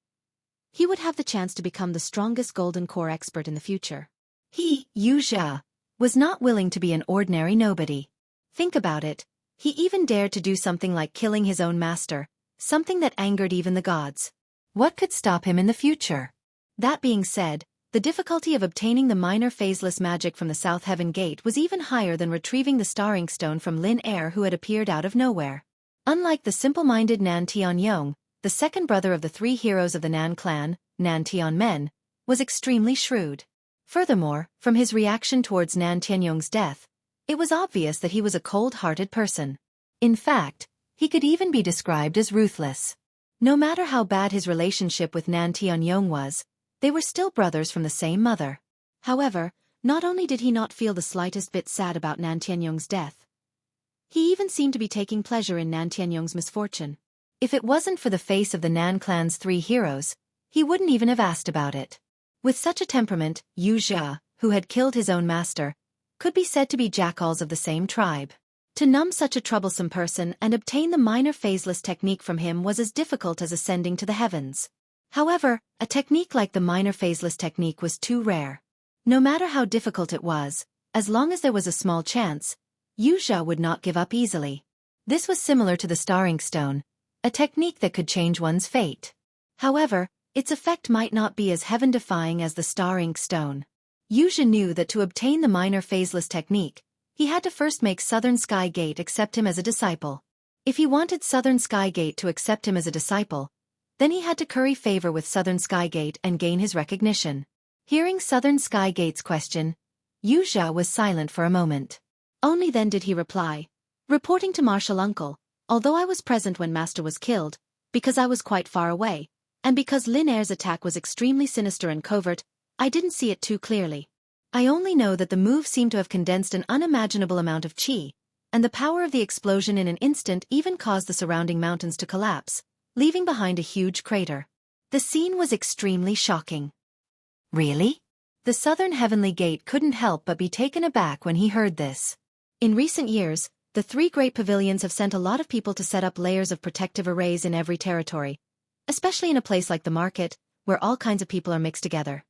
he would have the chance to become the strongest golden core expert in the future. He, Wuxia, was not willing to be an ordinary nobody. Think about it, he even dared to do something like killing his own master, something that angered even the gods. What could stop him in the future? That being said, the difficulty of obtaining the minor phaseless magic from the South Heaven Gate was even higher than retrieving the Star Ink Stone from Lin Air, who had appeared out of nowhere. Unlike the simple-minded Nan Tianyong, the second brother of the 3 heroes of the Nan clan, Nan Tianmen, was extremely shrewd. Furthermore, from his reaction towards Nan Tianyong's death, it was obvious that he was a cold-hearted person. In fact, he could even be described as ruthless. No matter how bad his relationship with Nan Tianyong was, they were still brothers from the same mother. However, not only did he not feel the slightest bit sad about Nan Tianyong's death, he even seemed to be taking pleasure in Nan Tianyong's misfortune. If it wasn't for the face of the Nan clan's 3 heroes, he wouldn't even have asked about it. With such a temperament, Wuxia, who had killed his own master, could be said to be jackals of the same tribe. To numb such a troublesome person and obtain the minor phaseless technique from him was as difficult as ascending to the heavens. However, a technique like the minor phaseless technique was too rare. No matter how difficult it was, as long as there was a small chance, Wuxia would not give up easily. This was similar to the starring stone, a technique that could change one's fate. However, its effect might not be as heaven-defying as the starring stone. Wuxia knew that to obtain the minor phaseless technique, he had to first make Southern Sky Gate accept him as a disciple. If he wanted Southern Sky Gate to accept him as a disciple, then he had to curry favor with Southern Sky Gate and gain his recognition. Hearing Southern Sky Gate's question, Wuxia was silent for a moment. Only then did he reply, reporting to Martial Uncle, although I was present when Master was killed, because I was quite far away, and because Lin Er's attack was extremely sinister and covert, I didn't see it too clearly. I only know that the move seemed to have condensed an unimaginable amount of qi, and the power of the explosion in an instant even caused the surrounding mountains to collapse, leaving behind a huge crater. The scene was extremely shocking. Really? The Southern Heavenly Gate couldn't help but be taken aback when he heard this. In recent years, the three great pavilions have sent a lot of people to set up layers of protective arrays in every territory, especially in a place like the market, where all kinds of people are mixed together.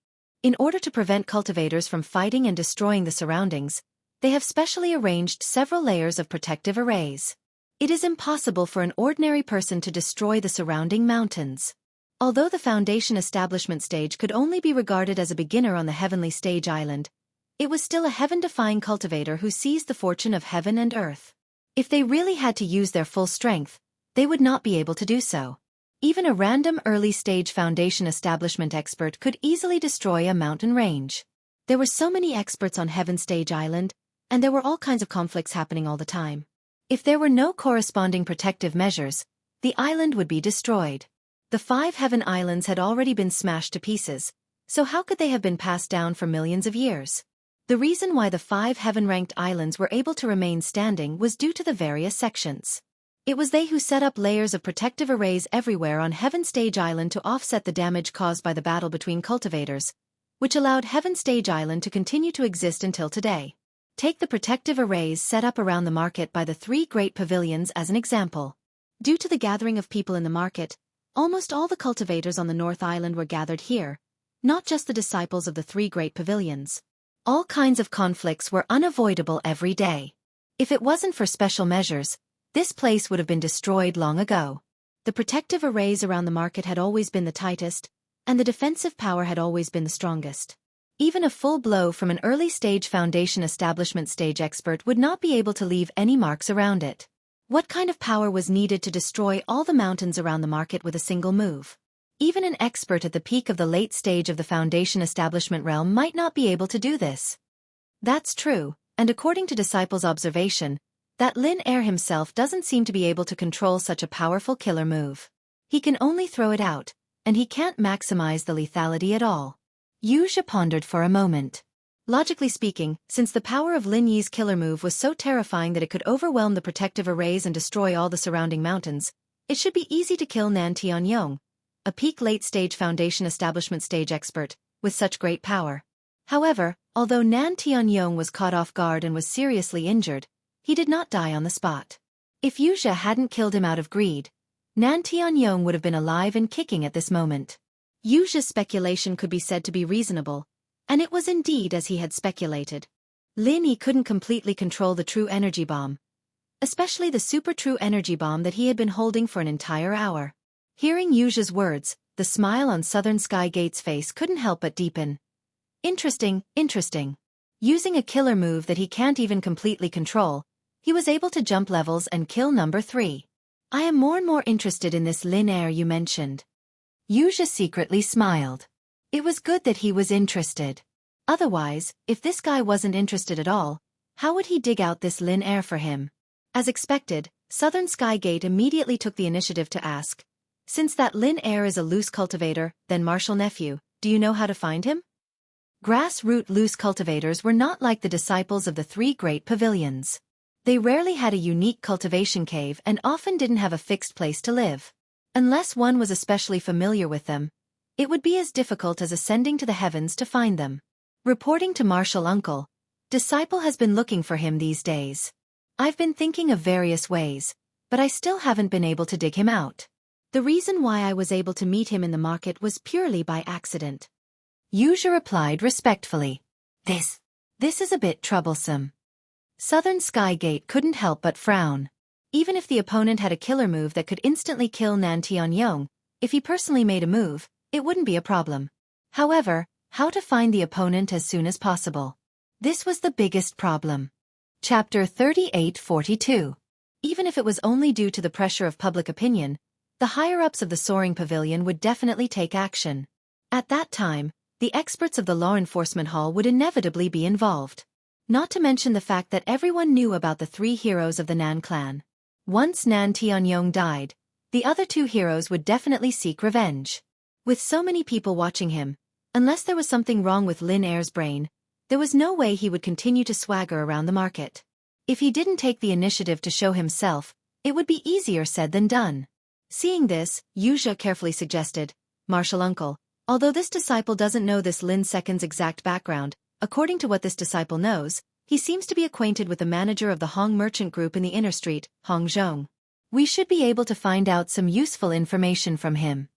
In order to prevent cultivators from fighting and destroying the surroundings, they have specially arranged several layers of protective arrays. It is impossible for an ordinary person to destroy the surrounding mountains. Although the Foundation establishment stage could only be regarded as a beginner on the Heavenly Stage Island, it was still a heaven-defying cultivator who seized the fortune of heaven and earth. If they really had to use their full strength, they would not be able to do so. Even a random early-stage Foundation establishment expert could easily destroy a mountain range. There were so many experts on Heaven Stage Island, and there were all kinds of conflicts happening all the time. If there were no corresponding protective measures, the island would be destroyed. The 5 Heaven Islands had already been smashed to pieces, so how could they have been passed down for millions of years? The reason why the 5 Heaven-ranked islands were able to remain standing was due to the various sections. It was they who set up layers of protective arrays everywhere on Heaven Stage Island to offset the damage caused by the battle between cultivators, which allowed Heaven Stage Island to continue to exist until today. Take the protective arrays set up around the market by the 3 great pavilions as an example. Due to the gathering of people in the market, almost all the cultivators on the North Island were gathered here, not just the disciples of the 3 great pavilions. All kinds of conflicts were unavoidable every day. If it wasn't for special measures, this place would have been destroyed long ago. The protective arrays around the market had always been the tightest, and the defensive power had always been the strongest. Even a full blow from an early-stage Foundation establishment stage expert would not be able to leave any marks around it. What kind of power was needed to destroy all the mountains around the market with a single move? Even an expert at the peak of the late stage of the Foundation establishment realm might not be able to do this. That's true, and according to Disciple's observation, that Lin Er himself doesn't seem to be able to control such a powerful killer move. He can only throw it out, and he can't maximize the lethality at all. Wuxia pondered for a moment. Logically speaking, since the power of Lin Yi's killer move was so terrifying that it could overwhelm the protective arrays and destroy all the surrounding mountains, it should be easy to kill Nan Tianyong, a peak late-stage Foundation establishment stage expert, with such great power. However, although Nan Tianyong was caught off guard and was seriously injured, he did not die on the spot. If Wuxia hadn't killed him out of greed, Nan Tianyong would have been alive and kicking at this moment. Wuxia's speculation could be said to be reasonable, and it was indeed as he had speculated. Lin Yi couldn't completely control the true energy bomb, especially the super true energy bomb that he had been holding for an entire hour. Hearing Wuxia's words, the smile on Southern Sky Gate's face couldn't help but deepen. Interesting, interesting. Using a killer move that he can't even completely control, he was able to jump levels and kill number 3. I am more and more interested in this Lin Er you mentioned. Wuxia secretly smiled. It was good that he was interested. Otherwise, if this guy wasn't interested at all, how would he dig out this Lin Er for him? As expected, Southern Sky Gate immediately took the initiative to ask, since that Lin Er is a loose cultivator, then Martial Nephew, do you know how to find him? Grassroot loose cultivators were not like the disciples of the 3 great pavilions. They rarely had a unique cultivation cave and often didn't have a fixed place to live. Unless one was especially familiar with them, it would be as difficult as ascending to the heavens to find them. Reporting to Martial Uncle, Disciple has been looking for him these days. I've been thinking of various ways, but I still haven't been able to dig him out. The reason why I was able to meet him in the market was purely by accident. Wuxia replied respectfully. This is a bit troublesome. Southern Skygate couldn't help but frown. Even if the opponent had a killer move that could instantly kill Nan Tianyong, if he personally made a move, it wouldn't be a problem. However, how to find the opponent as soon as possible? This was the biggest problem. Chapter 3842. Even if it was only due to the pressure of public opinion, the higher-ups of the Soaring Pavilion would definitely take action. At that time, the experts of the law enforcement hall would inevitably be involved. Not to mention the fact that everyone knew about the three heroes of the Nan clan. Once Nan Tianyong died, the other two heroes would definitely seek revenge. With so many people watching him, unless there was something wrong with Lin Air's brain, there was no way he would continue to swagger around the market. If he didn't take the initiative to show himself, it would be easier said than done. Seeing this, Wuxia carefully suggested, "Martial uncle, although this disciple doesn't know this Lin Second's exact background, according to what this disciple knows, he seems to be acquainted with the manager of the Hong merchant group in the inner street, Hong Zhong. We should be able to find out some useful information from him."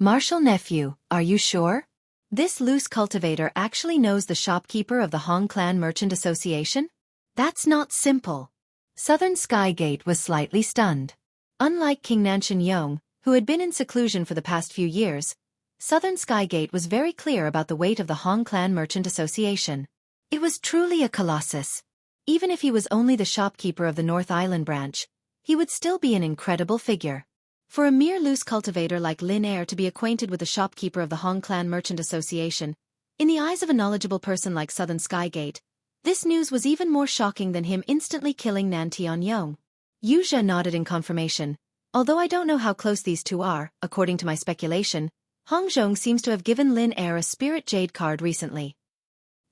"Martial nephew, are you sure? This loose cultivator actually knows the shopkeeper of the Hong Clan Merchant Association? That's not simple." Southern Skygate was slightly stunned. Unlike King Nanshan Yong, who had been in seclusion for the past few years, Southern Skygate was very clear about the weight of the Hong Clan Merchant Association. It was truly a colossus. Even if he was only the shopkeeper of the North Island branch, he would still be an incredible figure. For a mere loose cultivator like Lin Air to be acquainted with the shopkeeper of the Hong Clan Merchant Association, in the eyes of a knowledgeable person like Southern Skygate, this news was even more shocking than him instantly killing Nan Tianyong. Wuxia nodded in confirmation. "Although I don't know how close these two are, according to my speculation, Hong Zhong seems to have given Lin Air a spirit jade card recently."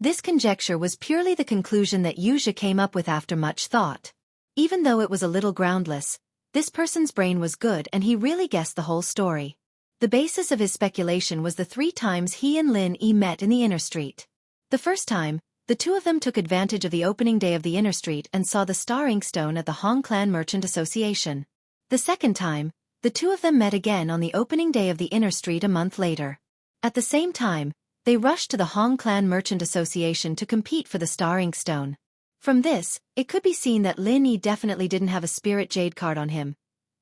This conjecture was purely the conclusion that Wuxia came up with after much thought. Even though it was a little groundless, this person's brain was good and he really guessed the whole story. The basis of his speculation was the 3 times he and Lin Yi met in the inner street. The first time, the two of them took advantage of the opening day of the inner street and saw the star inkstone at the Hong Clan Merchant Association. The second time, the two of them met again on the opening day of the inner street a month later. At the same time, they rushed to the Hong Clan Merchant Association to compete for the star inkstone. From this, it could be seen that Lin Yi definitely didn't have a spirit jade card on him,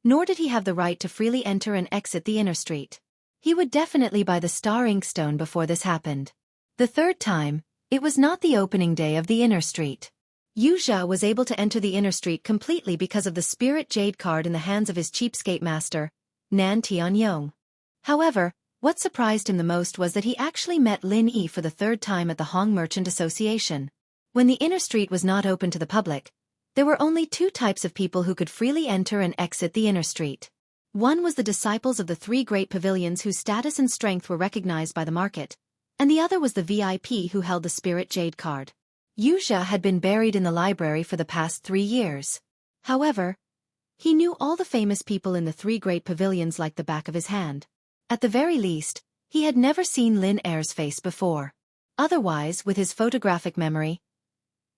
nor did he have the right to freely enter and exit the inner street. He would definitely buy the star inkstone before this happened. The third time, it was not the opening day of the inner street. Wuxia was able to enter the inner street completely because of the spirit jade card in the hands of his cheapskate master, Nan Tianyong. However, what surprised him the most was that he actually met Lin Yi for the third time at the Hong Merchant Association. When the inner street was not open to the public, there were only 2 types of people who could freely enter and exit the inner street. One was the disciples of the 3 great pavilions whose status and strength were recognized by the market, and the other was the VIP who held the spirit jade card. Wuxia had been buried in the library for the past 3 years. However, he knew all the famous people in the 3 great pavilions like the back of his hand. At the very least, he had never seen Lin Air's face before. Otherwise, with his photographic memory,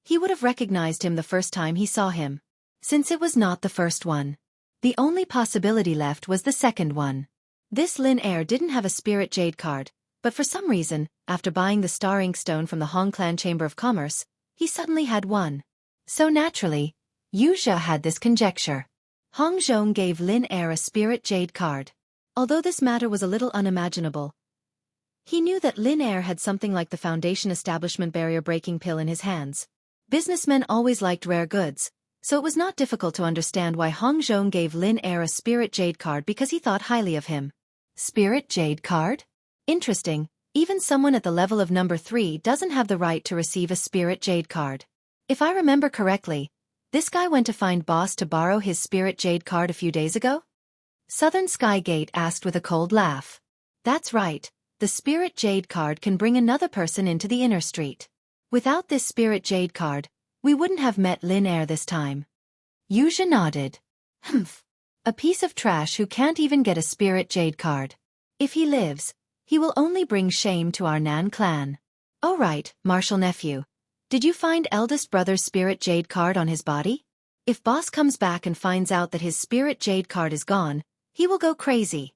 he would have recognized him the first time he saw him. Since it was not the first one, the only possibility left was the second one. This Lin Air didn't have a spirit jade card, but for some reason, after buying the star inkstone from the Hong Clan Chamber of Commerce, he suddenly had one. So naturally, Wuxia had this conjecture. Hong Zhong gave Lin Air a spirit jade card. Although this matter was a little unimaginable, he knew that Lin Air had something like the Foundation Establishment barrier-breaking pill in his hands. Businessmen always liked rare goods, so it was not difficult to understand why Hong Zhong gave Lin Air a spirit jade card because he thought highly of him. Spirit jade card? Interesting, even someone at the level of number 3 doesn't have the right to receive a spirit jade card. If I remember correctly, this guy went to find boss to borrow his spirit jade card a few days ago? Southern Skygate asked with a cold laugh. That's right, the spirit jade card can bring another person into the inner street. Without this spirit jade card, we wouldn't have met Lin Air this time. Wuxia nodded. Humph. A piece of trash who can't even get a spirit jade card. If he lives, he will only bring shame to our Nan clan. Oh right, martial nephew. Did you find eldest brother's spirit jade card on his body? If boss comes back and finds out that his spirit jade card is gone, he will go crazy.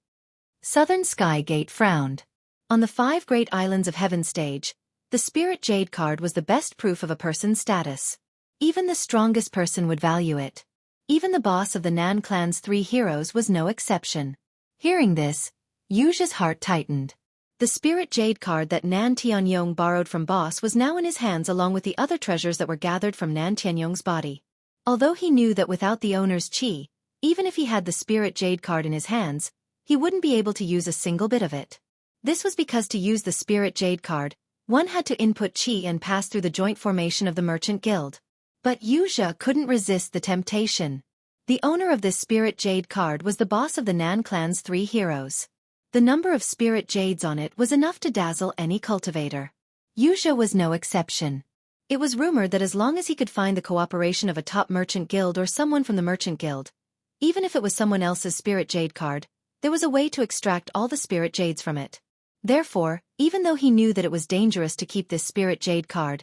Southern Skygate frowned. On the 5 Great Islands of Heaven stage, the spirit jade card was the best proof of a person's status. Even the strongest person would value it. Even the boss of the Nan clan's 3 heroes was no exception. Hearing this, Yuxia's heart tightened. The spirit jade card that Nan Tianyong borrowed from boss was now in his hands along with the other treasures that were gathered from Nan Tianyong's body. Although he knew that without the owner's chi, even if he had the spirit jade card in his hands, he wouldn't be able to use a single bit of it. This was because to use the spirit jade card, one had to input chi and pass through the joint formation of the merchant guild. But Yuxia couldn't resist the temptation. The owner of this spirit jade card was the boss of the Nan clan's 3 heroes. The number of spirit jades on it was enough to dazzle any cultivator. Yuxia was no exception. It was rumored that as long as he could find the cooperation of a top merchant guild or someone from the merchant guild, even if it was someone else's spirit jade card, there was a way to extract all the spirit jades from it. Therefore, even though he knew that it was dangerous to keep this spirit jade card,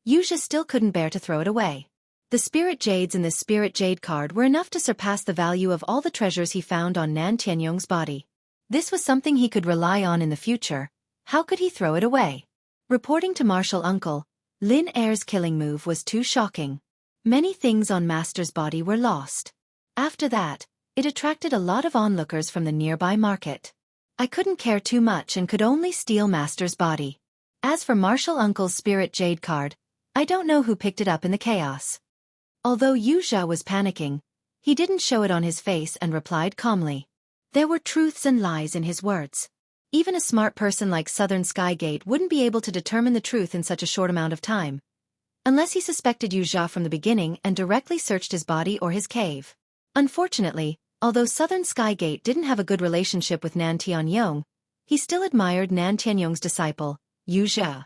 Yuxia still couldn't bear to throw it away. The spirit jades in this spirit jade card were enough to surpass the value of all the treasures he found on Nan Tianyong's body. This was something he could rely on in the future. How could he throw it away? Reporting to martial uncle, Lin Er's killing move was too shocking. Many things on Master's body were lost. After that, it attracted a lot of onlookers from the nearby market. I couldn't care too much and could only steal Master's body. As for martial uncle's spirit jade card, I don't know who picked it up in the chaos. Although Yuxia was panicking, he didn't show it on his face and replied calmly. There were truths and lies in his words. Even a smart person like Southern Skygate wouldn't be able to determine the truth in such a short amount of time. Unless he suspected Yuxia from the beginning and directly searched his body or his cave. Unfortunately, although Southern Skygate didn't have a good relationship with Nan Tianyong, he still admired Nan Tianyong's disciple, Yuxia.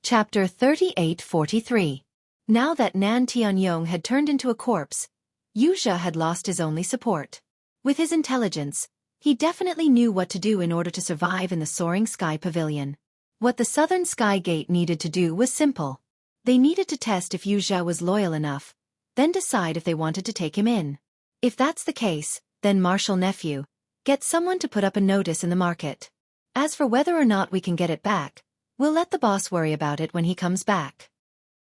Chapter 3843. Now that Nan Tianyong had turned into a corpse, Yuxia had lost his only support. With his intelligence, he definitely knew what to do in order to survive in the soaring sky pavilion. What the Southern Skygate needed to do was simple. They needed to test if Yuxia was loyal enough, then decide if they wanted to take him in. If that's the case, then Marshal Nephew, get someone to put up a notice in the market. As for whether or not we can get it back, we'll let the boss worry about it when he comes back.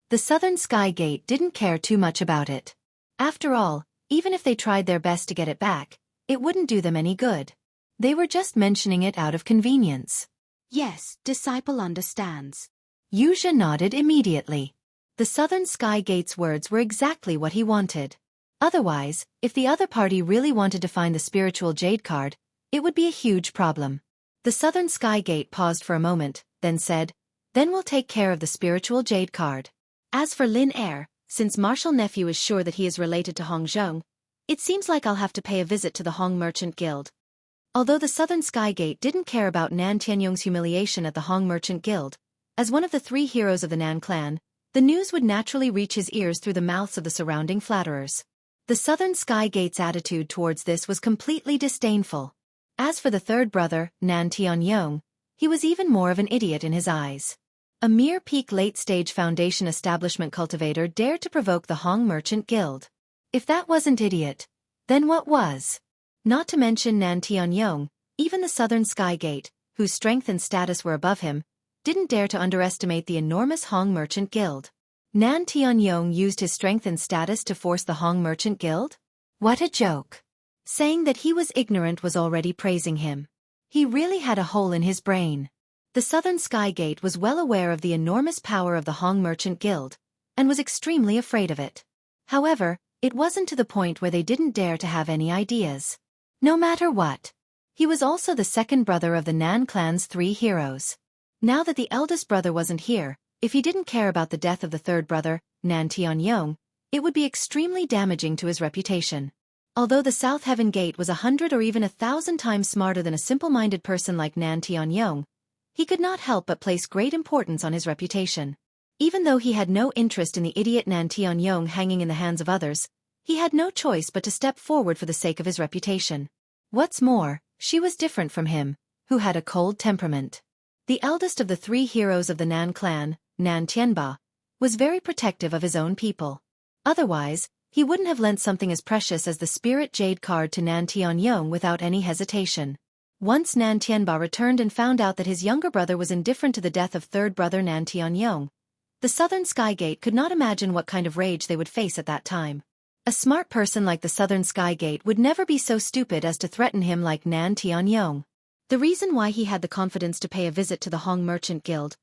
The Southern Skygate didn't care too much about it. After all, even if they tried their best to get it back, it wouldn't do them any good. They were just mentioning it out of convenience. Yes, disciple understands. Yuxia nodded immediately. The Southern Skygate's words were exactly what he wanted. Otherwise, if the other party really wanted to find the spiritual jade card, it would be a huge problem. The Southern Skygate paused for a moment, then said, "Then we'll take care of the spiritual jade card. As for Lin Er, since Marshal Nephew is sure that he is related to Hong Zheng, it seems like I'll have to pay a visit to the Hong Merchant Guild." Although the Southern Skygate didn't care about Nan Tianyong's humiliation at the Hong Merchant Guild, as one of the 3 heroes of the Nan clan, the news would naturally reach his ears through the mouths of the surrounding flatterers. The Southern Skygate's attitude towards this was completely disdainful. As for the third brother, Nan Tianyong, he was even more of an idiot in his eyes. A mere peak late-stage foundation establishment cultivator dared to provoke the Hong Merchant Guild. If that wasn't idiot, then what was? Not to mention Nan Tianyong, even the Southern Skygate, whose strength and status were above him, didn't dare to underestimate the enormous Hong Merchant Guild. Nan Tianyong used his strength and status to force the Hong Merchant Guild? What a joke. Saying that he was ignorant was already praising him. He really had a hole in his brain. The Southern Skygate was well aware of the enormous power of the Hong Merchant Guild, and was extremely afraid of it. However, it wasn't to the point where they didn't dare to have any ideas. No matter what. He was also the second brother of the Nan clan's 3 heroes. Now that the eldest brother wasn't here, if he didn't care about the death of the third brother, Nan Tianyong, it would be extremely damaging to his reputation. Although the South Heaven Gate was 100 or even 1,000 times smarter than a simple-minded person like Nan Tianyong, he could not help but place great importance on his reputation. Even though he had no interest in the idiot Nan Tianyong hanging in the hands of others, he had no choice but to step forward for the sake of his reputation. What's more, she was different from him, who had a cold temperament. The eldest of the 3 heroes of the Nan clan, Nan Tianba, was very protective of his own people. Otherwise, he wouldn't have lent something as precious as the Spirit Jade card to Nan Tianyong without any hesitation. Once Nan Tianba returned and found out that his younger brother was indifferent to the death of third brother Nan Tianyong, The Southern Sky Gate could not imagine what kind of rage they would face at that time. A smart person like the Southern Sky Gate would never be so stupid as to threaten him like Nan Tianyong. The reason why he had the confidence to pay a visit to the Hong Merchant Guild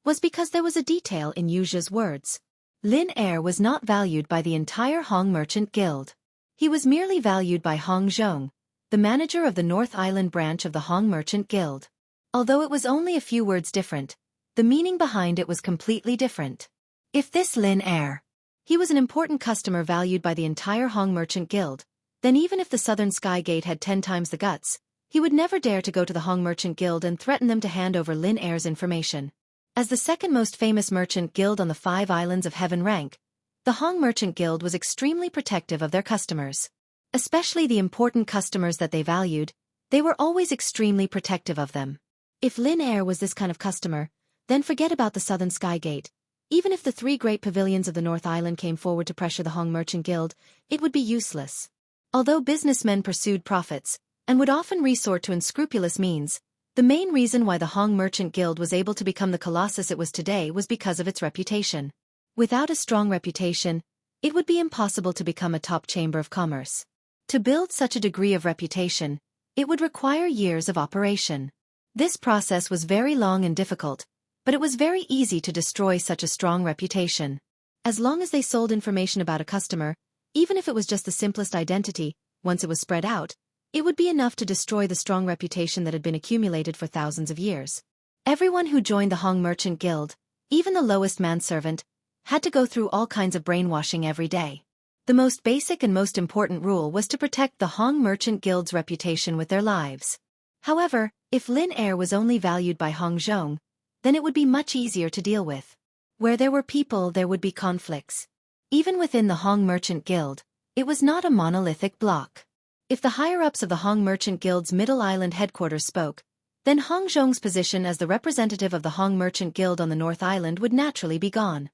was because there was a detail in Yujia's words. Lin Er was not valued by the entire Hong Merchant Guild. He was merely valued by Hong Zhong, the manager of the North Island branch of the Hong Merchant Guild. Although it was only a few words different, the meaning behind it was completely different. If this Lin Er, he was an important customer valued by the entire Hong Merchant Guild, then even if the Southern Sky Gate had 10 times the guts, he would never dare to go to the Hong Merchant Guild and threaten them to hand over Lin Er's information. As the second most famous merchant guild on the 5 islands of Heaven rank, the Hong Merchant Guild was extremely protective of their customers. Especially the important customers that they valued, they were always extremely protective of them. If Lin Er was this kind of customer, then forget about the Southern Sky Gate. Even if the 3 great pavilions of the North Island came forward to pressure the Hong Merchant Guild, it would be useless. Although businessmen pursued profits, and would often resort to unscrupulous means, the main reason why the Hong Merchant Guild was able to become the colossus it was today was because of its reputation. Without a strong reputation, it would be impossible to become a top chamber of commerce. To build such a degree of reputation, it would require years of operation. This process was very long and difficult, but it was very easy to destroy such a strong reputation. As long as they sold information about a customer, even if it was just the simplest identity, once it was spread out, it would be enough to destroy the strong reputation that had been accumulated for thousands of years. Everyone who joined the Hong Merchant Guild, even the lowest manservant, had to go through all kinds of brainwashing every day. The most basic and most important rule was to protect the Hong Merchant Guild's reputation with their lives. However, if Lin Er was only valued by Hong Zhong, then it would be much easier to deal with. Where there were people, there would be conflicts. Even within the Hong Merchant Guild, it was not a monolithic block. If the higher-ups of the Hong Merchant Guild's Middle Island headquarters spoke, then Hong Zhong's position as the representative of the Hong Merchant Guild on the North Island would naturally be gone.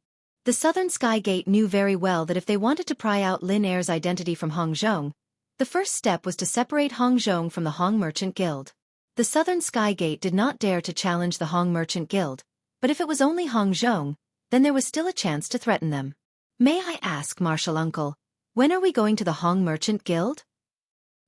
The Southern Sky Gate knew very well that if they wanted to pry out Lin Er's identity from Hong Zhong, the first step was to separate Hong Zhong from the Hong Merchant Guild. The Southern Sky Gate did not dare to challenge the Hong Merchant Guild, but if it was only Hong Zhong, then there was still a chance to threaten them. May I ask, Martial Uncle, when are we going to the Hong Merchant Guild?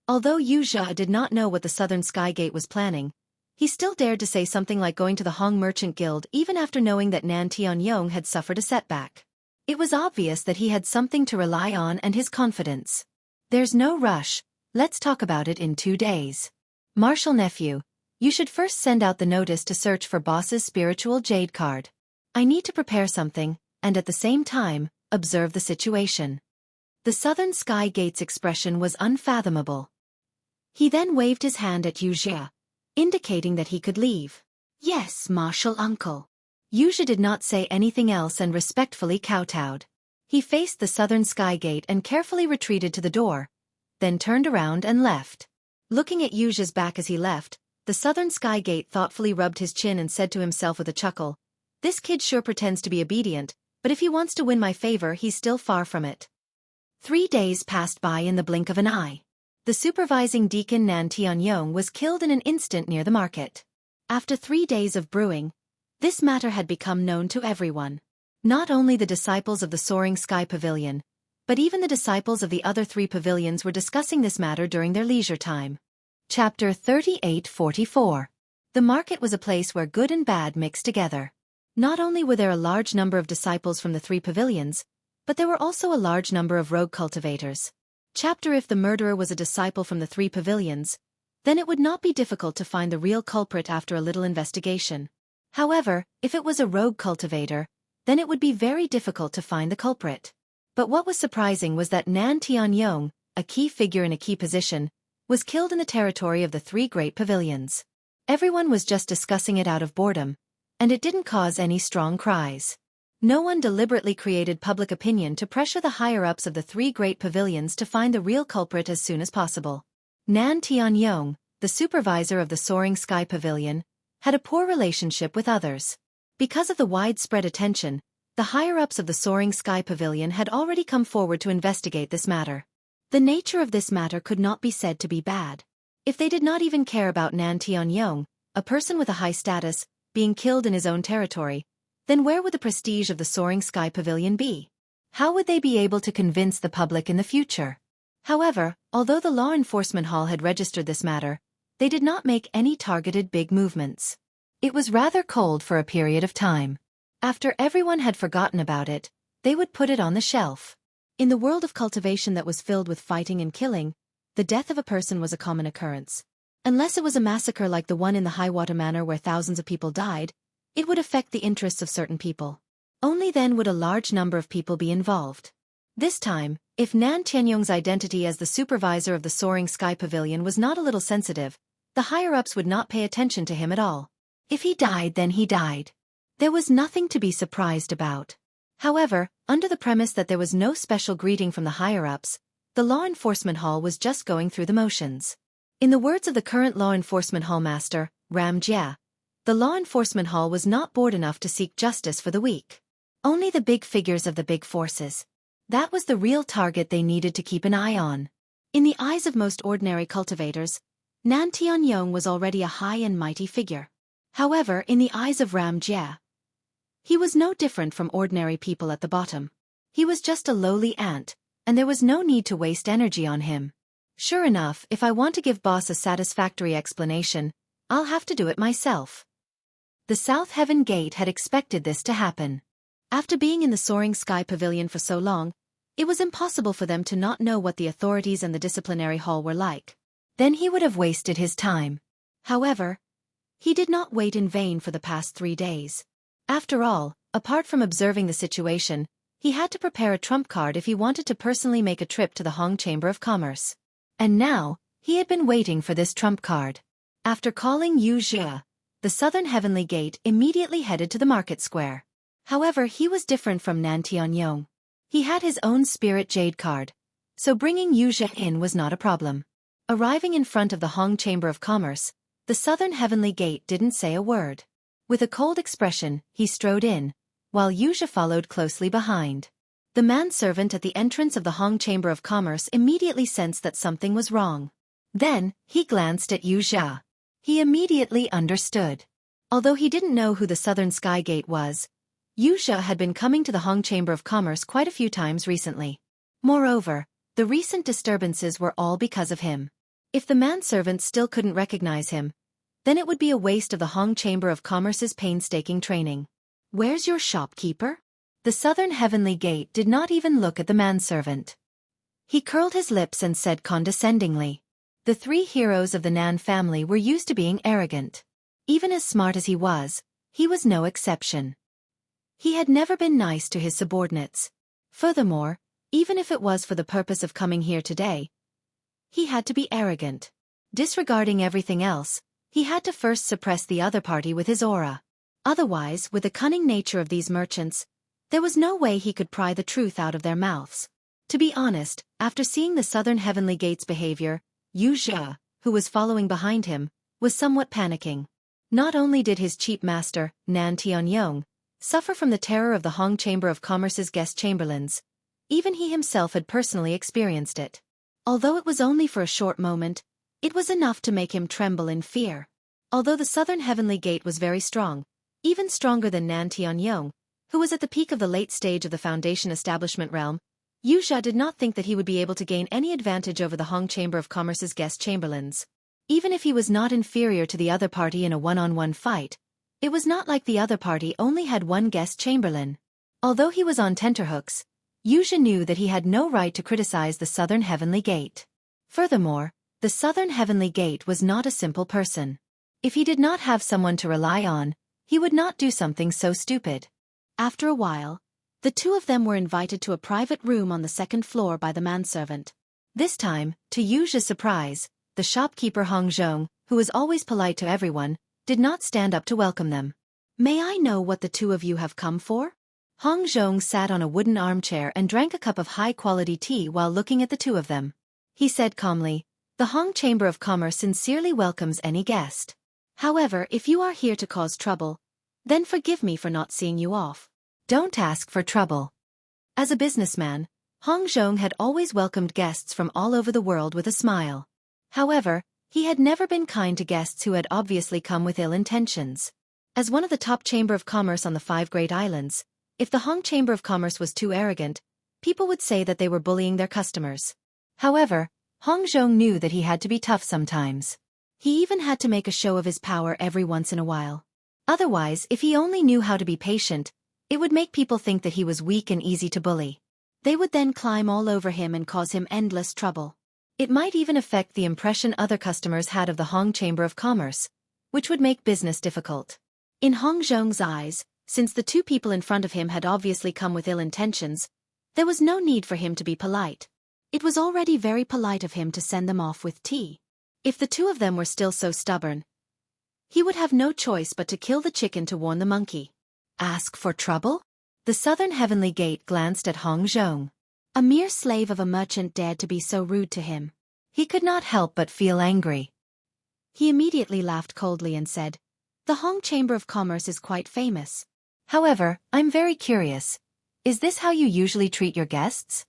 Although Wuxia did not know what the Southern Sky Gate was planning, he still dared to say something like going to the Hong Merchant Guild even after knowing that Nan Tianyong had suffered a setback. It was obvious that he had something to rely on and his confidence. There's no rush, let's talk about it in 2 days. Martial nephew, you should first send out the notice to search for boss's spiritual jade card. I need to prepare something, and at the same time, observe the situation. The Southern Sky Gate's expression was unfathomable. He then waved his hand at Wuxia, indicating that he could leave. Yes, Martial Uncle. Wuxia did not say anything else and respectfully kowtowed. He faced the Southern Sky Gate and carefully retreated to the door, then turned around and left. Looking at Wuxia's back as he left, the Southern Sky Gate thoughtfully rubbed his chin and said to himself with a chuckle, "This kid sure pretends to be obedient, but if he wants to win my favor, he's still far from it." 3 days passed by in the blink of an eye. The supervising deacon Nan Tianyong was killed in an instant near the market. After 3 days of brewing, this matter had become known to everyone. Not only the disciples of the Soaring Sky Pavilion, but even the disciples of the other 3 pavilions were discussing this matter during their leisure time. Chapter 3844. The market was a place where good and bad mixed together. Not only were there a large number of disciples from the 3 pavilions, but there were also a large number of rogue cultivators. If the murderer was a disciple from the 3 pavilions, then it would not be difficult to find the real culprit after a little investigation. However, if it was a rogue cultivator, then it would be very difficult to find the culprit. But what was surprising was that Nan Tianyong, a key figure in a key position, was killed in the territory of the 3 great pavilions. Everyone was just discussing it out of boredom, and it didn't cause any strong cries. No one deliberately created public opinion to pressure the higher-ups of the 3 great pavilions to find the real culprit as soon as possible. Nan Tianyong, the supervisor of the Soaring Sky Pavilion, had a poor relationship with others. Because of the widespread attention, the higher-ups of the Soaring Sky Pavilion had already come forward to investigate this matter. The nature of this matter could not be said to be bad. If they did not even care about Nan Tianyong, a person with a high status, being killed in his own territory, then where would the prestige of the Soaring Sky Pavilion be? How would they be able to convince the public in the future? However, although the law enforcement hall had registered this matter, they did not make any targeted big movements. It was rather cold for a period of time. After everyone had forgotten about it, they would put it on the shelf. In the world of cultivation that was filled with fighting and killing, the death of a person was a common occurrence. Unless it was a massacre like the one in the Highwater Manor where thousands of people died, it would affect the interests of certain people. Only then would a large number of people be involved. This time, if Nan Tianyong's identity as the supervisor of the Soaring Sky Pavilion was not a little sensitive, the higher-ups would not pay attention to him at all. If he died, then he died. There was nothing to be surprised about. However, under the premise that there was no special greeting from the higher-ups, the law enforcement hall was just going through the motions. In the words of the current law enforcement hall master, Ram Jia, the law enforcement hall was not bored enough to seek justice for the weak. Only the big figures of the big forces. That was the real target they needed to keep an eye on. In the eyes of most ordinary cultivators, Nan Tianyong was already a high and mighty figure. However, in the eyes of Ram Jia, he was no different from ordinary people at the bottom. He was just a lowly ant, and there was no need to waste energy on him. Sure enough, if I want to give boss a satisfactory explanation, I'll have to do it myself. The South Heaven Gate had expected this to happen. After being in the Soaring Sky Pavilion for so long, it was impossible for them to not know what the authorities and the disciplinary hall were like. Then he would have wasted his time. However, he did not wait in vain for the past 3 days. After all, apart from observing the situation, he had to prepare a trump card if he wanted to personally make a trip to the Hong Chamber of Commerce. And now, he had been waiting for this trump card. After calling Wuxia, the Southern Heavenly Gate immediately headed to the market square. However, he was different from Nan Tianyong. He had his own Spirit Jade card, so bringing Wuxia in was not a problem. Arriving in front of the Hong Chamber of Commerce, the Southern Heavenly Gate didn't say a word. With a cold expression, he strode in, while Wuxia followed closely behind. The manservant at the entrance of the Hong Chamber of Commerce immediately sensed that something was wrong. Then, he glanced at Wuxia. He immediately understood. Although he didn't know who the Southern Sky Gate was, Wuxia had been coming to the Hong Chamber of Commerce quite a few times recently. Moreover, the recent disturbances were all because of him. If the manservant still couldn't recognize him, then it would be a waste of the Hong Chamber of Commerce's painstaking training. "Where's your shopkeeper?" The Southern Heavenly Gate did not even look at the manservant. He curled his lips and said condescendingly. The 3 heroes of the Nan family were used to being arrogant. Even as smart as he was no exception. He had never been nice to his subordinates. Furthermore, even if it was for the purpose of coming here today, he had to be arrogant. Disregarding everything else, he had to first suppress the other party with his aura. Otherwise, with the cunning nature of these merchants, there was no way he could pry the truth out of their mouths. To be honest, after seeing the Southern Heavenly Gate's behavior, Wuxia, who was following behind him, was somewhat panicking. Not only did his cheap master, Nan Tianyong, suffer from the terror of the Hong Chamber of Commerce's guest chamberlains, even he himself had personally experienced it. Although it was only for a short moment, it was enough to make him tremble in fear. Although the Southern Heavenly Gate was very strong, even stronger than Nan Tianyong, who was at the peak of the late stage of the Foundation establishment realm, Wuxia did not think that he would be able to gain any advantage over the Hong Chamber of Commerce's guest chamberlains. Even if he was not inferior to the other party in a one-on-one fight, it was not like the other party only had one guest chamberlain. Although he was on tenterhooks, Wuxia knew that he had no right to criticize the Southern Heavenly Gate. Furthermore, the Southern Heavenly Gate was not a simple person. If he did not have someone to rely on, he would not do something so stupid. After a while, the 2 of them were invited to a private room on the 2nd floor by the manservant. This time, to Wuxia's surprise, the shopkeeper Hong Zhong, who was always polite to everyone, did not stand up to welcome them. "May I know what the 2 of you have come for?" Hong Zhong sat on a wooden armchair and drank a cup of high-quality tea while looking at the 2 of them. He said calmly, "The Hong Chamber of Commerce sincerely welcomes any guest. However, if you are here to cause trouble, then forgive me for not seeing you off. Don't ask for trouble." As a businessman, Hong Zhong had always welcomed guests from all over the world with a smile. However, he had never been kind to guests who had obviously come with ill intentions. As one of the top chamber of commerce on the 5 great islands, if the Hong Chamber of Commerce was too arrogant, people would say that they were bullying their customers. However, Hong Zhong knew that he had to be tough sometimes. He even had to make a show of his power every once in a while. Otherwise, if he only knew how to be patient, it would make people think that he was weak and easy to bully. They would then climb all over him and cause him endless trouble. It might even affect the impression other customers had of the Hong Chamber of Commerce, which would make business difficult. In Hong Zhong's eyes, since the 2 people in front of him had obviously come with ill intentions, there was no need for him to be polite. It was already very polite of him to send them off with tea. If the 2 of them were still so stubborn, he would have no choice but to kill the chicken to warn the monkey. Ask for trouble? The Southern Heavenly Gate glanced at Hong Zhong. A mere slave of a merchant dared to be so rude to him. He could not help but feel angry. He immediately laughed coldly and said, "The Hong Chamber of Commerce is quite famous. However, I'm very curious. Is this how you usually treat your guests?"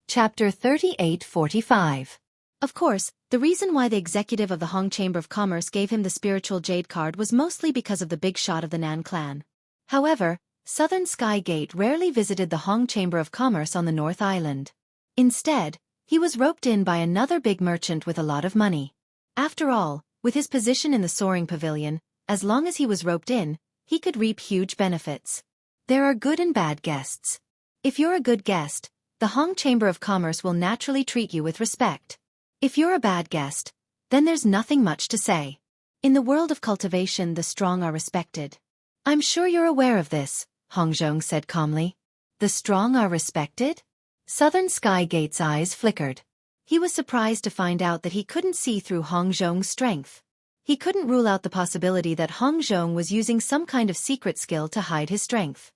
Chapter 3845. Of course, the reason why the executive of the Hong Chamber of Commerce gave him the spiritual jade card was mostly because of the big shot of the Nan clan. However, Southern Sky Gate rarely visited the Hong Chamber of Commerce on the North Island. Instead, he was roped in by another big merchant with a lot of money. After all, with his position in the soaring pavilion, as long as he was roped in, he could reap huge benefits. There are good and bad guests. If you're a good guest, the Hong Chamber of Commerce will naturally treat you with respect. If you're a bad guest, then there's nothing much to say. In the world of cultivation, the strong are respected. I'm sure you're aware of this, Hong Zhong said calmly. The strong are respected? Southern Sky Gate's eyes flickered. He was surprised to find out that he couldn't see through Hong Zhong's strength. He couldn't rule out the possibility that Hong Zhong was using some kind of secret skill to hide his strength.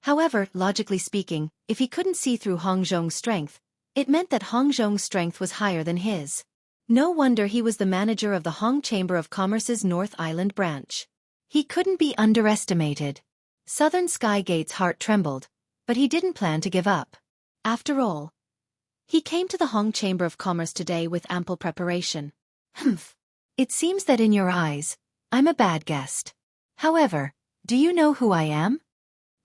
However, logically speaking, if he couldn't see through Hong Zhong's strength, it meant that Hong Zhong's strength was higher than his. No wonder he was the manager of the Hong Chamber of Commerce's North Island branch. He couldn't be underestimated. Southern Sky Gate's heart trembled, but he didn't plan to give up. After all, he came to the Hong Chamber of Commerce today with ample preparation. Humph. It seems that in your eyes, I'm a bad guest. However, do you know who I am?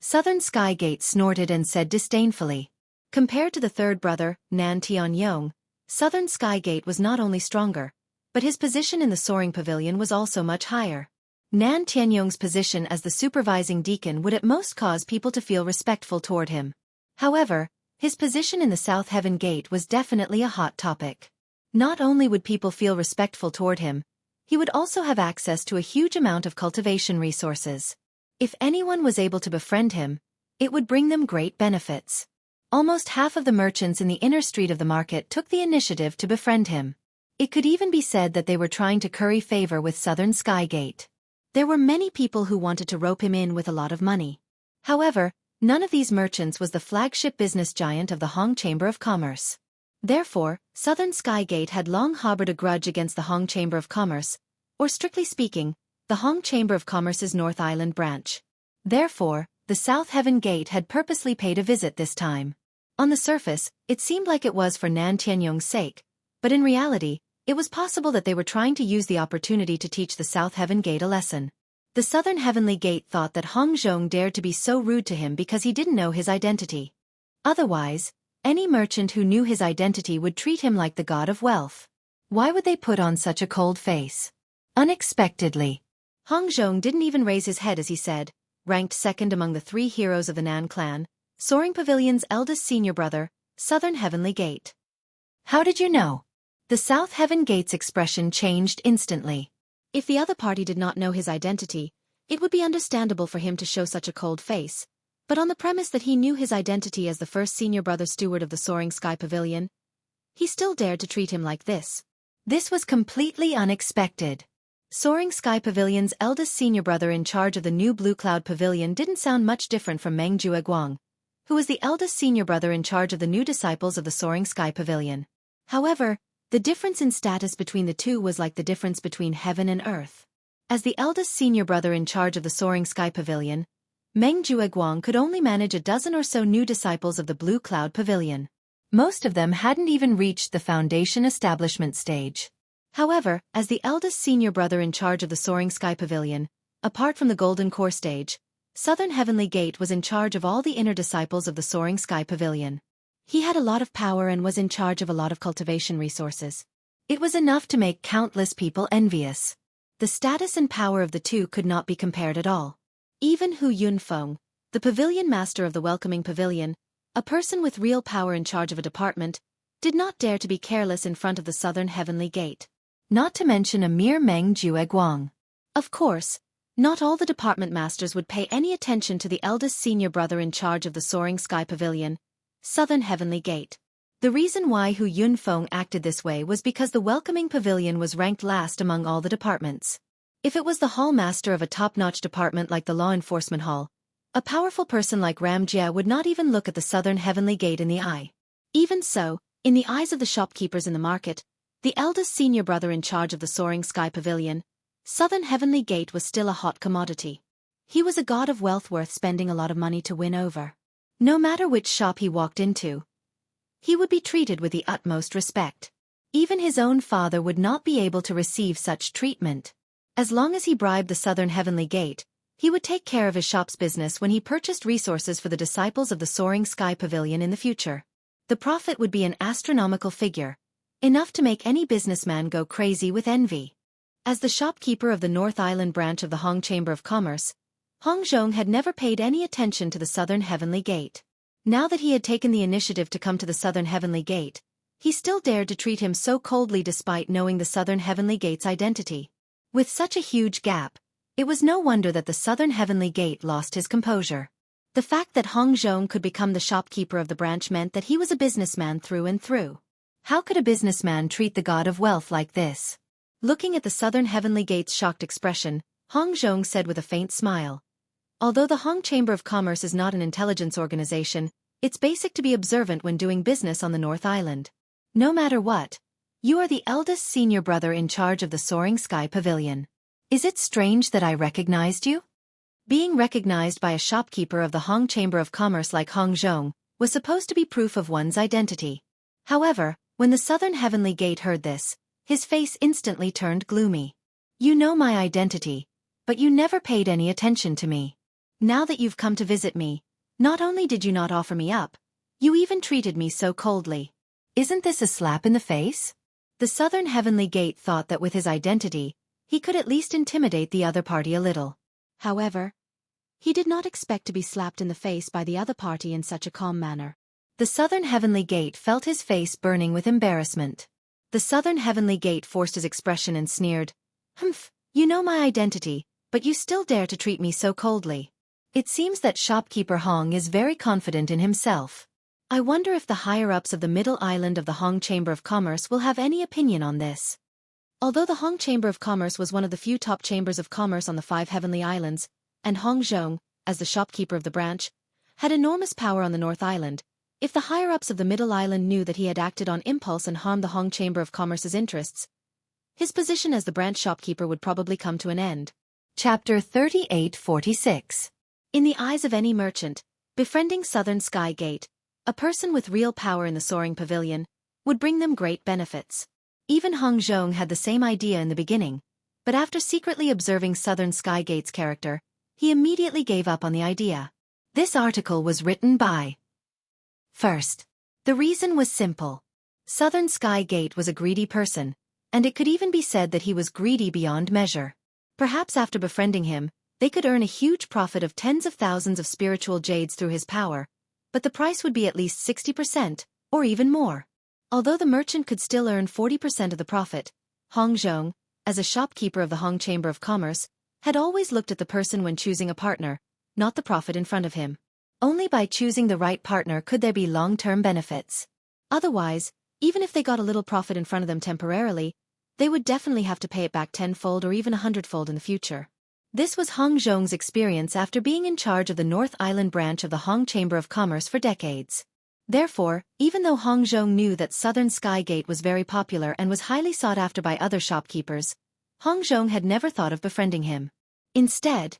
Southern Sky Gate snorted and said disdainfully. Compared to the 3rd brother, Nan Tianyong, Southern Sky Gate was not only stronger, but his position in the soaring pavilion was also much higher. Nan Tianyong's position as the supervising deacon would at most cause people to feel respectful toward him. However, his position in the South Heaven Gate was definitely a hot topic. Not only would people feel respectful toward him, he would also have access to a huge amount of cultivation resources. If anyone was able to befriend him, it would bring them great benefits. Almost half of the merchants in the inner street of the market took the initiative to befriend him. It could even be said that they were trying to curry favor with Southern Sky Gate. There were many people who wanted to rope him in with a lot of money. However, none of these merchants was the flagship business giant of the Hong Chamber of Commerce. Therefore, Southern Sky Gate had long harbored a grudge against the Hong Chamber of Commerce, or strictly speaking, the Hong Chamber of Commerce's North Island branch. Therefore, the South Heaven Gate had purposely paid a visit this time. On the surface, it seemed like it was for Nan Tianyong's sake, but in reality, it was possible that they were trying to use the opportunity to teach the South Heaven Gate a lesson. The Southern Heavenly Gate thought that Hong Zhong dared to be so rude to him because he didn't know his identity. Otherwise, any merchant who knew his identity would treat him like the god of wealth. Why would they put on such a cold face? Unexpectedly, Hong Zhong didn't even raise his head as he said, ranked 2nd among the 3 heroes of the Nan clan, Soaring Pavilion's eldest senior brother, Southern Heavenly Gate. How did you know? The South Heaven Gate's expression changed instantly. If the other party did not know his identity, it would be understandable for him to show such a cold face. But on the premise that he knew his identity as the first senior brother steward of the Soaring Sky Pavilion, he still dared to treat him like this. This was completely unexpected. Soaring Sky Pavilion's eldest senior brother in charge of the new Blue Cloud Pavilion didn't sound much different from Meng Jueguang, who was the eldest senior brother in charge of the new disciples of the Soaring Sky Pavilion. However, the difference in status between the two was like the difference between heaven and earth. As the eldest senior brother in charge of the Soaring Sky Pavilion, Meng Jueguang could only manage a dozen or so new disciples of the Blue Cloud Pavilion. Most of them hadn't even reached the foundation establishment stage. However, as the eldest senior brother in charge of the Soaring Sky Pavilion, Apart from the Golden Core stage, Southern Heavenly Gate was in charge of all the inner disciples of the Soaring Sky Pavilion. He had a lot of power and was in charge of a lot of cultivation resources. It was enough to make countless people envious. The status and power of the two could not be compared at all. Even Hu Yunfeng, the pavilion master of the Welcoming Pavilion, a person with real power in charge of a department, did not dare to be careless in front of the Southern Heavenly Gate. Not to mention a mere Meng Jueguang. Of course, not all the department masters would pay any attention to the eldest senior brother in charge of the Soaring Sky Pavilion, Southern Heavenly Gate. The reason why Hu Yunfeng acted this way was because the Welcoming Pavilion was ranked last among all the departments. If it was the hall master of a top-notch department like the Law Enforcement Hall, a powerful person like Ramjia would not even look at the Southern Heavenly Gate in the eye. Even so, in the eyes of the shopkeepers in the market, the eldest senior brother in charge of the Soaring Sky Pavilion, Southern Heavenly Gate was still a hot commodity. He was a god of wealth worth spending a lot of money to win over. No matter which shop he walked into, he would be treated with the utmost respect. Even his own father would not be able to receive such treatment. As long as he bribed the Southern Heavenly Gate, he would take care of his shop's business when he purchased resources for the disciples of the Soaring Sky Pavilion in the future. The profit would be an astronomical figure, enough to make any businessman go crazy with envy. As the shopkeeper of the North Island branch of the Hong Chamber of Commerce, Hong Zhong had never paid any attention to the Southern Heavenly Gate. Now that he had taken the initiative to come to the Southern Heavenly Gate, he still dared to treat him so coldly despite knowing the Southern Heavenly Gate's identity. With such a huge gap, it was no wonder that the Southern Heavenly Gate lost his composure. The fact that Hong Zhong could become the shopkeeper of the branch meant that he was a businessman through and through. How could a businessman treat the god of wealth like this? Looking at the Southern Heavenly Gate's shocked expression, Hong Zhong said with a faint smile, "Although the Hong Chamber of Commerce is not an intelligence organization, it's basic to be observant when doing business on the North Island. No matter what, you are the eldest senior brother in charge of the Soaring Sky Pavilion. Is it strange that I recognized you?" Being recognized by a shopkeeper of the Hong Chamber of Commerce like Hong Zhong was supposed to be proof of one's identity. However, when the Southern Heavenly Gate heard this, his face instantly turned gloomy. "You know my identity, but you never paid any attention to me. Now that you've come to visit me, not only did you not offer me up, you even treated me so coldly. Isn't this a slap in the face?" The Southern Heavenly Gate thought that with his identity, he could at least intimidate the other party a little. However, he did not expect to be slapped in the face by the other party in such a calm manner. The Southern Heavenly Gate felt his face burning with embarrassment. The Southern Heavenly Gate forced his expression and sneered, "Humph, you know my identity, but you still dare to treat me so coldly." It seems that shopkeeper Hong is very confident in himself. I wonder if the higher-ups of the Middle Island of the Hong Chamber of Commerce will have any opinion on this. Although the Hong Chamber of Commerce was one of the few top chambers of commerce on the 5 Heavenly Islands, and Hong Zhong, as the shopkeeper of the branch, had enormous power on the North Island, if the higher-ups of the Middle Island knew that he had acted on impulse and harmed the Hong Chamber of Commerce's interests, his position as the branch shopkeeper would probably come to an end. Chapter 3846. In the eyes of any merchant, befriending Southern Sky Gate, a person with real power in the Soaring Pavilion, would bring them great benefits. Even Hong Zhong had the same idea in the beginning, but after secretly observing Southern Sky Gate's character, he immediately gave up on the idea. This article was written by First. The reason was simple. Southern Sky Gate was a greedy person, and it could even be said that he was greedy beyond measure. Perhaps after befriending him, they could earn a huge profit of tens of thousands of spiritual jades through his power, but the price would be at least 60%, or even more. Although the merchant could still earn 40% of the profit, Hong Zhong, as a shopkeeper of the Hong Chamber of Commerce, had always looked at the person when choosing a partner, not the profit in front of him. Only by choosing the right partner could there be long-term benefits. Otherwise, even if they got a little profit in front of them temporarily, they would definitely have to pay it back tenfold or even 100-fold in the future. This was Hong Zhong's experience after being in charge of the North Island branch of the Hong Chamber of Commerce for decades. Therefore, even though Hong Zhong knew that Southern Sky Gate was very popular and was highly sought after by other shopkeepers, Hong Zhong had never thought of befriending him. Instead,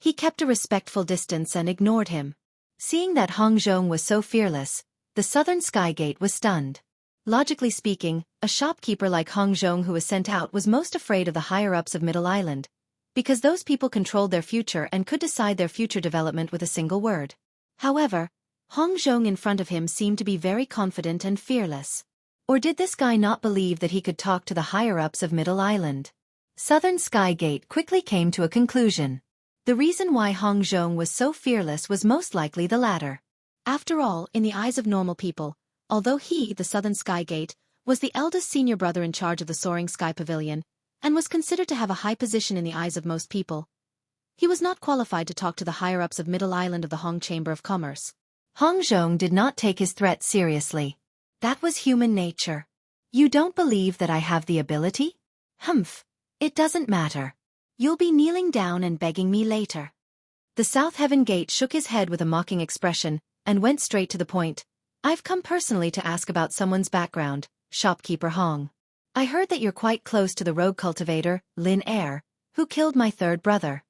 he kept a respectful distance and ignored him. Seeing that Hong Zhong was so fearless, the Southern Sky Gate was stunned. Logically speaking, a shopkeeper like Hong Zhong who was sent out was most afraid of the higher-ups of Middle Island, because those people controlled their future and could decide their future development with a single word. However, Hong Zhong in front of him seemed to be very confident and fearless. Or did this guy not believe that he could talk to the higher-ups of Middle Island? Southern Sky Gate quickly came to a conclusion. The reason why Hong Zhong was so fearless was most likely the latter. After all, in the eyes of normal people, although he, the Southern Sky Gate, was the eldest senior brother in charge of the Soaring Sky Pavilion, and was considered to have a high position in the eyes of most people, he was not qualified to talk to the higher-ups of Middle Island of the Hong Chamber of Commerce. Hong Zhong did not take his threat seriously. That was human nature. You don't believe that I have the ability? Humph. It doesn't matter. You'll be kneeling down and begging me later. The South Heaven Gate shook his head with a mocking expression, and went straight to the point. I've come personally to ask about someone's background, shopkeeper Hong. I heard that you're quite close to the rogue cultivator, Lin Air, who killed my third brother.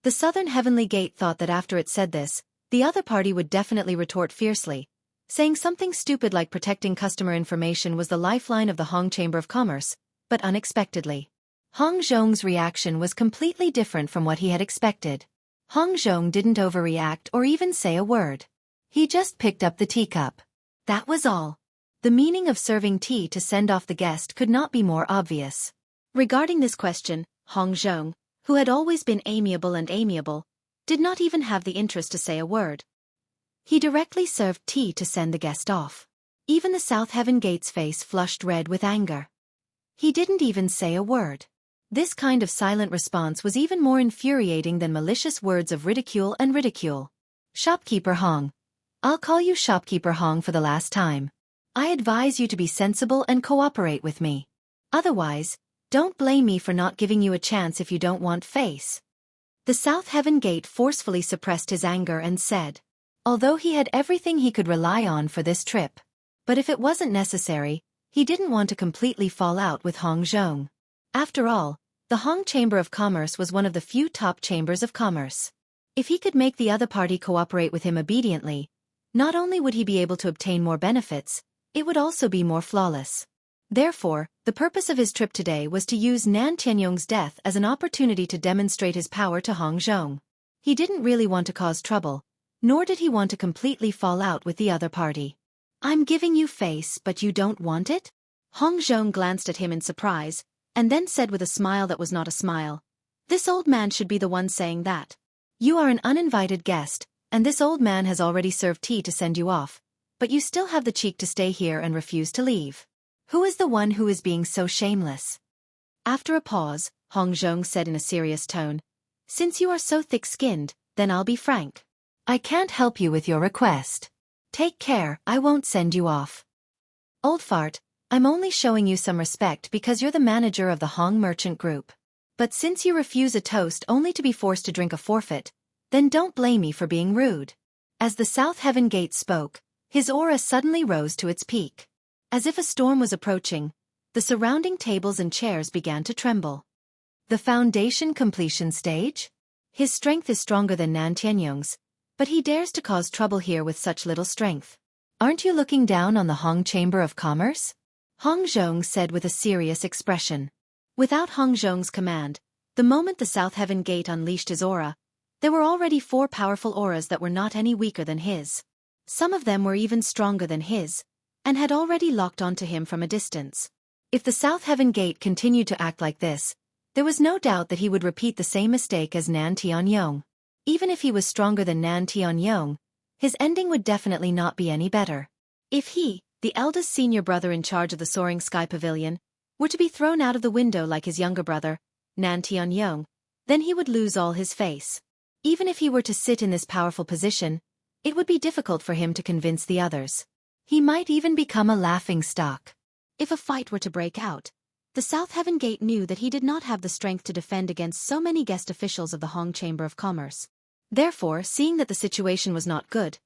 The Southern Heavenly Gate thought that after it said this, the other party would definitely retort fiercely, saying something stupid like protecting customer information was the lifeline of the Hong Chamber of Commerce, but unexpectedly, Hong Zhong's reaction was completely different from what he had expected. Hong Zhong didn't overreact or even say a word. He just picked up the teacup. That was all. The meaning of serving tea to send off the guest could not be more obvious. Regarding this question, Hong Zhong, who had always been amiable, did not even have the interest to say a word. He directly served tea to send the guest off. Even the South Heaven Gate's face flushed red with anger. He didn't even say a word. This kind of silent response was even more infuriating than malicious words of ridicule and ridicule. Shopkeeper Hong. I'll call you Shopkeeper Hong for the last time. I advise you to be sensible and cooperate with me. Otherwise, don't blame me for not giving you a chance if you don't want face. The South Heaven Gate forcefully suppressed his anger and said, although he had everything he could rely on for this trip. But if it wasn't necessary, he didn't want to completely fall out with Hong Zhong. After all, the Hong Chamber of Commerce was one of the few top chambers of commerce. If he could make the other party cooperate with him obediently, not only would he be able to obtain more benefits, it would also be more flawless. Therefore, the purpose of his trip today was to use Nan Tianyong's death as an opportunity to demonstrate his power to Hong Zhong. He didn't really want to cause trouble, nor did he want to completely fall out with the other party. I'm giving you face, but you don't want it? Hong Zhong glanced at him in surprise, and then said with a smile that was not a smile. This old man should be the one saying that. You are an uninvited guest, and this old man has already served tea to send you off, but you still have the cheek to stay here and refuse to leave. Who is the one who is being so shameless? After a pause, Hong Zhong said in a serious tone, since you are so thick-skinned, then I'll be frank. I can't help you with your request. Take care, I won't send you off. Old fart, I'm only showing you some respect because you're the manager of the Hong Merchant Group. But since you refuse a toast only to be forced to drink a forfeit, then don't blame me for being rude. As the South Heaven Gate spoke, his aura suddenly rose to its peak. As if a storm was approaching, the surrounding tables and chairs began to tremble. The foundation completion stage? His strength is stronger than Nan Tianyong's, but he dares to cause trouble here with such little strength. Aren't you looking down on the Hong Chamber of Commerce? Hong Zhong said with a serious expression. Without Hong Zhong's command, the moment the South Heaven Gate unleashed his aura, there were already 4 powerful auras that were not any weaker than his. Some of them were even stronger than his, and had already locked onto him from a distance. If the South Heaven Gate continued to act like this, there was no doubt that he would repeat the same mistake as Nan Tianyong. Even if he was stronger than Nan Tianyong, his ending would definitely not be any better. If he, the eldest senior brother in charge of the Soaring Sky Pavilion, were to be thrown out of the window like his younger brother, Nan Tianyong, then he would lose all his face. Even if he were to sit in this powerful position, it would be difficult for him to convince the others. He might even become a laughingstock. If a fight were to break out, the South Heaven Gate knew that he did not have the strength to defend against so many guest officials of the Hong Chamber of Commerce. Therefore, seeing that the situation was not good,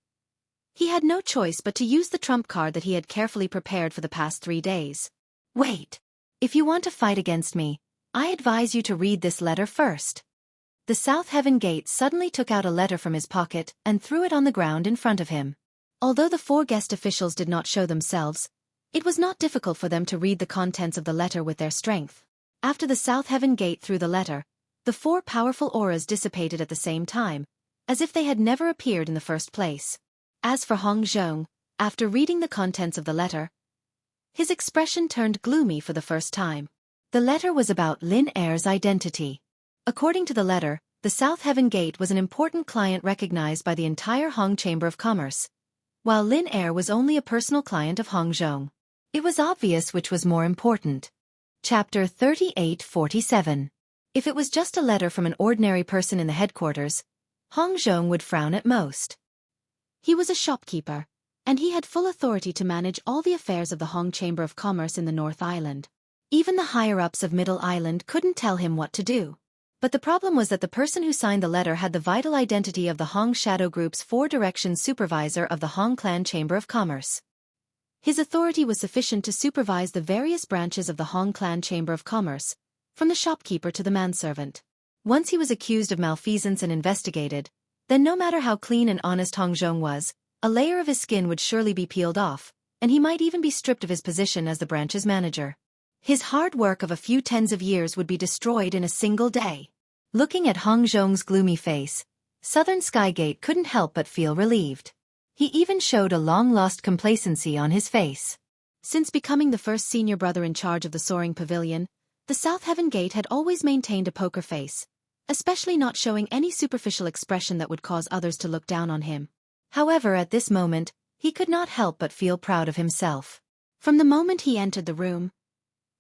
he had no choice but to use the trump card that he had carefully prepared for the past 3 days. Wait! If you want to fight against me, I advise you to read this letter first. The South Heaven Gate suddenly took out a letter from his pocket and threw it on the ground in front of him. Although the 4 guest officials did not show themselves, it was not difficult for them to read the contents of the letter with their strength. After the South Heaven Gate threw the letter, The 4 powerful auras dissipated at the same time, as if they had never appeared in the first place. As for Hong Zhong, after reading the contents of the letter, his expression turned gloomy for the first time. The letter was about Lin Er's identity. According to the letter, the South Heaven Gate was an important client recognized by the entire Hong Chamber of Commerce, while Lin Er was only a personal client of Hong Zhong. It was obvious which was more important. Chapter 3847. If it was just a letter from an ordinary person in the headquarters, Hong Zhong would frown at most. He was a shopkeeper, and he had full authority to manage all the affairs of the Hong Chamber of Commerce in the North Island. Even the higher-ups of Middle Island couldn't tell him what to do. But the problem was that the person who signed the letter had the vital identity of the Hong Shadow Group's 4 Directions supervisor of the Hong Clan Chamber of Commerce. His authority was sufficient to supervise the various branches of the Hong Clan Chamber of Commerce, from the shopkeeper to the manservant. Once he was accused of malfeasance and investigated, then no matter how clean and honest Hong Zhong was, a layer of his skin would surely be peeled off, and he might even be stripped of his position as the branch's manager. His hard work of a few tens of years would be destroyed in a single day. Looking at Hong Zhong's gloomy face, Southern Skygate couldn't help but feel relieved. He even showed a long-lost complacency on his face. Since becoming the first senior brother in charge of the Soaring Pavilion, the South Heaven Gate had always maintained a poker face, especially not showing any superficial expression that would cause others to look down on him. However, at this moment, he could not help but feel proud of himself. From the moment he entered the room,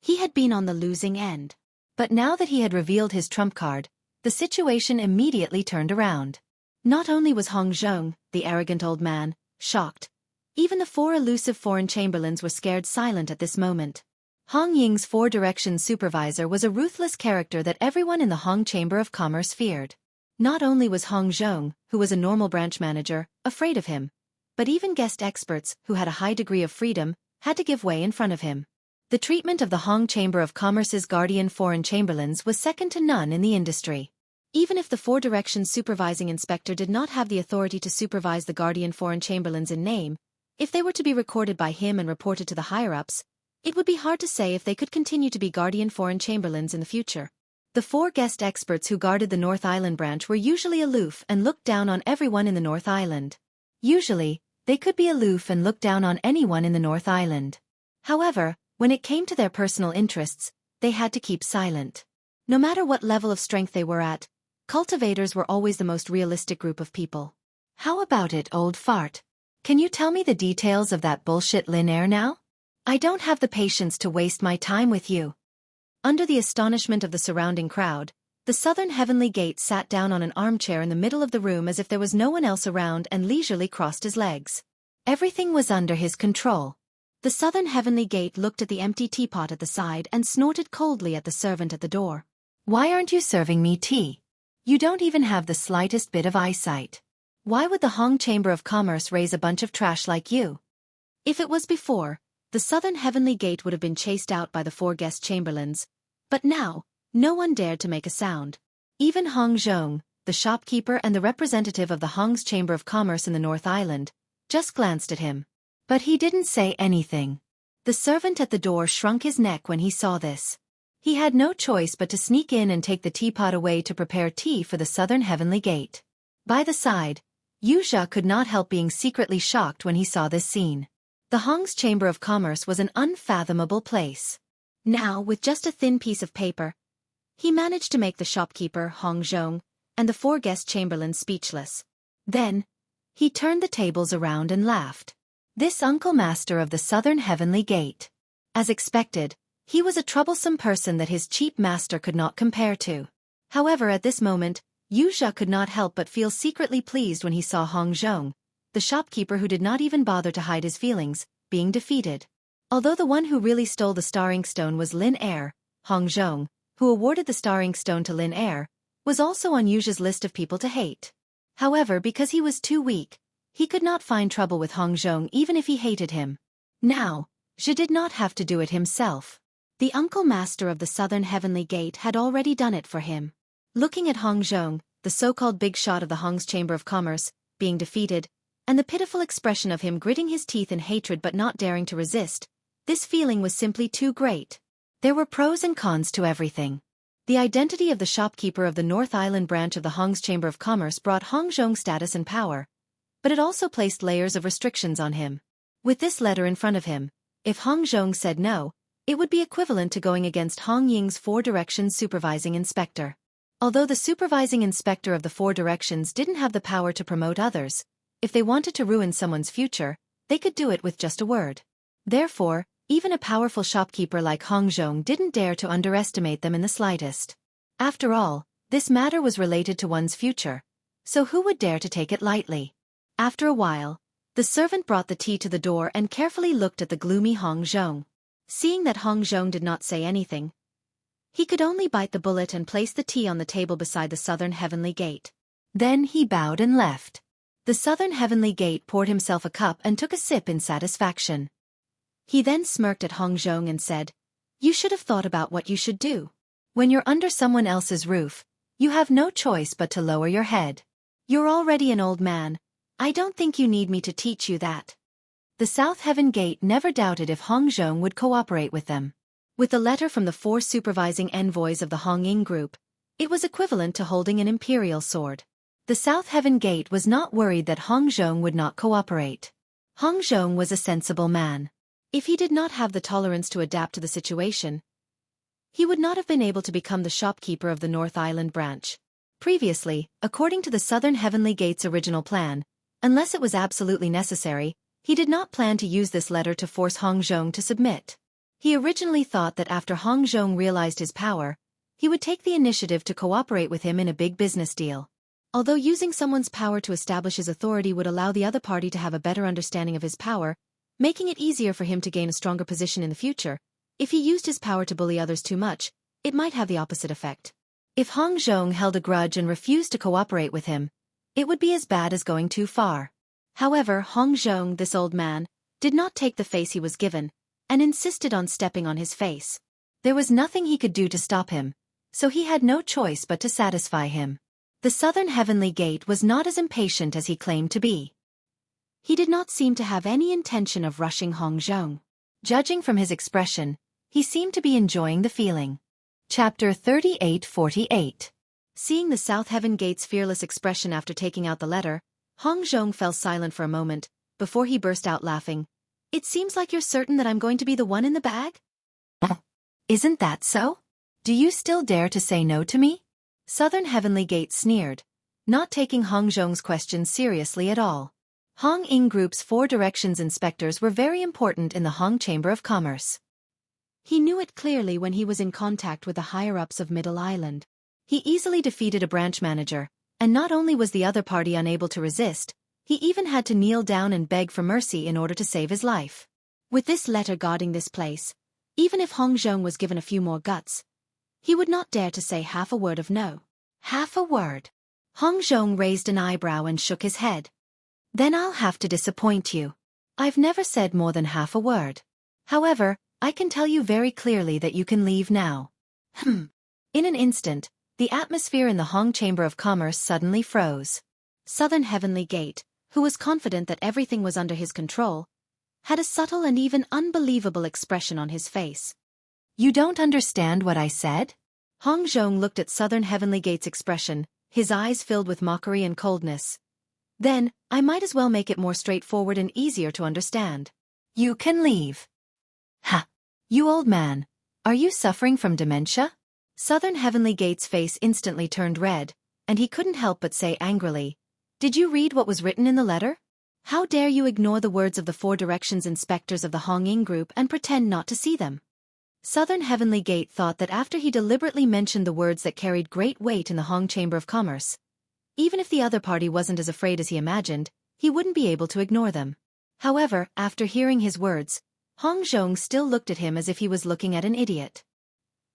he had been on the losing end. But now that he had revealed his trump card, the situation immediately turned around. Not only was Hong Zhong, the arrogant old man, shocked, even the 4 elusive foreign chamberlains were scared silent at this moment. Hong Ying's 4 Directions supervisor was a ruthless character that everyone in the Hong Chamber of Commerce feared. Not only was Hong Zhong, who was a normal branch manager, afraid of him, but even guest experts, who had a high degree of freedom, had to give way in front of him. The treatment of the Hong Chamber of Commerce's guardian foreign chamberlains was second to none in the industry. Even if the 4 Directions supervising inspector did not have the authority to supervise the guardian foreign chamberlains in name, if they were to be recorded by him and reported to the higher-ups, it would be hard to say if they could continue to be guardian foreign chamberlains in the future. The 4 guest experts who guarded the North Island branch were usually aloof and looked down on everyone in the North Island. Usually, they could be aloof and look down on anyone in the North Island. However, when it came to their personal interests, they had to keep silent. No matter what level of strength they were at, cultivators were always the most realistic group of people. How about it, old fart? Can you tell me the details of that bullshit Lin Er now? I don't have the patience to waste my time with you. Under the astonishment of the surrounding crowd, the Southern Heavenly Gate sat down on an armchair in the middle of the room as if there was no one else around and leisurely crossed his legs. Everything was under his control. The Southern Heavenly Gate looked at the empty teapot at the side and snorted coldly at the servant at the door. Why aren't you serving me tea? You don't even have the slightest bit of eyesight. Why would the Hong Chamber of Commerce raise a bunch of trash like you? If it was before, the Southern Heavenly Gate would have been chased out by the 4 guest chamberlains, but now, no one dared to make a sound. Even Hong Zhong, the shopkeeper and the representative of the Hong's Chamber of Commerce in the North Island, just glanced at him. But he didn't say anything. The servant at the door shrunk his neck when he saw this. He had no choice but to sneak in and take the teapot away to prepare tea for the Southern Heavenly Gate. By the side, Wuxia could not help being secretly shocked when he saw this scene. The Hong's Chamber of Commerce was an unfathomable place. Now, with just a thin piece of paper, he managed to make the shopkeeper, Hong Zhong, and the 4 guest chamberlains speechless. Then, he turned the tables around and laughed. This uncle master of the Southern Heavenly Gate. As expected, he was a troublesome person that his cheap master could not compare to. However, at this moment, Wuxia could not help but feel secretly pleased when he saw Hong Zhong, the shopkeeper who did not even bother to hide his feelings, being defeated. Although the one who really stole the star inkstone was Lin Er, Hong Zhong, who awarded the star inkstone to Lin Er, was also on Wuxia's list of people to hate. However, because he was too weak, he could not find trouble with Hong Zhong even if he hated him. Now, Xie did not have to do it himself. The uncle master of the Southern Heavenly Gate had already done it for him. Looking at Hong Zhong, the so-called big shot of the Hong's Chamber of Commerce, being defeated, and the pitiful expression of him gritting his teeth in hatred but not daring to resist, this feeling was simply too great. There were pros and cons to everything. The identity of the shopkeeper of the North Island branch of the Hong's Chamber of Commerce brought Hong Zhong status and power, but it also placed layers of restrictions on him. With this letter in front of him, if Hong Zhong said no, it would be equivalent to going against Hong Ying's Four Directions supervising inspector. Although the supervising inspector of the Four Directions didn't have the power to promote others, if they wanted to ruin someone's future, they could do it with just a word. Therefore, even a powerful shopkeeper like Hong Zhong didn't dare to underestimate them in the slightest. After all, this matter was related to one's future, so who would dare to take it lightly? After a while, the servant brought the tea to the door and carefully looked at the gloomy Hong Zhong. Seeing that Hong Zhong did not say anything, he could only bite the bullet and place the tea on the table beside the southern heavenly gate. Then he bowed and left. The southern heavenly gate poured himself a cup and took a sip in satisfaction. He then smirked at Hong Zhong and said, "You should have thought about what you should do. When you're under someone else's roof, you have no choice but to lower your head. You're already an old man. I don't think you need me to teach you that." The South Heaven Gate never doubted if Hong Zhong would cooperate with them. With the letter from the four supervising envoys of the Hong Ying group, it was equivalent to holding an imperial sword. The South Heaven Gate was not worried that Hong Zhong would not cooperate. Hong Zhong was a sensible man. If he did not have the tolerance to adapt to the situation, he would not have been able to become the shopkeeper of the North Island branch. Previously, according to the Southern Heavenly Gate's original plan, unless it was absolutely necessary, he did not plan to use this letter to force Hong Zhong to submit. He originally thought that after Hong Zhong realized his power, he would take the initiative to cooperate with him in a big business deal. Although using someone's power to establish his authority would allow the other party to have a better understanding of his power, making it easier for him to gain a stronger position in the future, if he used his power to bully others too much, it might have the opposite effect. If Hong Zhong held a grudge and refused to cooperate with him, it would be as bad as going too far. However, Hong Zhong, this old man, did not take the face he was given, and insisted on stepping on his face. There was nothing he could do to stop him, so he had no choice but to satisfy him. The Southern Heavenly Gate was not as impatient as he claimed to be. He did not seem to have any intention of rushing Hong Zhong. Judging from his expression, he seemed to be enjoying the feeling. Chapter 38:48. Seeing the South Heaven Gate's fearless expression after taking out the letter, Hong Zhong fell silent for a moment, before he burst out laughing. "It seems like you're certain that I'm going to be the one in the bag?" "Isn't that so? Do you still dare to say no to me?" Southern Heavenly Gate sneered, not taking Hong Zhong's question seriously at all. Hong Ying Group's Four Directions inspectors were very important in the Hong Chamber of Commerce. He knew it clearly when he was in contact with the higher-ups of Middle Island. He easily defeated a branch manager, and not only was the other party unable to resist, he even had to kneel down and beg for mercy in order to save his life. With this letter guarding this place, even if Hong Zhong was given a few more guts, he would not dare to say half a word of no. Half a word. Hong Zhong raised an eyebrow and shook his head. "Then I'll have to disappoint you. I've never said more than half a word. However, I can tell you very clearly that you can leave now." In an instant, the atmosphere in the Hong Chamber of Commerce suddenly froze. Southern Heavenly Gate, who was confident that everything was under his control, had a subtle and even unbelievable expression on his face. "You don't understand what I said?" Hong Zhong looked at Southern Heavenly Gate's expression, his eyes filled with mockery and coldness. "Then, I might as well make it more straightforward and easier to understand. You can leave." "Ha! You old man, are you suffering from dementia?" Southern Heavenly Gate's face instantly turned red, and he couldn't help but say angrily, "Did you read what was written in the letter? How dare you ignore the words of the Four Directions inspectors of the Hong Ying Group and pretend not to see them?" Southern Heavenly Gate thought that after he deliberately mentioned the words that carried great weight in the Hong Chamber of Commerce, even if the other party wasn't as afraid as he imagined, he wouldn't be able to ignore them. However, after hearing his words, Hong Zhong still looked at him as if he was looking at an idiot.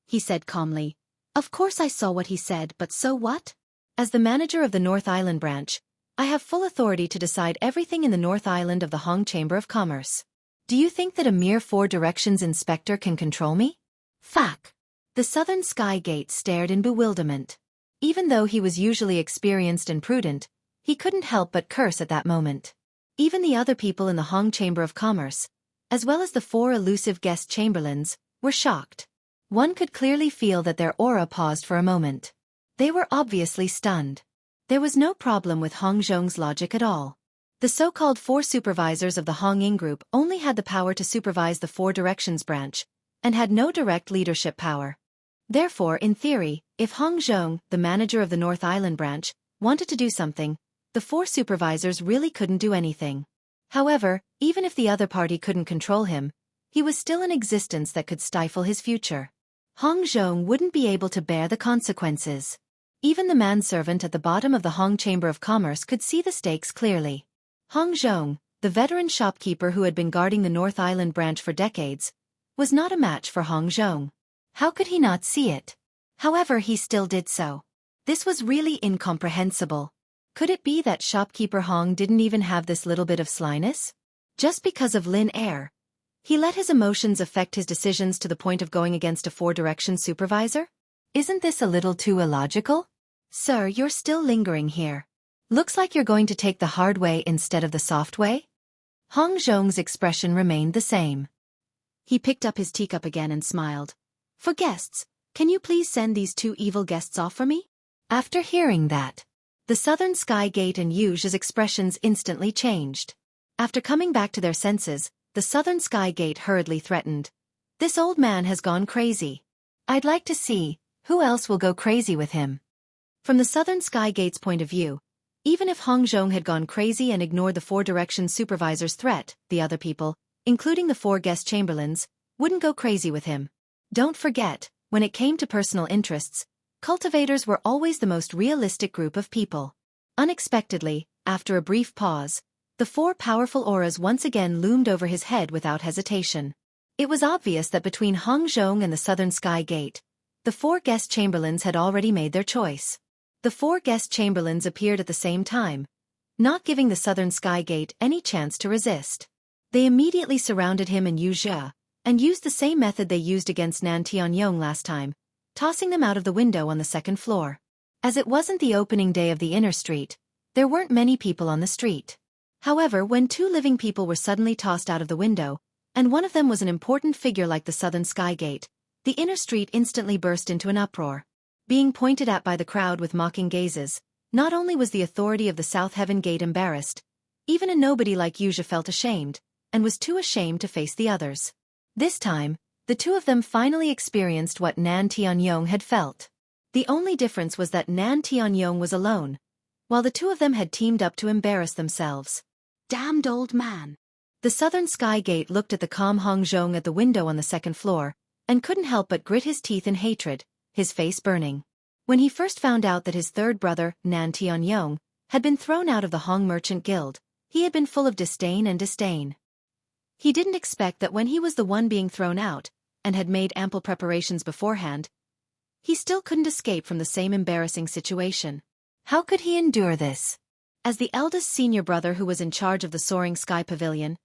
He said calmly, "Of course I saw what he said, but so what? As the manager of the North Island branch, I have full authority to decide everything in the North Island of the Hong Chamber of Commerce. Do you think that a mere Four Directions inspector can control me?" Fuck! The Southern Sky Gate stared in bewilderment. Even though he was usually experienced and prudent, he couldn't help but curse at that moment. Even the other people in the Hong Chamber of Commerce, as well as the four elusive guest chamberlains, were shocked. One could clearly feel that their aura paused for a moment. They were obviously stunned. There was no problem with Hong Zhong's logic at all. The so-called four supervisors of the Hong Ying group only had the power to supervise the Four Directions branch, and had no direct leadership power. Therefore, in theory, if Hong Zhong, the manager of the North Island branch, wanted to do something, the four supervisors really couldn't do anything. However, even if the other party couldn't control him, he was still in existence that could stifle his future. Hong Zhong wouldn't be able to bear the consequences. Even the manservant at the bottom of the Hong Chamber of Commerce could see the stakes clearly. Hong Zhong, the veteran shopkeeper who had been guarding the North Island branch for decades, was not a match for Hong Zhong. How could he not see it? However, he still did so. This was really incomprehensible. Could it be that shopkeeper Hong didn't even have this little bit of slyness? Just because of Lin Air, he let his emotions affect his decisions to the point of going against a Four Directions supervisor? Isn't this a little too illogical? Sir, you're still lingering here. Looks like you're going to take the hard way instead of the soft way? Hong Zhong's expression remained the same. He picked up his teacup again and smiled. For guests, can you please send these two evil guests off for me? After hearing that, the Southern Sky Gate and Yu's expressions instantly changed. After coming back to their senses, the Southern Sky Gate hurriedly threatened. This old man has gone crazy. I'd like to see who else will go crazy with him. From the Southern Sky Gate's point of view, even if Hong Zhong had gone crazy and ignored the Four Directions supervisor's threat, the other people, including the four guest chamberlains, wouldn't go crazy with him. Don't forget, when it came to personal interests, cultivators were always the most realistic group of people. Unexpectedly, after a brief pause, the four powerful auras once again loomed over his head without hesitation. It was obvious that between Hong Zhong and the Southern Sky Gate, the four guest chamberlains had already made their choice. The four guest chamberlains appeared at the same time, not giving the Southern Sky Gate any chance to resist. They immediately surrounded him and Wuxia, and used the same method they used against Nan Tianyong last time, tossing them out of the window on the second floor. As it wasn't the opening day of the inner street, there weren't many people on the street. However, when two living people were suddenly tossed out of the window, and one of them was an important figure like the Southern Sky Gate, the inner street instantly burst into an uproar. Being pointed at by the crowd with mocking gazes, not only was the authority of the South Heaven Gate embarrassed, even a nobody like Wuxia felt ashamed, and was too ashamed to face the others. This time, the two of them finally experienced what Nan Tianyong had felt. The only difference was that Nan Tianyong was alone, while the two of them had teamed up to embarrass themselves. Damned old man. The Southern Sky Gate looked at the calm Hong Zhong at the window on the second floor, and couldn't help but grit his teeth in hatred, his face burning. When he first found out that his third brother, Nan Tianyong, had been thrown out of the Hong Merchant Guild, he had been full of disdain and disdain. He didn't expect that when he was the one being thrown out, and had made ample preparations beforehand, he still couldn't escape from the same embarrassing situation. How could he endure this? As the eldest senior brother who was in charge of the Soaring Sky Pavilion,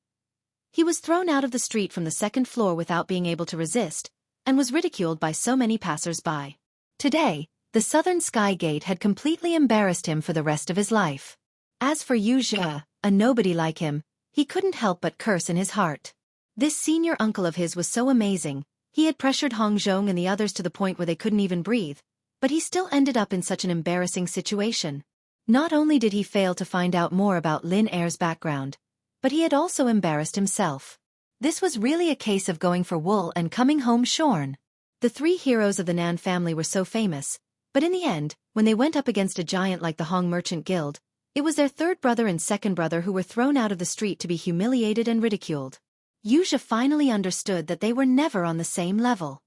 he was thrown out of the street from the second floor without being able to resist, and was ridiculed by so many passers-by. Today, the Southern Sky Gate had completely embarrassed him for the rest of his life. As for Wuxia, a nobody like him, he couldn't help but curse in his heart. This senior uncle of his was so amazing, he had pressured Hong Zhong and the others to the point where they couldn't even breathe, but he still ended up in such an embarrassing situation. Not only did he fail to find out more about Lin Air's background, but he had also embarrassed himself. This was really a case of going for wool and coming home shorn. The three heroes of the Nan family were so famous, but in the end, when they went up against a giant like the Hong Merchant Guild, it was their third brother and second brother who were thrown out of the street to be humiliated and ridiculed. Wuxia finally understood that they were never on the same level.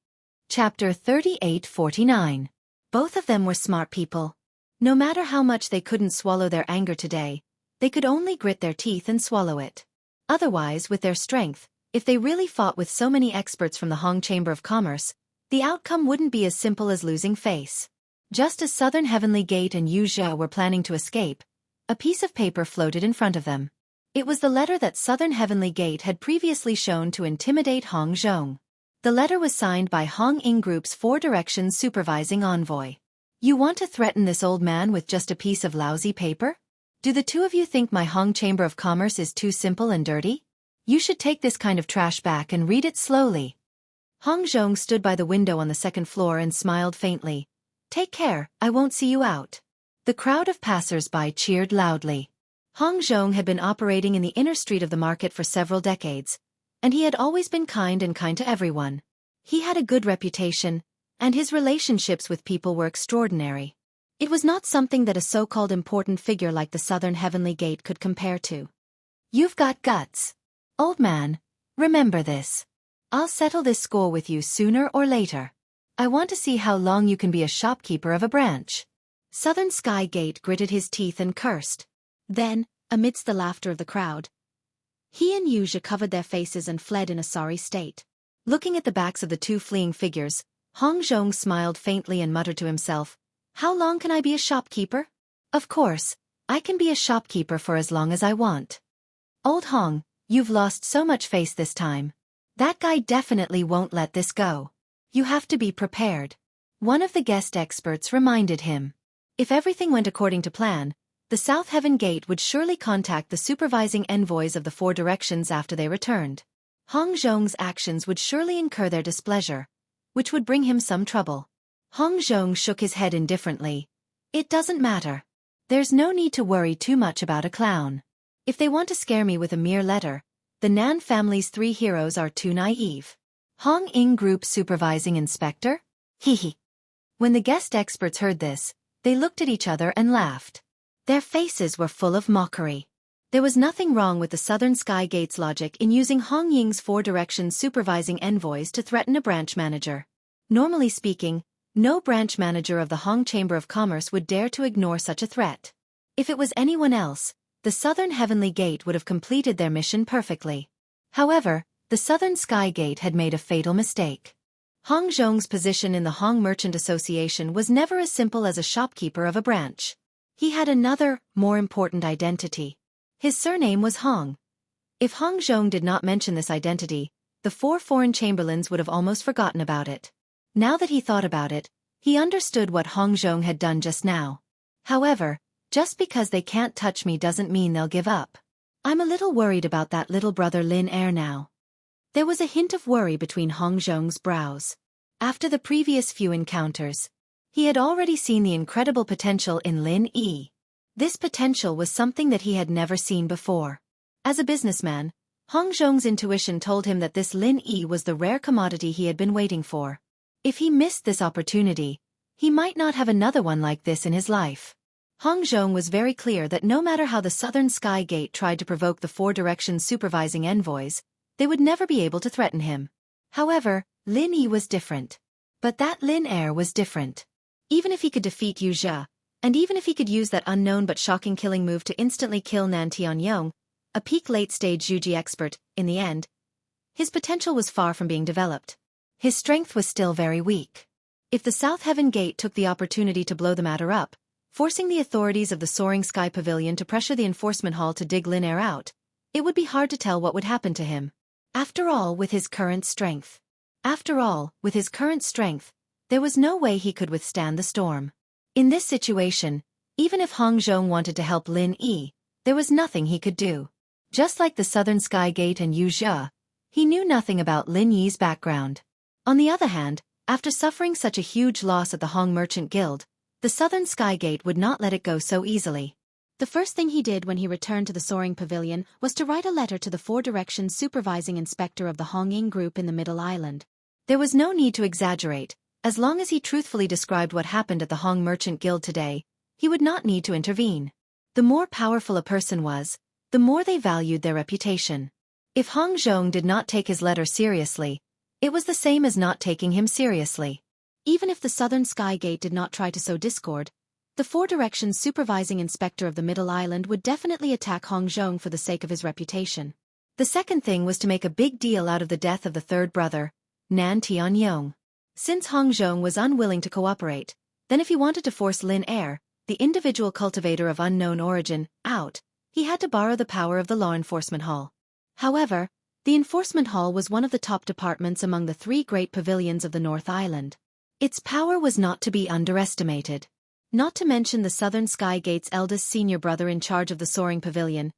Chapter 38-49. Both of them were smart people. No matter how much they couldn't swallow their anger today, they could only grit their teeth and swallow it. Otherwise, with their strength, if they really fought with so many experts from the Hong Chamber of Commerce, the outcome wouldn't be as simple as losing face. Just as Southern Heavenly Gate and Wuxia were planning to escape, a piece of paper floated in front of them. It was the letter that Southern Heavenly Gate had previously shown to intimidate Hong Zhong. The letter was signed by Hong Ying Group's Four Directions supervising envoy. You want to threaten this old man with just a piece of lousy paper? Do the two of you think my Hong Chamber of Commerce is too simple and dirty? You should take this kind of trash back and read it slowly. Hong Zhong stood by the window on the second floor and smiled faintly. "Take care, I won't see you out." The crowd of passers-by cheered loudly. Hong Zhong had been operating in the inner street of the market for several decades, and he had always been kind to everyone. He had a good reputation, and his relationships with people were extraordinary. It was not something that a so-called important figure like the Southern Heavenly Gate could compare to. "You've got guts. Old man, remember this. I'll settle this score with you sooner or later. I want to see how long you can be a shopkeeper of a branch." Southern Sky Gate gritted his teeth and cursed. Then, amidst the laughter of the crowd, he and Yuja covered their faces and fled in a sorry state. Looking at the backs of the two fleeing figures, Hong Zhong smiled faintly and muttered to himself, "How long can I be a shopkeeper? Of course, I can be a shopkeeper for as long as I want. Old Hong, you've lost so much face this time. That guy definitely won't let this go. You have to be prepared." One of the guest experts reminded him. If everything went according to plan, the South Heaven Gate would surely contact the supervising envoys of the four directions after they returned. Hong Zhong's actions would surely incur their displeasure, which would bring him some trouble. Hong Zhong shook his head indifferently. "It doesn't matter. There's no need to worry too much about a clown. If they want to scare me with a mere letter, the Nan family's three heroes are too naive." Hong Ing Group Supervising Inspector? Hee. When the guest experts heard this, they looked at each other and laughed. Their faces were full of mockery. There was nothing wrong with the Southern Sky Gate's logic in using Hong Ying's four directions supervising envoys to threaten a branch manager. Normally speaking, no branch manager of the Hong Chamber of Commerce would dare to ignore such a threat. If it was anyone else, the Southern Heavenly Gate would have completed their mission perfectly. However, the Southern Sky Gate had made a fatal mistake. Hong Zhong's position in the Hong Merchant Association was never as simple as a shopkeeper of a branch. He had another, more important identity. His surname was Hong. If Hong Zhong did not mention this identity, the four foreign chamberlains would have almost forgotten about it. Now that he thought about it, he understood what Hong Zhong had done just now. However, just because they can't touch me doesn't mean they'll give up. I'm a little worried about that little brother Lin Er now. There was a hint of worry between Hong Zhong's brows. After the previous few encounters, he had already seen the incredible potential in Lin Yi. This potential was something that he had never seen before. As a businessman, Hong Zhong's intuition told him that this Lin Yi was the rare commodity he had been waiting for. If he missed this opportunity, he might not have another one like this in his life. Hong Zhong was very clear that no matter how the Southern Sky Gate tried to provoke the four directions supervising envoys, they would never be able to threaten him. However, Lin Yi was different. But that Lin Er was different. Even if he could defeat Wuxia, and even if he could use that unknown but shocking killing move to instantly kill Nan Tianyong, a peak late-stage Juji expert, in the end, his potential was far from being developed. His strength was still very weak. If the South Heaven Gate took the opportunity to blow the matter up, forcing the authorities of the Soaring Sky Pavilion to pressure the enforcement hall to dig Lin Er out, it would be hard to tell what would happen to him. After all, with his current strength, there was no way he could withstand the storm. In this situation, even if Hong Zhong wanted to help Lin Yi, there was nothing he could do. Just like the Southern Sky Gate and Wuxia, he knew nothing about Lin Yi's background. On the other hand, after suffering such a huge loss at the Hong Merchant Guild, the Southern Sky Gate would not let it go so easily. The first thing he did when he returned to the Soaring Pavilion was to write a letter to the Four Directions Supervising Inspector of the Hong Ying Group in the Middle Island. There was no need to exaggerate. As long as he truthfully described what happened at the Hong Merchant Guild today, he would not need to intervene. The more powerful a person was, the more they valued their reputation. If Hong Zhong did not take his letter seriously, it was the same as not taking him seriously. Even if the Southern Sky Gate did not try to sow discord, the Four Directions Supervising Inspector of the Middle Island would definitely attack Hong Zhong for the sake of his reputation. The second thing was to make a big deal out of the death of the third brother, Nan Tianyong. Since Hong Zhong was unwilling to cooperate, then if he wanted to force Lin Er, the individual cultivator of unknown origin, out, he had to borrow the power of the Law Enforcement Hall. However, the Enforcement Hall was one of the top departments among the three great pavilions of the North Island. Its power was not to be underestimated. Not to mention the Southern Sky Gate's eldest senior brother in charge of the Soaring Pavilion,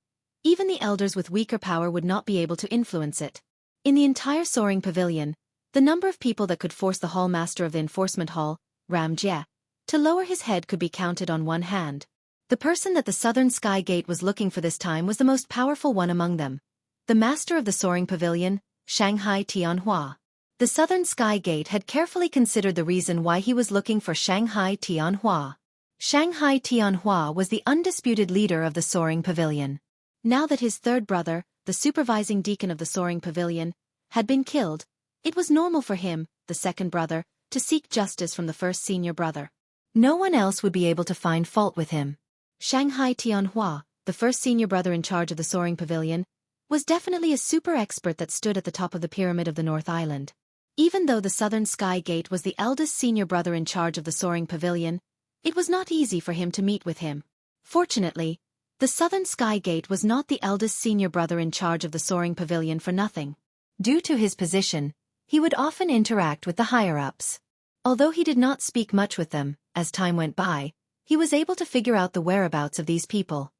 even the elders with weaker power would not be able to influence it. In the entire Soaring Pavilion, The number of people that could force the hall master of the enforcement hall, Ram Jie, to lower his head could be counted on one hand. The person that the Southern Sky Gate was looking for this time was the most powerful one among them, the master of the soaring pavilion, Shanghai Tianhua. The Southern Sky Gate had carefully considered the reason why he was looking for Shanghai Tianhua. Shanghai Tianhua was the undisputed leader of the soaring pavilion. Now that his third brother, the supervising deacon of the soaring pavilion, had been killed, it was normal for him, the second brother, to seek justice from the first senior brother. No one else would be able to find fault with him. Shanghai Tianhua, the first senior brother in charge of the soaring pavilion, was definitely a super expert that stood at the top of the pyramid of the North Island. Even though the Southern Sky Gate was the eldest senior brother in charge of the soaring pavilion, it was not easy for him to meet with him. Fortunately, the Southern Sky Gate was not the eldest senior brother in charge of the soaring pavilion for nothing. Due to his position, he would often interact with the higher-ups. Although he did not speak much with them, as time went by, he was able to figure out the whereabouts of these people.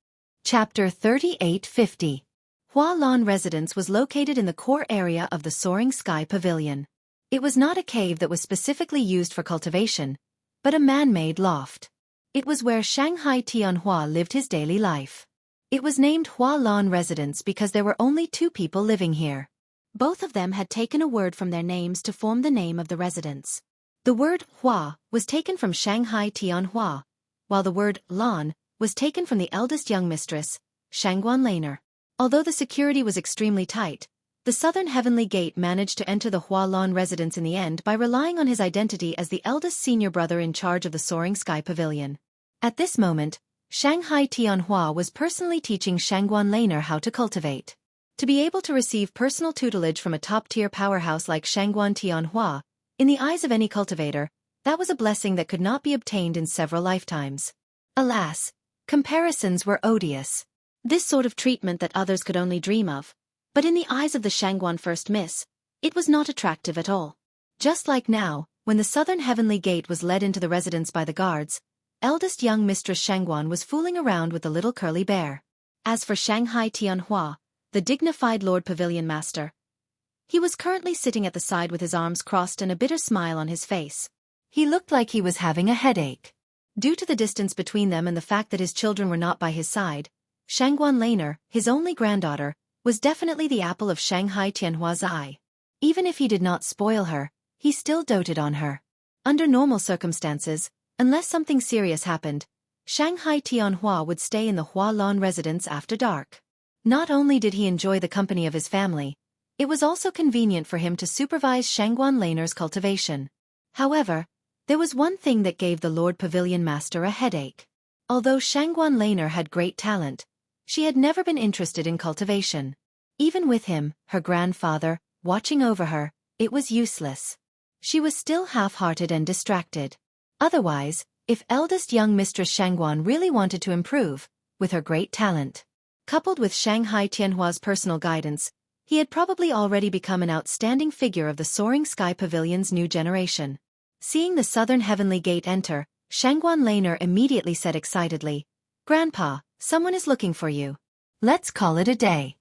Chapter 3850. Hualan residence was located in the core area of the Soaring Sky Pavilion. It was not a cave that was specifically used for cultivation, but a man-made loft. It was where Shanghai Tianhua lived his daily life. It was named Hualan residence because there were only two people living here. Both of them had taken a word from their names to form the name of the residence. The word Hua was taken from Shanghai Tianhua, while the word Lan was taken from the eldest young mistress, Shangguan Laner. Although the security was extremely tight, the Southern Heavenly Gate managed to enter the Hualan residence in the end by relying on his identity as the eldest senior brother in charge of the Soaring Sky Pavilion. At this moment, Shanghai Tianhua was personally teaching Shangguan Laner how to cultivate. To be able to receive personal tutelage from a top-tier powerhouse like Shangguan Tianhua, in the eyes of any cultivator, that was a blessing that could not be obtained in several lifetimes. Alas, comparisons were odious. This sort of treatment that others could only dream of. But in the eyes of the Shangguan First Miss, it was not attractive at all. Just like now, when the Southern Heavenly Gate was led into the residence by the guards, eldest young Mistress Shangguan was fooling around with the little curly bear. As for Shanghai Tianhua, the dignified Lord Pavilion Master, he was currently sitting at the side with his arms crossed and a bitter smile on his face. He looked like he was having a headache. Due to the distance between them and the fact that his children were not by his side, Shangguan Laner, his only granddaughter, was definitely the apple of Shanghai Tianhua's eye. Even if he did not spoil her, he still doted on her. Under normal circumstances, unless something serious happened, Shanghai Tianhua would stay in the Hualan residence after dark. Not only did he enjoy the company of his family, it was also convenient for him to supervise Shangguan Laner's cultivation. However, there was one thing that gave the Lord Pavilion Master a headache. Although Shangguan Laner had great talent, she had never been interested in cultivation. Even with him, her grandfather, watching over her, it was useless. She was still half-hearted and distracted. Otherwise, if eldest young Mistress Shangguan really wanted to improve, with her great talent, coupled with Shanghai Tianhua's personal guidance, he had probably already become an outstanding figure of the Soaring Sky Pavilion's new generation. Seeing the Southern Heavenly Gate enter, Shangguan Laner immediately said excitedly, "Grandpa, someone is looking for you. Let's call it a day."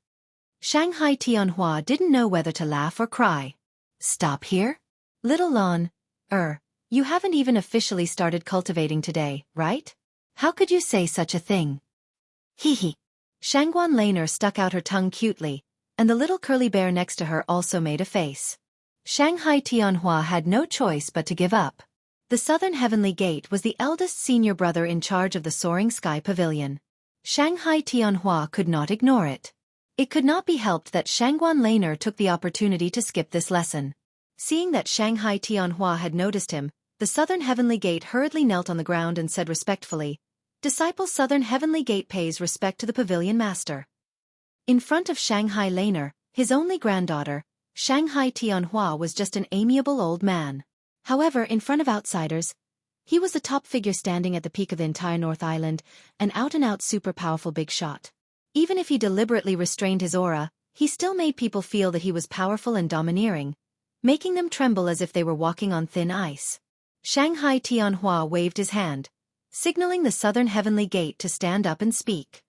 Shanghai Tianhua didn't know whether to laugh or cry. "Stop here? Little Lan, you haven't even officially started cultivating today, right? How could you say such a thing?" Hee hee. Shangguan Laner stuck out her tongue cutely, and the little curly bear next to her also made a face. Shanghai Tianhua had no choice but to give up. The Southern Heavenly Gate was the eldest senior brother in charge of the Soaring Sky Pavilion. Shanghai Tianhua could not ignore it. It could not be helped that Shangguan Laner took the opportunity to skip this lesson. Seeing that Shanghai Tianhua had noticed him, the Southern Heavenly Gate hurriedly knelt on the ground and said respectfully, "Disciple Southern Heavenly Gate pays respect to the Pavilion Master." In front of Shanghai Laner, his only granddaughter, Shanghai Tianhua was just an amiable old man. However, in front of outsiders, he was the top figure standing at the peak of the entire North Island, an out-and-out super powerful big shot. Even if he deliberately restrained his aura, he still made people feel that he was powerful and domineering, making them tremble as if they were walking on thin ice. Shanghai Tianhua waved his hand, signaling the Southern Heavenly Gate to stand up and speak.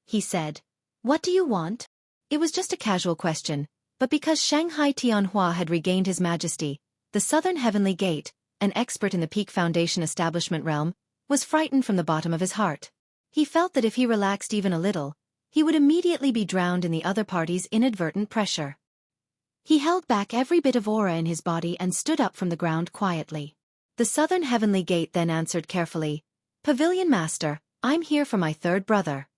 He said, "What do you want?" It was just a casual question, But because Shanghai Tianhua had regained his majesty, the Southern Heavenly Gate, an expert in the Peak Foundation establishment realm, was frightened from the bottom of his heart. He felt that if he relaxed even a little, he would immediately be drowned in the other party's inadvertent pressure. He held back every bit of aura in his body and stood up from the ground quietly. The Southern Heavenly Gate then answered carefully, "Pavilion Master, I'm here for my third brother."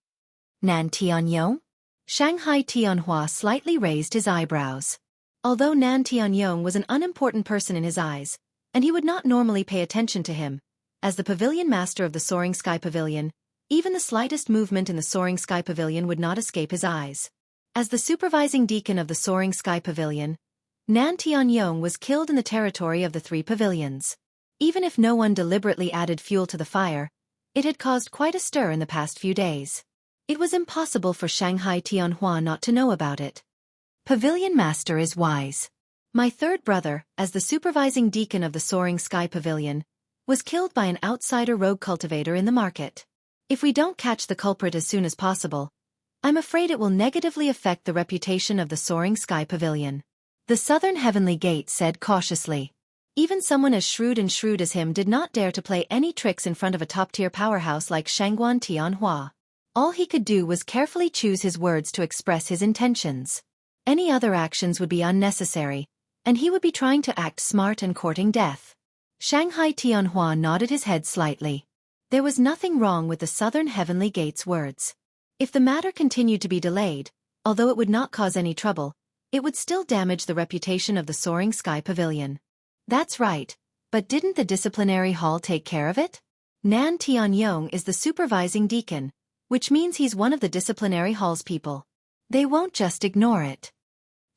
Nan Tianyong? Shanghai Tianhua slightly raised his eyebrows. Although Nan Tianyong was an unimportant person in his eyes, and he would not normally pay attention to him, as the Pavilion Master of the Soaring Sky Pavilion, even the slightest movement in the Soaring Sky Pavilion would not escape his eyes. As the supervising deacon of the Soaring Sky Pavilion, Nan Tianyong was killed in the territory of the three pavilions. Even if no one deliberately added fuel to the fire, it had caused quite a stir in the past few days. It was impossible for Shanghai Tianhua not to know about it. Pavilion Master is wise. My third brother, as the supervising deacon of the Soaring Sky Pavilion, was killed by an outsider rogue cultivator in the market. If we don't catch the culprit as soon as possible, I'm afraid it will negatively affect the reputation of the Soaring Sky Pavilion. The Southern Heavenly Gate said cautiously. Even someone as shrewd as him did not dare to play any tricks in front of a top-tier powerhouse like Shangguan Tianhua. All he could do was carefully choose his words to express his intentions. Any other actions would be unnecessary, and he would be trying to act smart and courting death. Shanghai Tianhua nodded his head slightly. There was nothing wrong with the Southern Heavenly Gate's words. If the matter continued to be delayed, although it would not cause any trouble, it would still damage the reputation of the Soaring Sky Pavilion. That's right, but didn't the disciplinary hall take care of it? Nan Tianyong is the supervising deacon, which means he's one of the disciplinary hall's people. They won't just ignore it.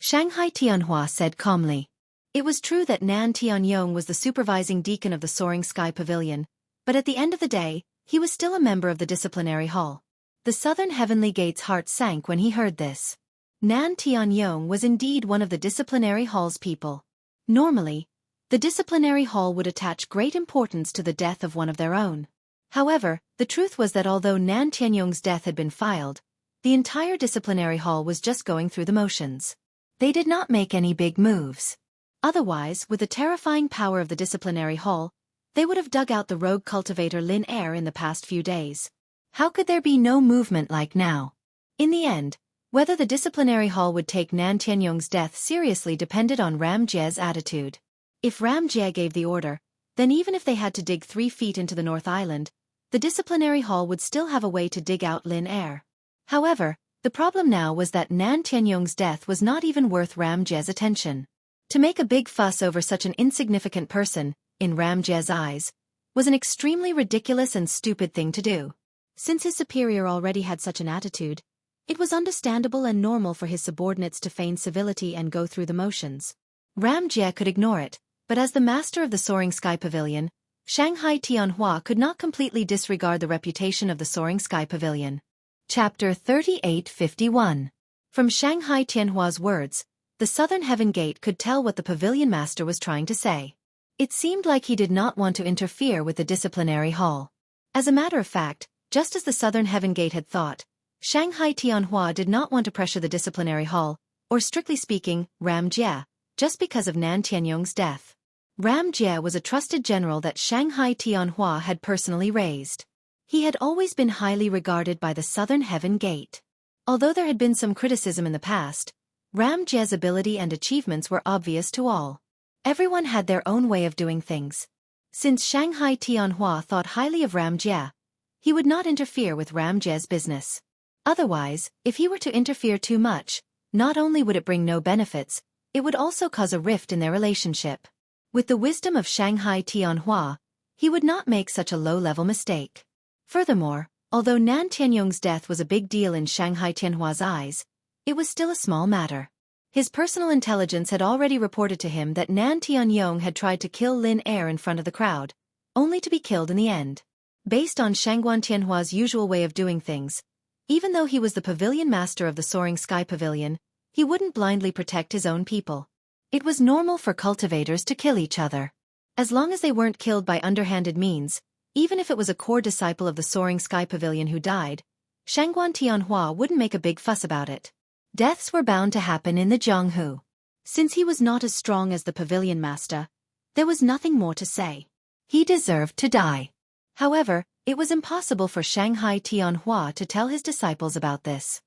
Shanghai Tianhua said calmly. It was true that Nan Tianyong was the supervising deacon of the Soaring Sky Pavilion, but at the end of the day, he was still a member of the disciplinary hall. The Southern Heavenly Gate's heart sank when he heard this. Nan Tianyong was indeed one of the disciplinary hall's people. Normally, the disciplinary hall would attach great importance to the death of one of their own. However, the truth was that although Nan Tianyong's death had been filed, the entire disciplinary hall was just going through the motions. They did not make any big moves. Otherwise, with the terrifying power of the disciplinary hall, they would have dug out the rogue cultivator Lin Er in the past few days. How could there be no movement like now? In the end, whether the disciplinary hall would take Nan Tianyong's death seriously depended on Ram Jie's attitude. If Ram Jie gave the order, then even if they had to dig 3 feet into the North Island, the disciplinary hall would still have a way to dig out Lin Er. However, the problem now was that Nan Tianyong's death was not even worth Ram Jie's attention. To make a big fuss over such an insignificant person, in Ram Jie's eyes, was an extremely ridiculous and stupid thing to do. Since his superior already had such an attitude, it was understandable and normal for his subordinates to feign civility and go through the motions. Ram Jie could ignore it, but as the master of the Soaring Sky Pavilion, Shanghai Tianhua could not completely disregard the reputation of the Soaring Sky Pavilion. Chapter 3851. From Shanghai Tianhua's words, the Southern Heaven Gate could tell what the Pavilion Master was trying to say. It seemed like he did not want to interfere with the disciplinary hall. As a matter of fact, just as the Southern Heaven Gate had thought, Shanghai Tianhua did not want to pressure the disciplinary hall, or strictly speaking, Ram Jie, just because of Nan Tianyong's death. Ram Jie was a trusted general that Shanghai Tianhua had personally raised. He had always been highly regarded by the Southern Heaven Gate. Although there had been some criticism in the past, Ram Jie's ability and achievements were obvious to all. Everyone had their own way of doing things. Since Shanghai Tianhua thought highly of Ram Jie, he would not interfere with Ram Jie's business. Otherwise, if he were to interfere too much, not only would it bring no benefits, it would also cause a rift in their relationship. With the wisdom of Shanghai Tianhua, he would not make such a low-level mistake. Furthermore, although Nan Tianyong's death was a big deal in Shanghai Tianhua's eyes, it was still a small matter. His personal intelligence had already reported to him that Nan Tianyong had tried to kill Lin Er in front of the crowd, only to be killed in the end. Based on Shangguan Tianhua's usual way of doing things, even though he was the pavilion master of the Soaring Sky Pavilion, he wouldn't blindly protect his own people. It was normal for cultivators to kill each other. As long as they weren't killed by underhanded means, even if it was a core disciple of the Soaring Sky Pavilion who died, Shangguan Tianhua wouldn't make a big fuss about it. Deaths were bound to happen in the Jianghu. Since he was not as strong as the pavilion master, there was nothing more to say. He deserved to die. However, it was impossible for Shanghai Tianhua to tell his disciples about this.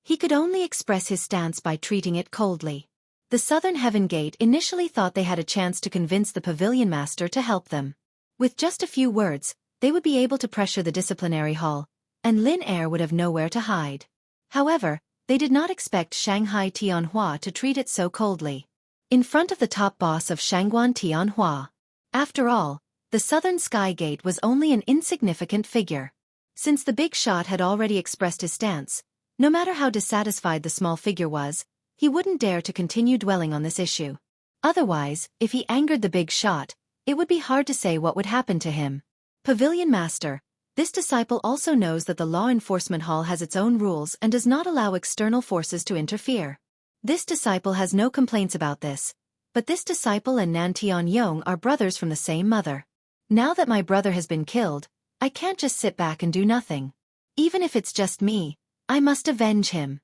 He could only express his stance by treating it coldly. The Southern Heaven Gate initially thought they had a chance to convince the pavilion master to help them. With just a few words, they would be able to pressure the disciplinary hall, and Lin Er would have nowhere to hide. However, they did not expect Shanghai Tianhua to treat it so coldly. In front of the top boss of Shangguan Tianhua. After all, the Southern Sky Gate was only an insignificant figure. Since the big shot had already expressed his stance, no matter how dissatisfied the small figure was, he wouldn't dare to continue dwelling on this issue. Otherwise, if he angered the big shot, it would be hard to say what would happen to him. Pavilion Master, this disciple also knows that the Law Enforcement Hall has its own rules and does not allow external forces to interfere. This disciple has no complaints about this, but this disciple and Nan Tianyong are brothers from the same mother. Now that my brother has been killed, I can't just sit back and do nothing. Even if it's just me, I must avenge him.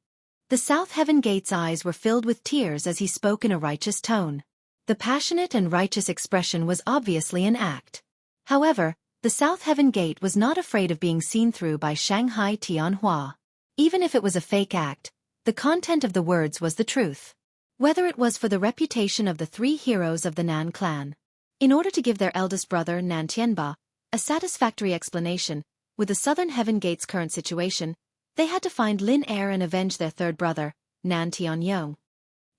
The South Heaven Gate's eyes were filled with tears as he spoke in a righteous tone. The passionate and righteous expression was obviously an act. However, the South Heaven Gate was not afraid of being seen through by Shanghai Tianhua. Even if it was a fake act, the content of the words was the truth. Whether it was for the reputation of the three heroes of the Nan clan. In order to give their eldest brother Nan Tianba a satisfactory explanation with the Southern Heaven Gate's current situation, they had to find Lin Er and avenge their third brother, Nan Tianyong.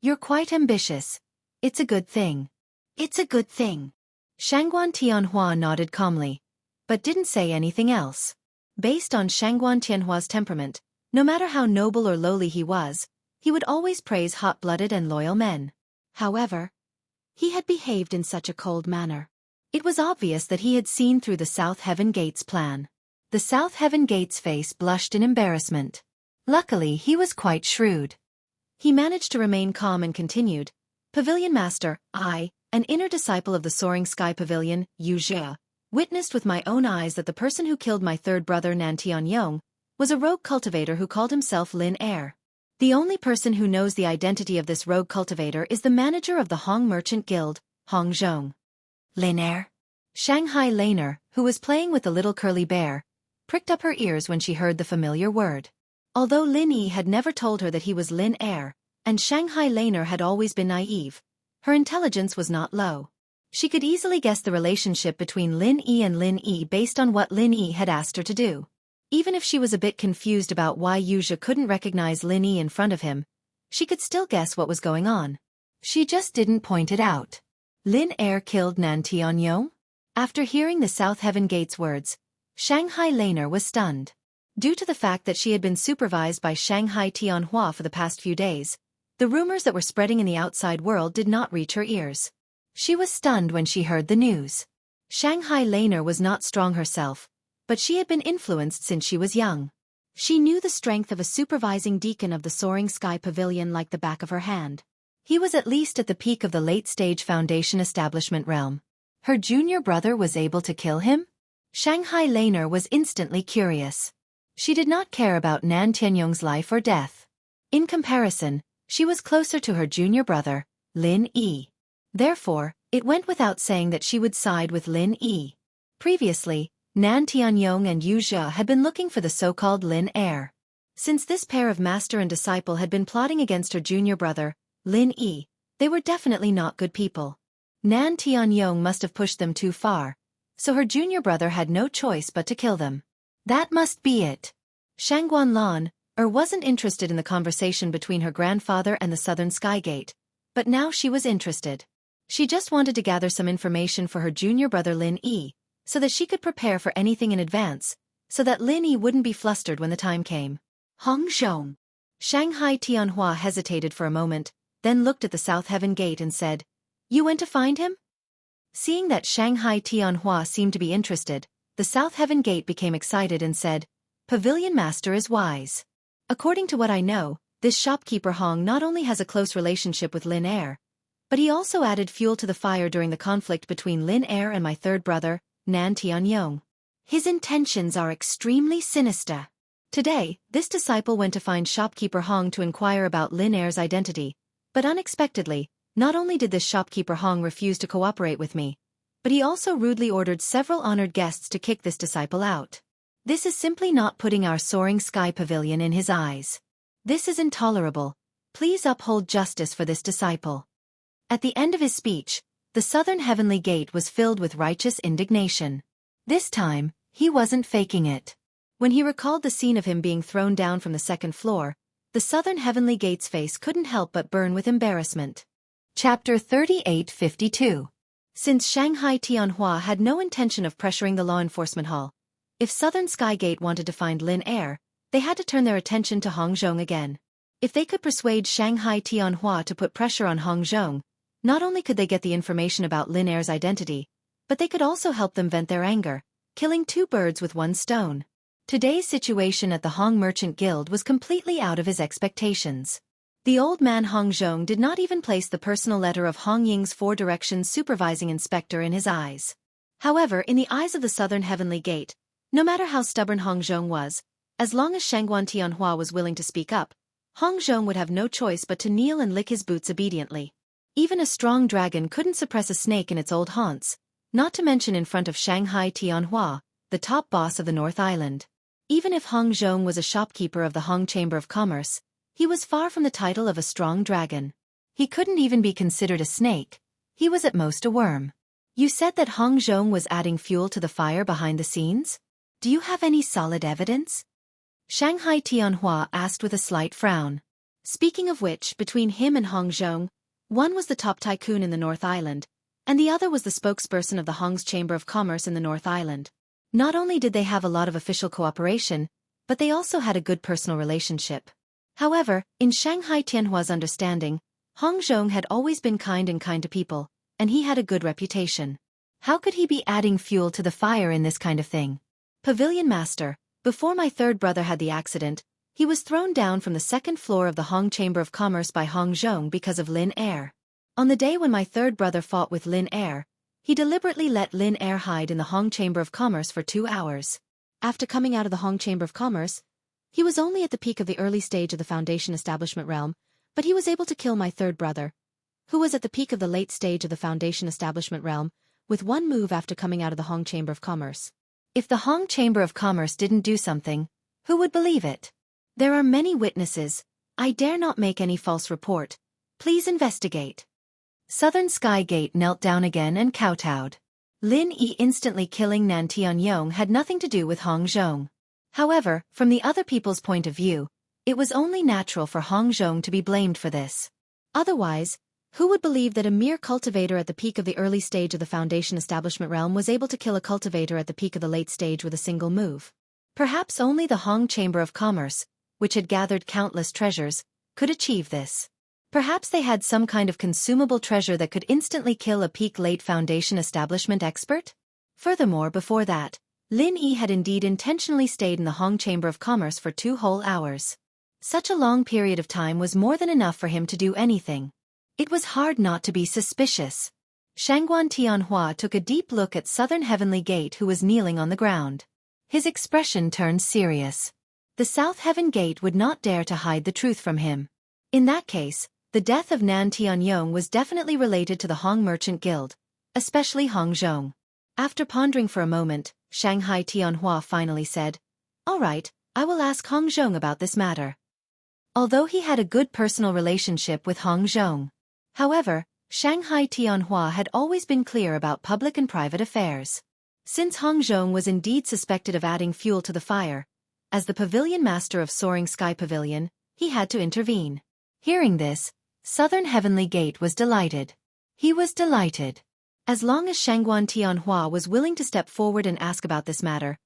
You're quite ambitious. It's a good thing. It's a good thing. Shangguan Tianhua nodded calmly, but didn't say anything else. Based on Shangguan Tianhua's temperament, no matter how noble or lowly he was, he would always praise hot-blooded and loyal men. However, he had behaved in such a cold manner. It was obvious that he had seen through the South Heaven Gate's plan. The South Heaven Gate's face blushed in embarrassment. Luckily, he was quite shrewd. He managed to remain calm and continued, Pavilion Master, I, an inner disciple of the Soaring Sky Pavilion, Wuxia, witnessed with my own eyes that the person who killed my third brother Nan Tianyong was a rogue cultivator who called himself Lin Er. The only person who knows the identity of this rogue cultivator is the manager of the Hong Merchant Guild, Hong Zhong. Lin Er? Shanghai Laner, who was playing with the little curly bear, pricked up her ears when she heard the familiar word. Although Lin Yi had never told her that he was Lin Er, and Shanghai Laner had always been naive, her intelligence was not low. She could easily guess the relationship between Lin Yi and Lin Yi based on what Lin Yi had asked her to do. Even if she was a bit confused about why Wuxia couldn't recognize Lin Yi in front of him, she could still guess what was going on. She just didn't point it out. Lin Er killed Nan Tianyong? After hearing the South Heaven Gate's words, Shanghai Laner was stunned. Due to the fact that she had been supervised by Shanghai Tianhua for the past few days, the rumors that were spreading in the outside world did not reach her ears. She was stunned when she heard the news. Shanghai Laner was not strong herself, but she had been influenced since she was young. She knew the strength of a supervising deacon of the Soaring Sky Pavilion like the back of her hand. He was at least at the peak of the late-stage Foundation establishment realm. Her junior brother was able to kill him? Shanghai Laner was instantly curious. She did not care about Nan Tianyong's life or death. In comparison, she was closer to her junior brother, Lin Yi. Therefore, it went without saying that she would side with Lin Yi. Previously, Nan Tianyong and Wuxia had been looking for the so-called Lin Er. Since this pair of master and disciple had been plotting against her junior brother, Lin Yi, they were definitely not good people. Nan Tianyong must have pushed them too far, so her junior brother had no choice but to kill them. That must be it. Shangguan Lan wasn't interested in the conversation between her grandfather and the Southern Sky Gate, but now she was interested. She just wanted to gather some information for her junior brother Lin Yi, so that she could prepare for anything in advance, so that Lin Yi wouldn't be flustered when the time came. Hong Zhong. Shanghai Tianhua hesitated for a moment, then looked at the South Heaven Gate and said, You went to find him? Seeing that Shanghai Tianhua seemed to be interested, the South Heaven Gate became excited and said, Pavilion Master is wise. According to what I know, this shopkeeper Hong not only has a close relationship with Lin Er, but he also added fuel to the fire during the conflict between Lin Er and my third brother, Nan Tianyong. His intentions are extremely sinister. Today, this disciple went to find shopkeeper Hong to inquire about Lin Er's identity, but unexpectedly, not only did this shopkeeper Hong refuse to cooperate with me, but he also rudely ordered several honored guests to kick this disciple out. This is simply not putting our soaring sky pavilion in his eyes. This is intolerable. Please uphold justice for this disciple. At the end of his speech, the southern heavenly gate was filled with righteous indignation. This time, he wasn't faking it. When he recalled the scene of him being thrown down from the second floor, the southern heavenly gate's face couldn't help but burn with embarrassment. Chapter 3852. Since Shanghai Tianhua had no intention of pressuring the law enforcement hall, if Southern Sky Gate wanted to find Lin Er, they had to turn their attention to Hong Zhong again. If they could persuade Shanghai Tianhua to put pressure on Hong Zhong, not only could they get the information about Lin Er's identity, but they could also help them vent their anger, killing two birds with one stone. Today's situation at the Hong Merchant Guild was completely out of his expectations. The old man Hong Zhong did not even place the personal letter of Hong Ying's Four Directions supervising inspector in his eyes. However, in the eyes of the Southern Heavenly Gate, no matter how stubborn Hong Zhong was, as long as Shangguan Tianhua was willing to speak up, Hong Zhong would have no choice but to kneel and lick his boots obediently. Even a strong dragon couldn't suppress a snake in its old haunts, not to mention in front of Shanghai Tianhua, the top boss of the North Island. Even if Hong Zhong was a shopkeeper of the Hong Chamber of Commerce, he was far from the title of a strong dragon. He couldn't even be considered a snake. He was at most a worm. You said that Hong Zhong was adding fuel to the fire behind the scenes? Do you have any solid evidence? Shanghai Tianhua asked with a slight frown. Speaking of which, between him and Hong Zhong, one was the top tycoon in the North Island, and the other was the spokesperson of the Hong's Chamber of Commerce in the North Island. Not only did they have a lot of official cooperation, but they also had a good personal relationship. However, in Shanghai Tianhua's understanding, Hong Zhong had always been kind to people, and he had a good reputation. How could he be adding fuel to the fire in this kind of thing? Pavilion Master, before my third brother had the accident, he was thrown down from the second floor of the Hong Chamber of Commerce by Hong Zhong because of Lin Er. On the day when my third brother fought with Lin Er, he deliberately let Lin Er hide in the Hong Chamber of Commerce for 2 hours. After coming out of the Hong Chamber of Commerce, he was only at the peak of the early stage of the Foundation Establishment realm, but he was able to kill my third brother, who was at the peak of the late stage of the Foundation Establishment realm, with one move after coming out of the Hong Chamber of Commerce. If the Hong Chamber of Commerce didn't do something, who would believe it? There are many witnesses. I dare not make any false report. Please investigate. Southern Sky Gate knelt down again and kowtowed. Lin Yi instantly killing Nan Tianyong had nothing to do with Hong Zhong. However, from the other people's point of view, it was only natural for Hong Zhong to be blamed for this. Otherwise, who would believe that a mere cultivator at the peak of the early stage of the Foundation Establishment realm was able to kill a cultivator at the peak of the late stage with a single move? Perhaps only the Hong Chamber of Commerce, which had gathered countless treasures, could achieve this. Perhaps they had some kind of consumable treasure that could instantly kill a peak late Foundation Establishment expert? Furthermore, before that, Lin Yi had indeed intentionally stayed in the Hong Chamber of Commerce for 2 whole hours. Such a long period of time was more than enough for him to do anything. It was hard not to be suspicious. Shangguan Tianhua took a deep look at Southern Heavenly Gate, who was kneeling on the ground. His expression turned serious. The South Heaven Gate would not dare to hide the truth from him. In that case, the death of Nan Tianyong was definitely related to the Hong Merchant Guild, especially Hong Zhong. After pondering for a moment, Shanghai Tianhua finally said, "All right, I will ask Hong Zhong about this matter." Although he had a good personal relationship with Hong Zhong. However, Shanghai Tianhua had always been clear about public and private affairs. Since Hong Zhong was indeed suspected of adding fuel to the fire, as the pavilion master of Soaring Sky Pavilion, he had to intervene. Hearing this, Southern Heavenly Gate was delighted. He was delighted. As long as Shangguan Tianhua was willing to step forward and ask about this matter,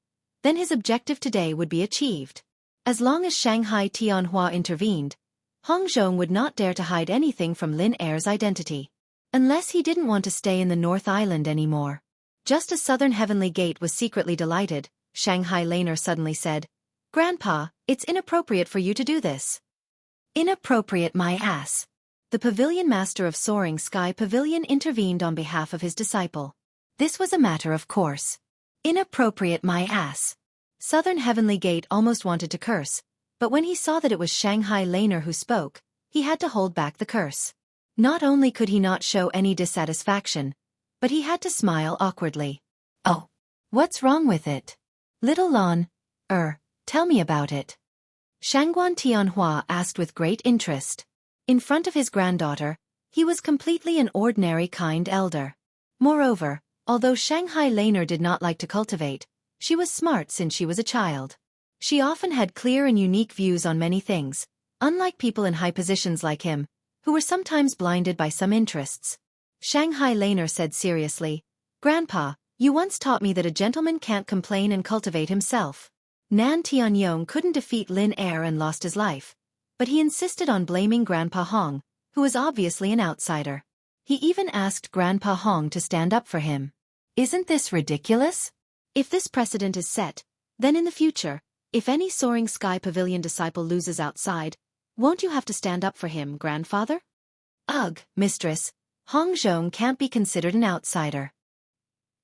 then his objective today would be achieved. As long as Shanghai Tianhua intervened, Hong Zhong would not dare to hide anything from Lin Er's identity. Unless he didn't want to stay in the North Island anymore. Just as Southern Heavenly Gate was secretly delighted, Shanghai Laner suddenly said, "Grandpa, it's inappropriate for you to do this." "Inappropriate my ass." The pavilion master of Soaring Sky Pavilion intervened on behalf of his disciple. This was a matter of course. "Inappropriate my ass." Southern Heavenly Gate almost wanted to curse, but when he saw that it was Shanghai Laner who spoke, he had to hold back the curse. Not only could he not show any dissatisfaction, but he had to smile awkwardly. "Oh, what's wrong with it? Little Lon, tell me about it." Shangguan Tianhua asked with great interest. In front of his granddaughter, he was completely an ordinary kind elder. Moreover, although Shanghai Laner did not like to cultivate, she was smart since she was a child. She often had clear and unique views on many things, unlike people in high positions like him, who were sometimes blinded by some interests. Shanghai Laner said seriously, "Grandpa, you once taught me that a gentleman can't complain and cultivate himself." Nan Tianyong couldn't defeat Lin Er and lost his life, but he insisted on blaming Grandpa Hong, who was obviously an outsider. He even asked Grandpa Hong to stand up for him. Isn't this ridiculous? If this precedent is set, then in the future, if any Soaring Sky Pavilion disciple loses outside, won't you have to stand up for him, grandfather? Ugh, mistress, Hong Zhong can't be considered an outsider.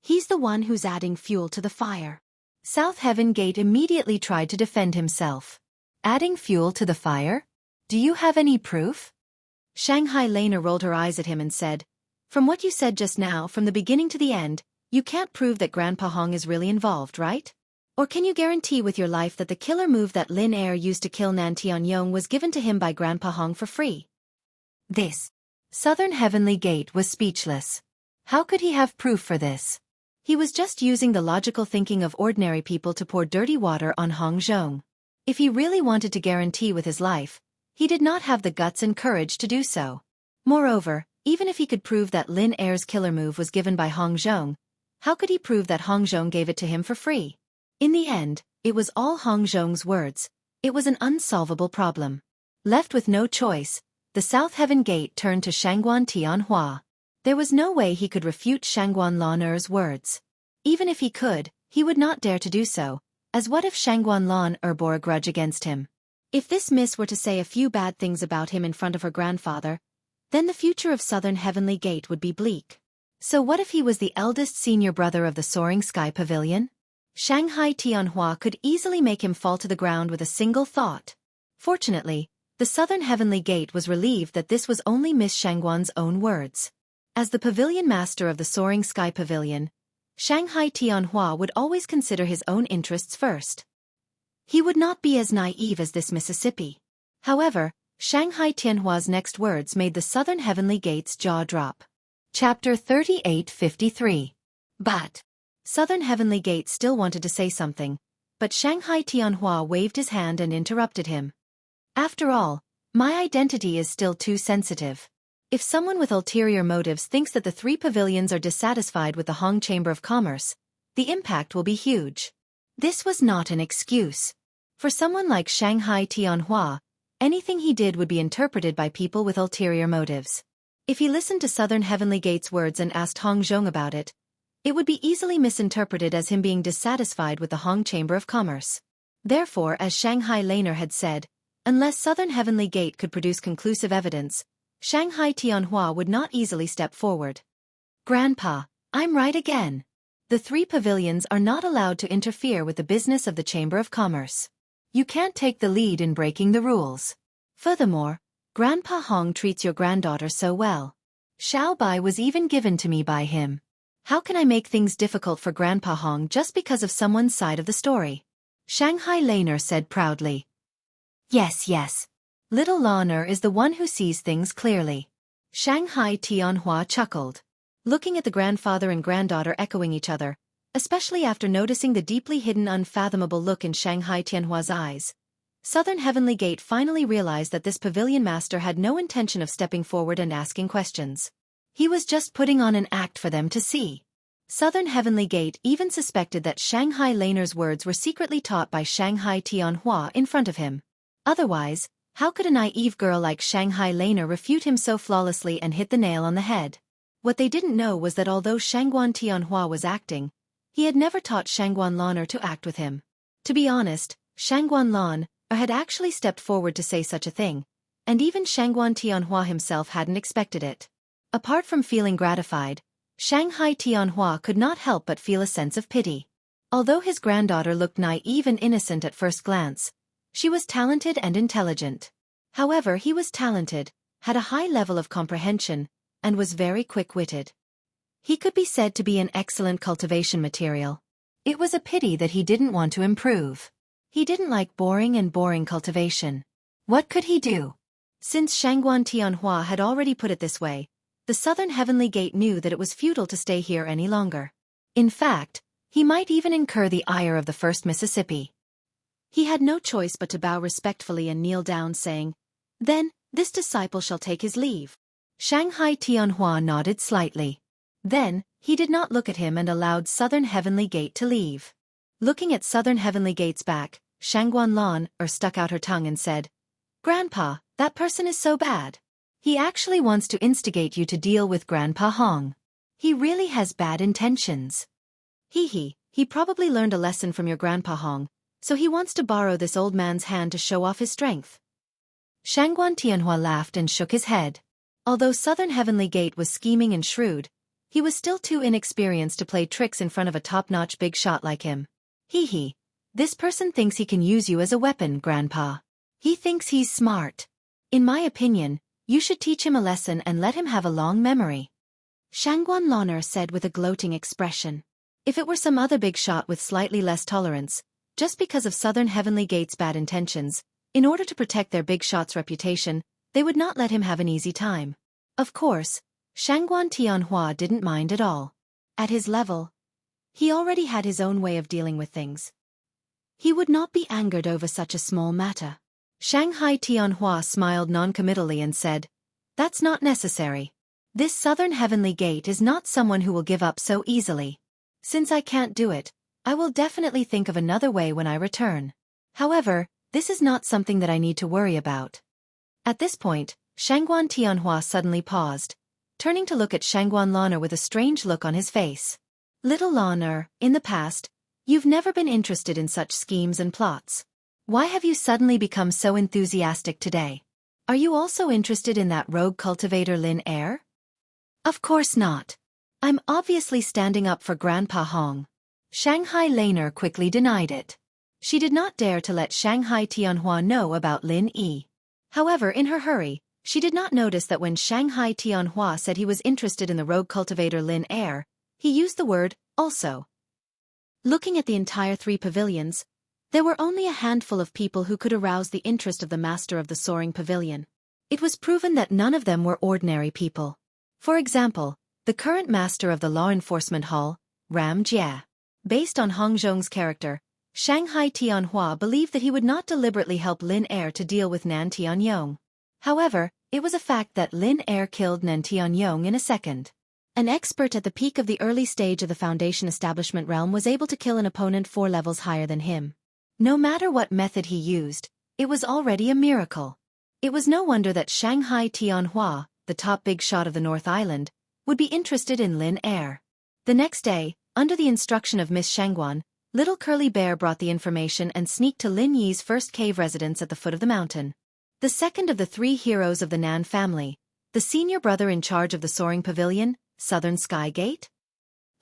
He's the one who's adding fuel to the fire. South Heaven Gate immediately tried to defend himself. Adding fuel to the fire? Do you have any proof? Shanghai Laner rolled her eyes at him and said, "From what you said just now, from the beginning to the end, you can't prove that Grandpa Hong is really involved, right? Or can you guarantee with your life that the killer move that Lin Er used to kill Nan Tianyong was given to him by Grandpa Hong for free?" This Southern Heavenly Gate was speechless. How could he have proof for this? He was just using the logical thinking of ordinary people to pour dirty water on Hong Zhong. If he really wanted to guarantee with his life, he did not have the guts and courage to do so. Moreover, even if he could prove that Lin Er's killer move was given by Hong Zhong, how could he prove that Hong Zhong gave it to him for free? In the end, it was all Hong Zhong's words. It was an unsolvable problem. Left with no choice, the South Heaven Gate turned to Shangguan Tianhua. There was no way he could refute Shangguan Laner's words. Even if he could, he would not dare to do so, as what if Shangguan Laner bore a grudge against him? If this miss were to say a few bad things about him in front of her grandfather, then the future of Southern Heavenly Gate would be bleak. So what if he was the eldest senior brother of the Soaring Sky Pavilion? Shanghai Tianhua could easily make him fall to the ground with a single thought. Fortunately, the Southern Heavenly Gate was relieved that this was only Miss Shangguan's own words. As the pavilion master of the Soaring Sky Pavilion, Shanghai Tianhua would always consider his own interests first. He would not be as naive as this Mississippi. However, Shanghai Tianhua's next words made the Southern Heavenly Gate's jaw drop. Chapter 3853. But Southern Heavenly Gate still wanted to say something, but Shanghai Tianhua waved his hand and interrupted him. After all, my identity is still too sensitive. If someone with ulterior motives thinks that the three pavilions are dissatisfied with the Hong Chamber of Commerce, the impact will be huge. This was not an excuse. For someone like Shanghai Tianhua, anything he did would be interpreted by people with ulterior motives. If he listened to Southern Heavenly Gate's words and asked Hong Zhong about it, it would be easily misinterpreted as him being dissatisfied with the Hong Chamber of Commerce. Therefore, as Shanghai Laner had said, unless Southern Heavenly Gate could produce conclusive evidence, Shanghai Tianhua would not easily step forward. Grandpa, I'm right again. The three pavilions are not allowed to interfere with the business of the Chamber of Commerce. You can't take the lead in breaking the rules. Furthermore, Grandpa Hong treats your granddaughter so well. Xiao Bai was even given to me by him. How can I make things difficult for Grandpa Hong just because of someone's side of the story? Shanghai Laner said proudly. Yes. Little Laner is the one who sees things clearly. Shanghai Tianhua chuckled. Looking at the grandfather and granddaughter echoing each other, especially after noticing the deeply hidden unfathomable look in Shanghai Tianhua's eyes, Southern Heavenly Gate finally realized that this pavilion master had no intention of stepping forward and asking questions. He was just putting on an act for them to see. Southern Heavenly Gate even suspected that Shanghai Laner's words were secretly taught by Shanghai Tianhua in front of him. Otherwise, how could a naive girl like Shanghai Laner refute him so flawlessly and hit the nail on the head? What they didn't know was that although Shangguan Tianhua was acting, he had never taught Shangguan Laner to act with him. To be honest, Shangguan Laner had actually stepped forward to say such a thing, and even Shangguan Tianhua himself hadn't expected it. Apart from feeling gratified, Shanghai Tianhua could not help but feel a sense of pity. Although his granddaughter looked naive and innocent at first glance, she was talented and intelligent. However, he was talented, had a high level of comprehension, and was very quick-witted. He could be said to be an excellent cultivation material. It was a pity that he didn't want to improve. He didn't like boring cultivation. What could he do? Since Shangguan Tianhua had already put it this way, the Southern Heavenly Gate knew that it was futile to stay here any longer. In fact, he might even incur the ire of the First Mississippi. He had no choice but to bow respectfully and kneel down, saying, "Then, this disciple shall take his leave." Shanghai Tianhua nodded slightly. Then, he did not look at him and allowed Southern Heavenly Gate to leave. Looking at Southern Heavenly Gate's back, Shangguan Lan stuck out her tongue and said, "Grandpa, that person is so bad. He actually wants to instigate you to deal with Grandpa Hong. He really has bad intentions. He probably learned a lesson from your Grandpa Hong, so he wants to borrow this old man's hand to show off his strength." Shangguan Tianhua laughed and shook his head. Although Southern Heavenly Gate was scheming and shrewd, he was still too inexperienced to play tricks in front of a top-notch big shot like him. This person thinks he can use you as a weapon, Grandpa. He thinks he's smart. In my opinion, you should teach him a lesson and let him have a long memory. Shangguan Lan said with a gloating expression. If it were some other big shot with slightly less tolerance, just because of Southern Heavenly Gate's bad intentions, in order to protect their big shot's reputation, they would not let him have an easy time. Of course, Shangguan Tianhua didn't mind at all. At his level, he already had his own way of dealing with things. He would not be angered over such a small matter. Shanghai Tianhua smiled noncommittally and said, "That's not necessary. This Southern Heavenly Gate is not someone who will give up so easily. Since I can't do it, I will definitely think of another way when I return. However, this is not something that I need to worry about." At this point, Shangguan Tianhua suddenly paused, turning to look at Shangguan Lan with a strange look on his face. "Little Lan, in the past, you've never been interested in such schemes and plots. Why have you suddenly become so enthusiastic today? Are you also interested in that rogue cultivator Lin Er?" "Of course not. I'm obviously standing up for Grandpa Hong." Shanghai Laner quickly denied it. She did not dare to let Shanghai Tianhua know about Lin Yi. However, in her hurry, she did not notice that when Shanghai Tianhua said he was interested in the rogue cultivator Lin Er, he used the word also. Looking at the entire 3 pavilions, there were only a handful of people who could arouse the interest of the master of the soaring pavilion. It was proven that none of them were ordinary people. For example, the current master of the law enforcement hall, Ram Jia. Based on Hong Zhong's character, Shanghai Tianhua believed that he would not deliberately help Lin Er to deal with Nan Tianyong. However, it was a fact that Lin Er killed Nan Tianyong in a second. An expert at the peak of the early stage of the Foundation establishment realm was able to kill an opponent 4 levels higher than him. No matter what method he used, it was already a miracle. It was no wonder that Shanghai Tianhua, the top big shot of the North Island, would be interested in Lin Er. The next day, under the instruction of Miss Shangguan, Little Curly Bear brought the information and sneaked to Lin Yi's first cave residence at the foot of the mountain. The second of the 3 heroes of the Nan family, the senior brother in charge of the soaring pavilion, Southern Sky Gate.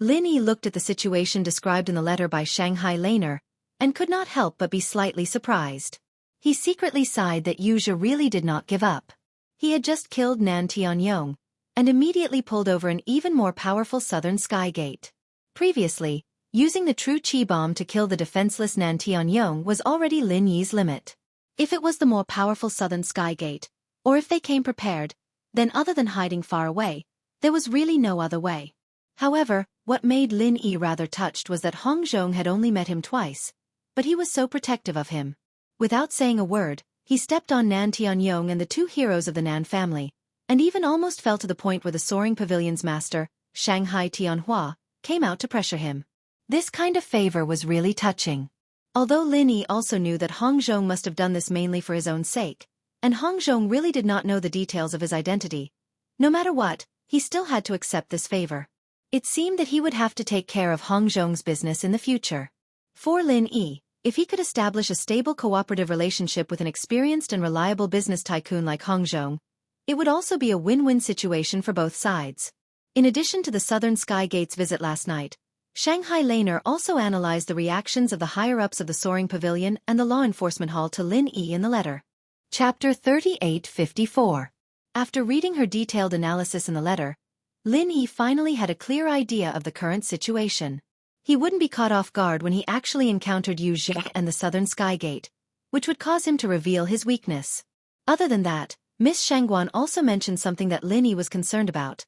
Lin Yi looked at the situation described in the letter by Shanghai Laner, and could not help but be slightly surprised. He secretly sighed that Wuxia really did not give up. He had just killed Nan Tianyong, and immediately pulled over an even more powerful Southern Sky Gate. Previously, using the true Qi bomb to kill the defenseless Nan Tianyong was already Lin Yi's limit. If it was the more powerful Southern Sky Gate, or if they came prepared, then other than hiding far away, there was really no other way. However, what made Lin Yi rather touched was that Hong Zhong had only met him twice, but he was so protective of him. Without saying a word, he stepped on Nan Tianyong and the 2 heroes of the Nan family, and even almost fell to the point where the soaring pavilion's master, Shanghai Tianhua, came out to pressure him. This kind of favor was really touching. Although Lin Yi also knew that Hong Zhong must have done this mainly for his own sake, and Hong Zhong really did not know the details of his identity, no matter what, he still had to accept this favor. It seemed that he would have to take care of Hong Zhong's business in the future. For Lin Yi, if he could establish a stable cooperative relationship with an experienced and reliable business tycoon like Hong Zhong, it would also be a win-win situation for both sides. In addition to the Southern Sky Gate's visit last night, Shanghai Laner also analyzed the reactions of the higher-ups of the Soaring Pavilion and the Law Enforcement Hall to Lin Yi in the letter. Chapter 3854. After reading her detailed analysis in the letter, Lin Yi finally had a clear idea of the current situation. He wouldn't be caught off guard when he actually encountered Wuxia and the Southern Sky Gate, which would cause him to reveal his weakness. Other than that, Miss Shangguan also mentioned something that Lin Yi was concerned about.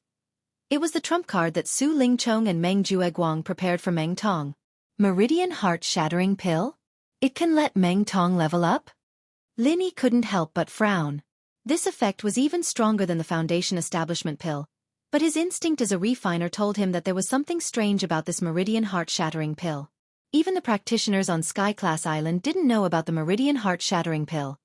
It was the trump card that Su Lingchong and Meng Jueguang prepared for Meng Tong. Meridian Heart-Shattering Pill? It can let Meng Tong level up? Lin Yi couldn't help but frown. This effect was even stronger than the Foundation Establishment Pill, but his instinct as a refiner told him that there was something strange about this Meridian Heart-Shattering Pill. Even the practitioners on Sky Class Island didn't know about the Meridian Heart-Shattering Pill,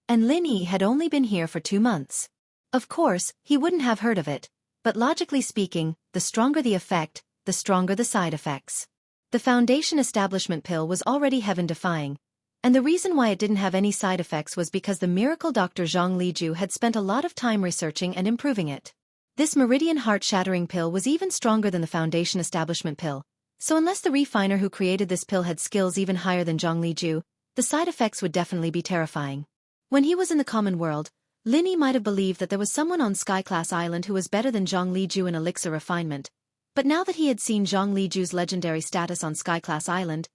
and Lin Yi had only been here for 2 months. Of course, he wouldn't have heard of it, but logically speaking, the stronger the effect, the stronger the side effects. The Foundation Establishment Pill was already heaven-defying, and the reason why it didn't have any side effects was because the miracle Dr. Zhang Liju had spent a lot of time researching and improving it. This Meridian Heart-Shattering Pill was even stronger than the Foundation Establishment Pill, so unless the refiner who created this pill had skills even higher than Zhang Liju, the side effects would definitely be terrifying. When he was in the common world, Lin Yi might have believed that there was someone on Sky Class Island who was better than Zhang Liju in elixir refinement, but now that he had seen Zhang Liju's legendary status on Sky Class Island,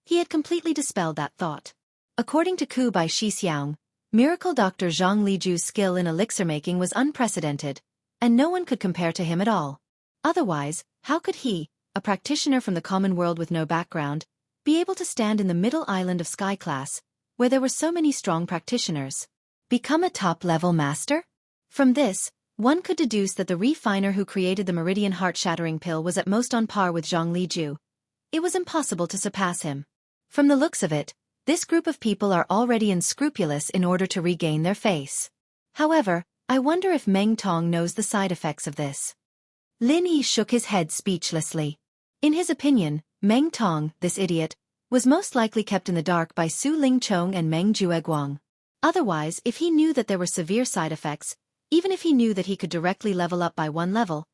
he had completely dispelled that thought. According to Ku by Xianxia, miracle Dr. Zhang Liju's skill in elixir making was unprecedented, and no one could compare to him at all. Otherwise, how could he, a practitioner from the common world with no background, be able to stand in the middle island of Sky Class, where there were so many strong practitioners? Become a top-level master? From this, one could deduce that the refiner who created the Meridian Heart-Shattering Pill was at most on par with Zhang Liju. It was impossible to surpass him. From the looks of it, this group of people are already unscrupulous in order to regain their face. However, I wonder if Meng Tong knows the side effects of this. Lin Yi shook his head speechlessly. In his opinion, Meng Tong, this idiot, was most likely kept in the dark by Su Lingchong and Meng Jueguang. Otherwise, if he knew that there were severe side effects, even if he knew that he could directly level up by 1 level,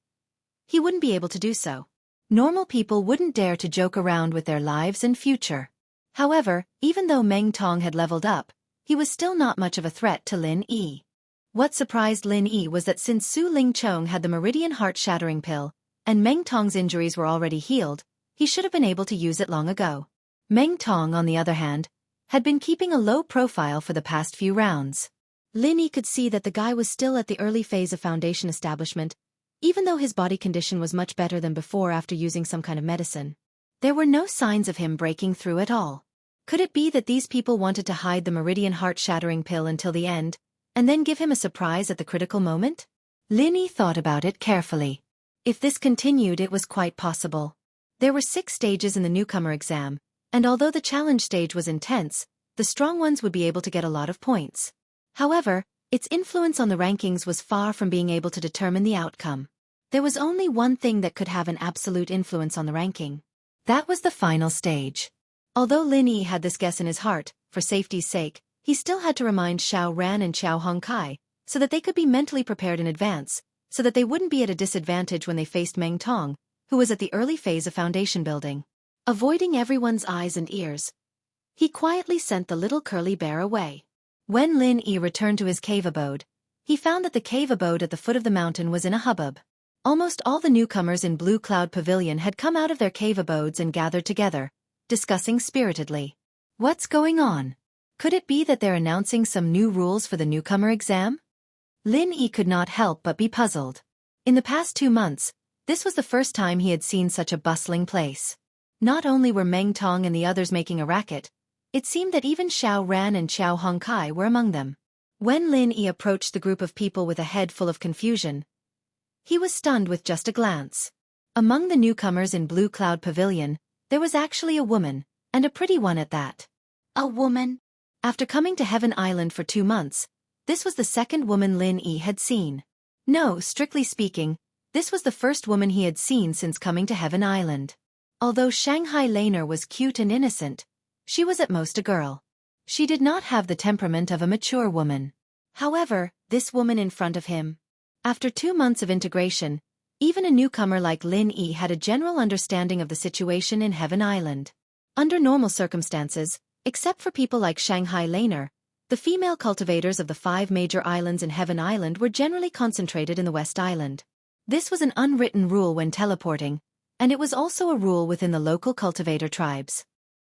he wouldn't be able to do so. Normal people wouldn't dare to joke around with their lives and future. However, even though Meng Tong had leveled up, he was still not much of a threat to Lin Yi. What surprised Lin Yi was that since Su Lingchong had the Meridian Heart-Shattering Pill, and Meng Tong's injuries were already healed, he should have been able to use it long ago. Meng Tong, on the other hand, had been keeping a low profile for the past few rounds. Lin Yi could see that the guy was still at the early phase of Foundation establishment, even though his body condition was much better than before after using some kind of medicine. There were no signs of him breaking through at all. Could it be that these people wanted to hide the Meridian Heart-Shattering Pill until the end, and then give him a surprise at the critical moment? Lin Yi thought about it carefully. If this continued, it was quite possible. There were 6 stages in the newcomer exam, and although the challenge stage was intense, the strong ones would be able to get a lot of points. However, its influence on the rankings was far from being able to determine the outcome. There was only one thing that could have an absolute influence on the ranking. That was the final stage. Although Lin Yi had this guess in his heart, for safety's sake, he still had to remind Xiao Ran and Xiao Hongkai, so that they could be mentally prepared in advance, so that they wouldn't be at a disadvantage when they faced Meng Tong, who was at the early phase of foundation building. Avoiding everyone's eyes and ears, he quietly sent the little curly bear away. When Lin Yi returned to his cave abode, he found that the cave abode at the foot of the mountain was in a hubbub. Almost all the newcomers in Blue Cloud Pavilion had come out of their cave abodes and gathered together, discussing spiritedly. What's going on? Could it be that they're announcing some new rules for the newcomer exam? Lin Yi could not help but be puzzled. In the past 2 months, this was the first time he had seen such a bustling place. Not only were Meng Tong and the others making a racket, it seemed that even Xiao Ran and Xiao Hongkai were among them. When Lin Yi approached the group of people with a head full of confusion, he was stunned with just a glance. Among the newcomers in Blue Cloud Pavilion, there was actually a woman, and a pretty one at that. A woman? After coming to Heaven Island for 2 months, this was the second woman Lin Yi had seen. No, strictly speaking, this was the first woman he had seen since coming to Heaven Island. Although Shanghai Laner was cute and innocent, she was at most a girl. She did not have the temperament of a mature woman. However, this woman in front of him. After 2 months of integration, Even a newcomer like Lin Yi had a general understanding of the situation in Heaven Island. Under normal circumstances, except for people like Shanghai Laner, the female cultivators of the 5 major islands in Heaven Island were generally concentrated in the West Island. This was an unwritten rule when teleporting, and it was also a rule within the local cultivator tribes.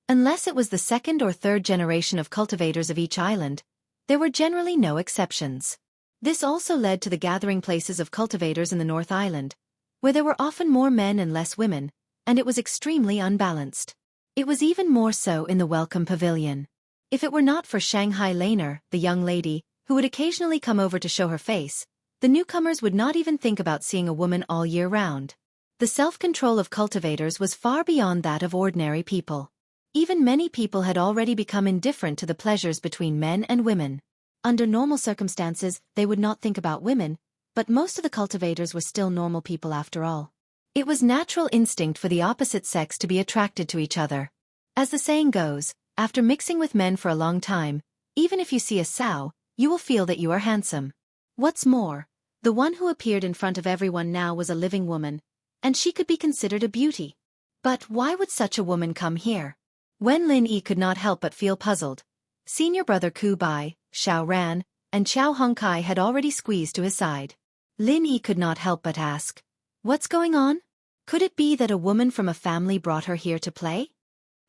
Unless it was the 2nd or 3rd generation of cultivators of each island, there were generally no exceptions. This also led to the gathering places of cultivators in the North Island, where there were often more men and less women, and it was extremely unbalanced. It was even more so in the Welcome Pavilion. If it were not for Shanghai Laner, the young lady, who would occasionally come over to show her face, the newcomers would not even think about seeing a woman all year round. The self-control of cultivators was far beyond that of ordinary people. Even many people had already become indifferent to the pleasures between men and women. Under normal circumstances, they would not think about women, but most of the cultivators were still normal people after all. It was natural instinct for the opposite sex to be attracted to each other. As the saying goes, after mixing with men for a long time, even if you see a sow, you will feel that you are handsome. What's more, the one who appeared in front of everyone now was a living woman, and she could be considered a beauty. But why would such a woman come here? When Lin Yi could not help but feel puzzled, senior brother Ku Bai, Xiao Ran, and Qiao Hongkai had already squeezed to his side. Lin Yi could not help but ask, "What's going on? Could it be that a woman from a family brought her here to play?"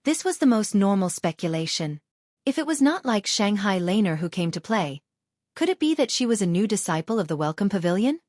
This was the most normal speculation. If it was not like Shanghai Laner who came to play, could it be that she was a new disciple of the Welcome Pavilion?